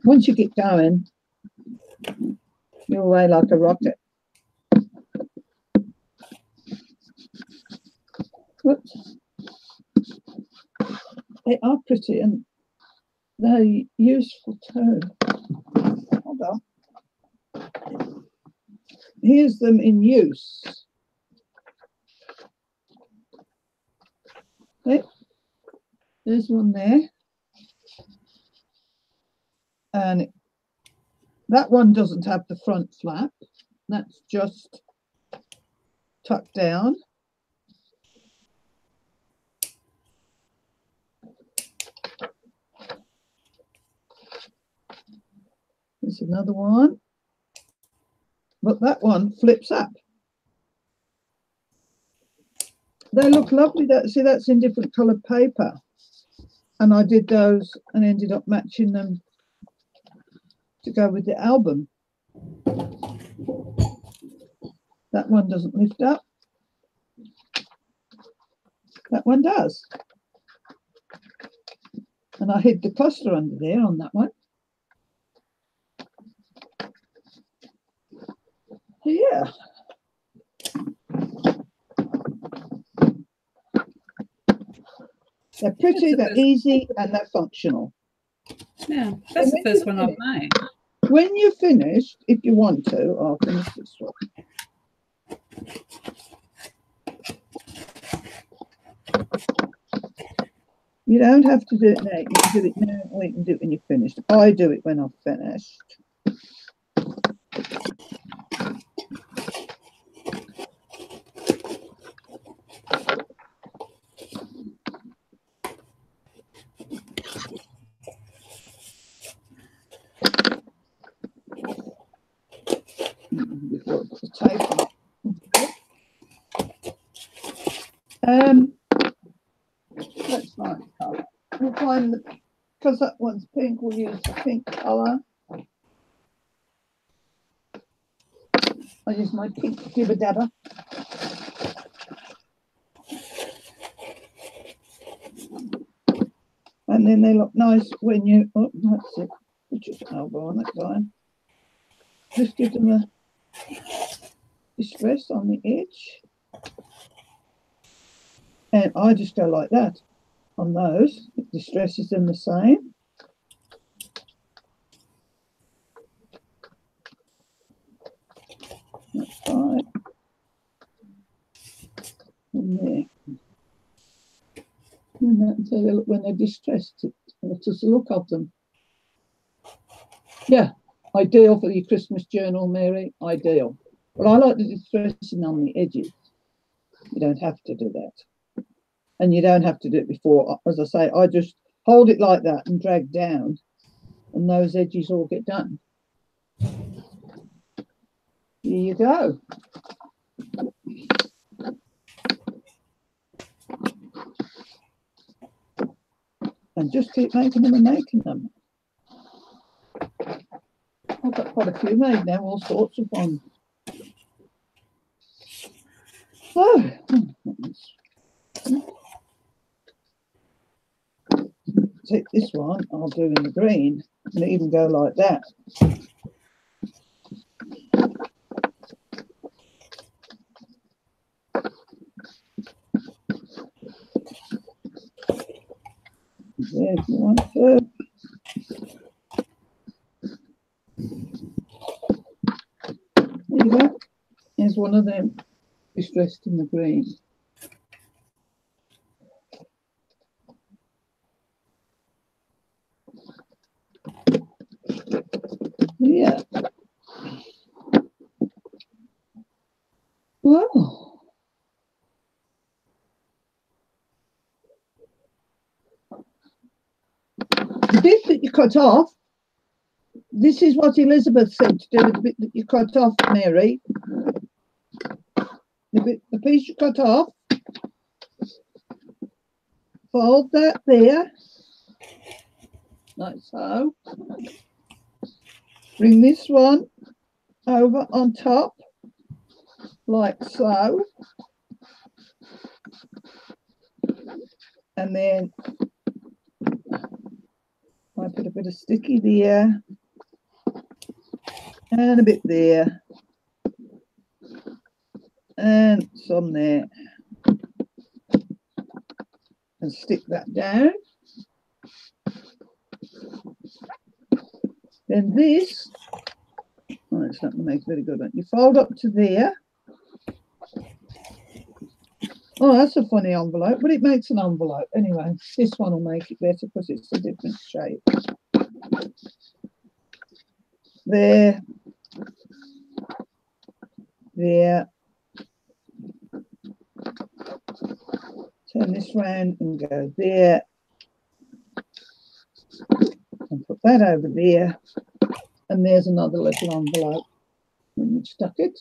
Once you get going, you're away like a rocket. Whoops. They are pretty and they're useful too. Hold on. Here's them in use. Okay. There's one there. And that one doesn't have the front flap. That's just tucked down. There's another one. But that one flips up. They look lovely. See, that's in different coloured paper. And I did those and ended up matching them to go with the album. That one doesn't lift up. That one does. And I hid the cluster under there on that one. Yeah. They're pretty, they're easy, and they're functional. Yeah, that's the first one I've made. When you're finished, if you want to, I'll finish this one. You don't have to do it now. You can do it now or you can do it when you're finished. I do it when I've finished. Before I put the tape on. Let's find the colour. We'll find the, because that one's pink, we'll use the pink colour. I use my pink Gibba Dabba. And then they look nice when you, oh, that's it. Put your elbow on that guy. Just give them a distress on the edge. And I just go like that on those. It distresses them the same. That's right. And there. And that's how they look when they're distressed. What is the look of them? Yeah, ideal for your Christmas journal, Mary. Ideal. But I like the distressing on the edges. You don't have to do that. And you don't have to do it before. As I say, I just hold it like that and drag down. And those edges all get done. Here you go. And just keep making them and making them. I've got quite a few made now, all sorts of ones. So, take this one, I'll do in the green, and even go like that. There, if you want to. There you go. Here's one of them distressed in the green. Yeah. Well, the bit that you cut off, this is what Elizabeth said to do with the bit that you cut off, Mary. The piece you cut off, fold that there, like so. Bring this one over on top, like so. And then I put a bit of sticky there and a bit there and some there, and stick that down. Then this, oh, it's not going to make very good. You fold up to there. Oh, that's a funny envelope, but it makes an envelope anyway. This one will make it better because it's a different shape. There, there. Turn this round and go there. And put that over there. And there's another little envelope when you've stuck it.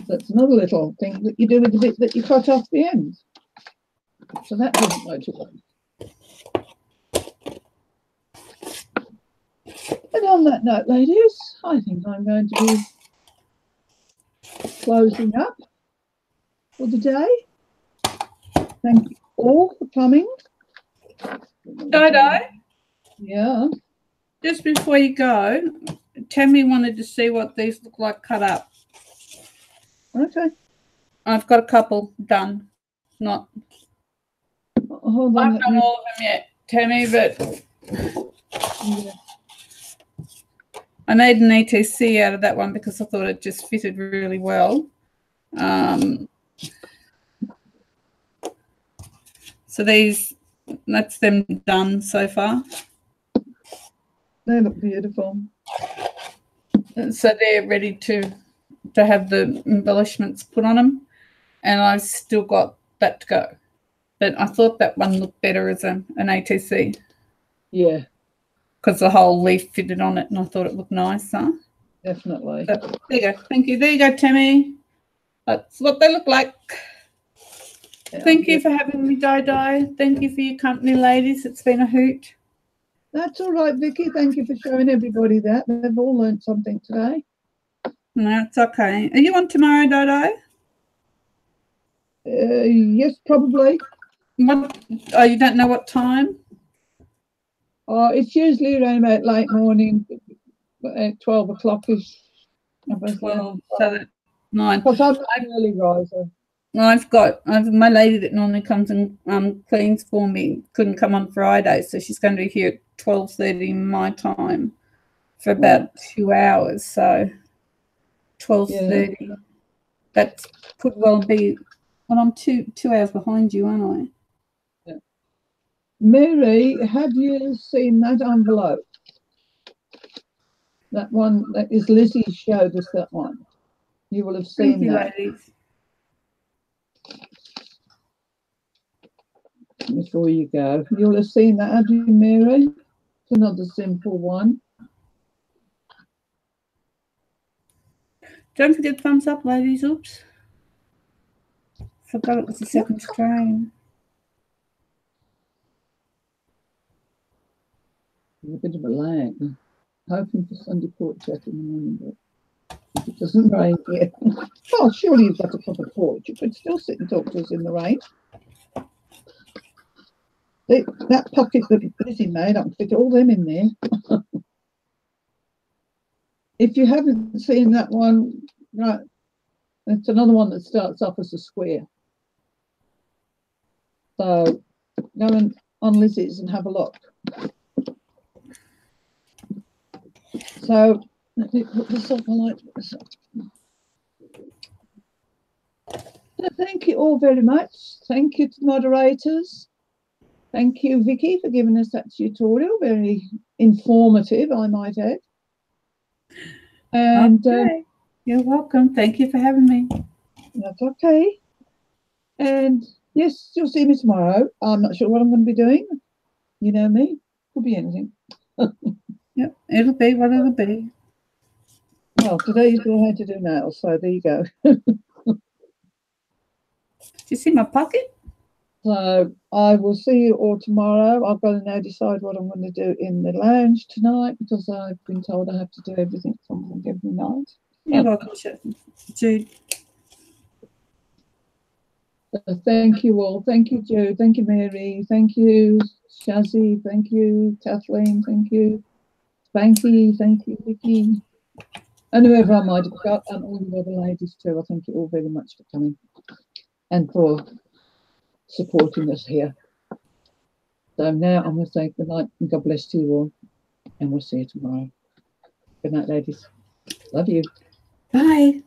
That's another little thing that you do with the bit that you cut off the end. So that doesn't go to waste. And on that note, ladies, I think I'm going to be closing up for the day. Thank you all for coming. Dodo, Yeah. just before you go, Tammy wanted to see what these look like cut up. Okay. I've got a couple done. Not. Hold I on. haven't done all of them yet, Tammy, but Yeah. I made an ETC out of that one because I thought it just fitted really well. So that's them done so far. They look beautiful. So they're ready to have the embellishments put on them, and I've still got that to go. But I thought that one looked better as an ATC. Yeah, because the whole leaf fitted on it, and I thought it looked nice. Huh? definitely. So, there you go. Thank you. There you go, Tammy. That's what they look like. Yeah. Thank you for having me, Di. Thank you for your company, ladies. It's been a hoot. That's all right, Vicky. Thank you for showing everybody that. They've all learned something today. No, it's okay. Are you on tomorrow, Di? Yes, probably. What? Oh, you don't know what time? It's usually around about late morning, 12 o'clock-ish. 12, so that's 9. Because I'm an early riser. I've my lady that normally comes and cleans for me couldn't come on Friday, so she's going to be here at 12:30 my time for about 2 hours. So 12:30. Yeah. That could well be. Well, I'm two hours behind you, aren't I? Yeah. Mary, have you seen that envelope? That one that is Lizzie showed us that one. You will have seen Thank you, that. ladies. Before you go, you'll have seen that, have you, Mary? It's another simple one. Don't forget thumbs up, ladies. Oops. Forgot it was the second screen. A bit of a lag. Hoping for Sunday port check in the morning, but if it doesn't rain here. Oh, surely you've got a proper porch. You could still sit and talk to us in the rain. That pocket that Lizzie made, I can fit all them in there. If you haven't seen that one, right, it's another one that starts off as a square. So go on Lizzie's and have a look. So let me put this up. I like this up. So thank you all very much. Thank you to the moderators. Thank you, Vicky, for giving us that tutorial. Very informative, I might add. And Okay. You're welcome. Thank you for having me. that's okay. And yes, you'll see me tomorrow. I'm not sure what I'm going to be doing. You know me, could be anything. Yep, it'll be what it'll be. Well, today you still had to do nails, so there you go. Do you see my pocket? So I will see you all tomorrow. I've got to now decide what I'm going to do in the lounge tonight because I've been told I have to do something every night. You're welcome, Jude. So thank you all. Thank you, Joe. Thank you, Mary. Thank you, Shazzy. Thank you, Kathleen. Thank you, Spanky. Thank you, Vicky. And whoever I might have got, and all the other ladies too. I thank you all very much for coming and for supporting us here. So now I'm going to say good night and God bless to you all. And we'll see you tomorrow. Good night, ladies. Love you. Bye.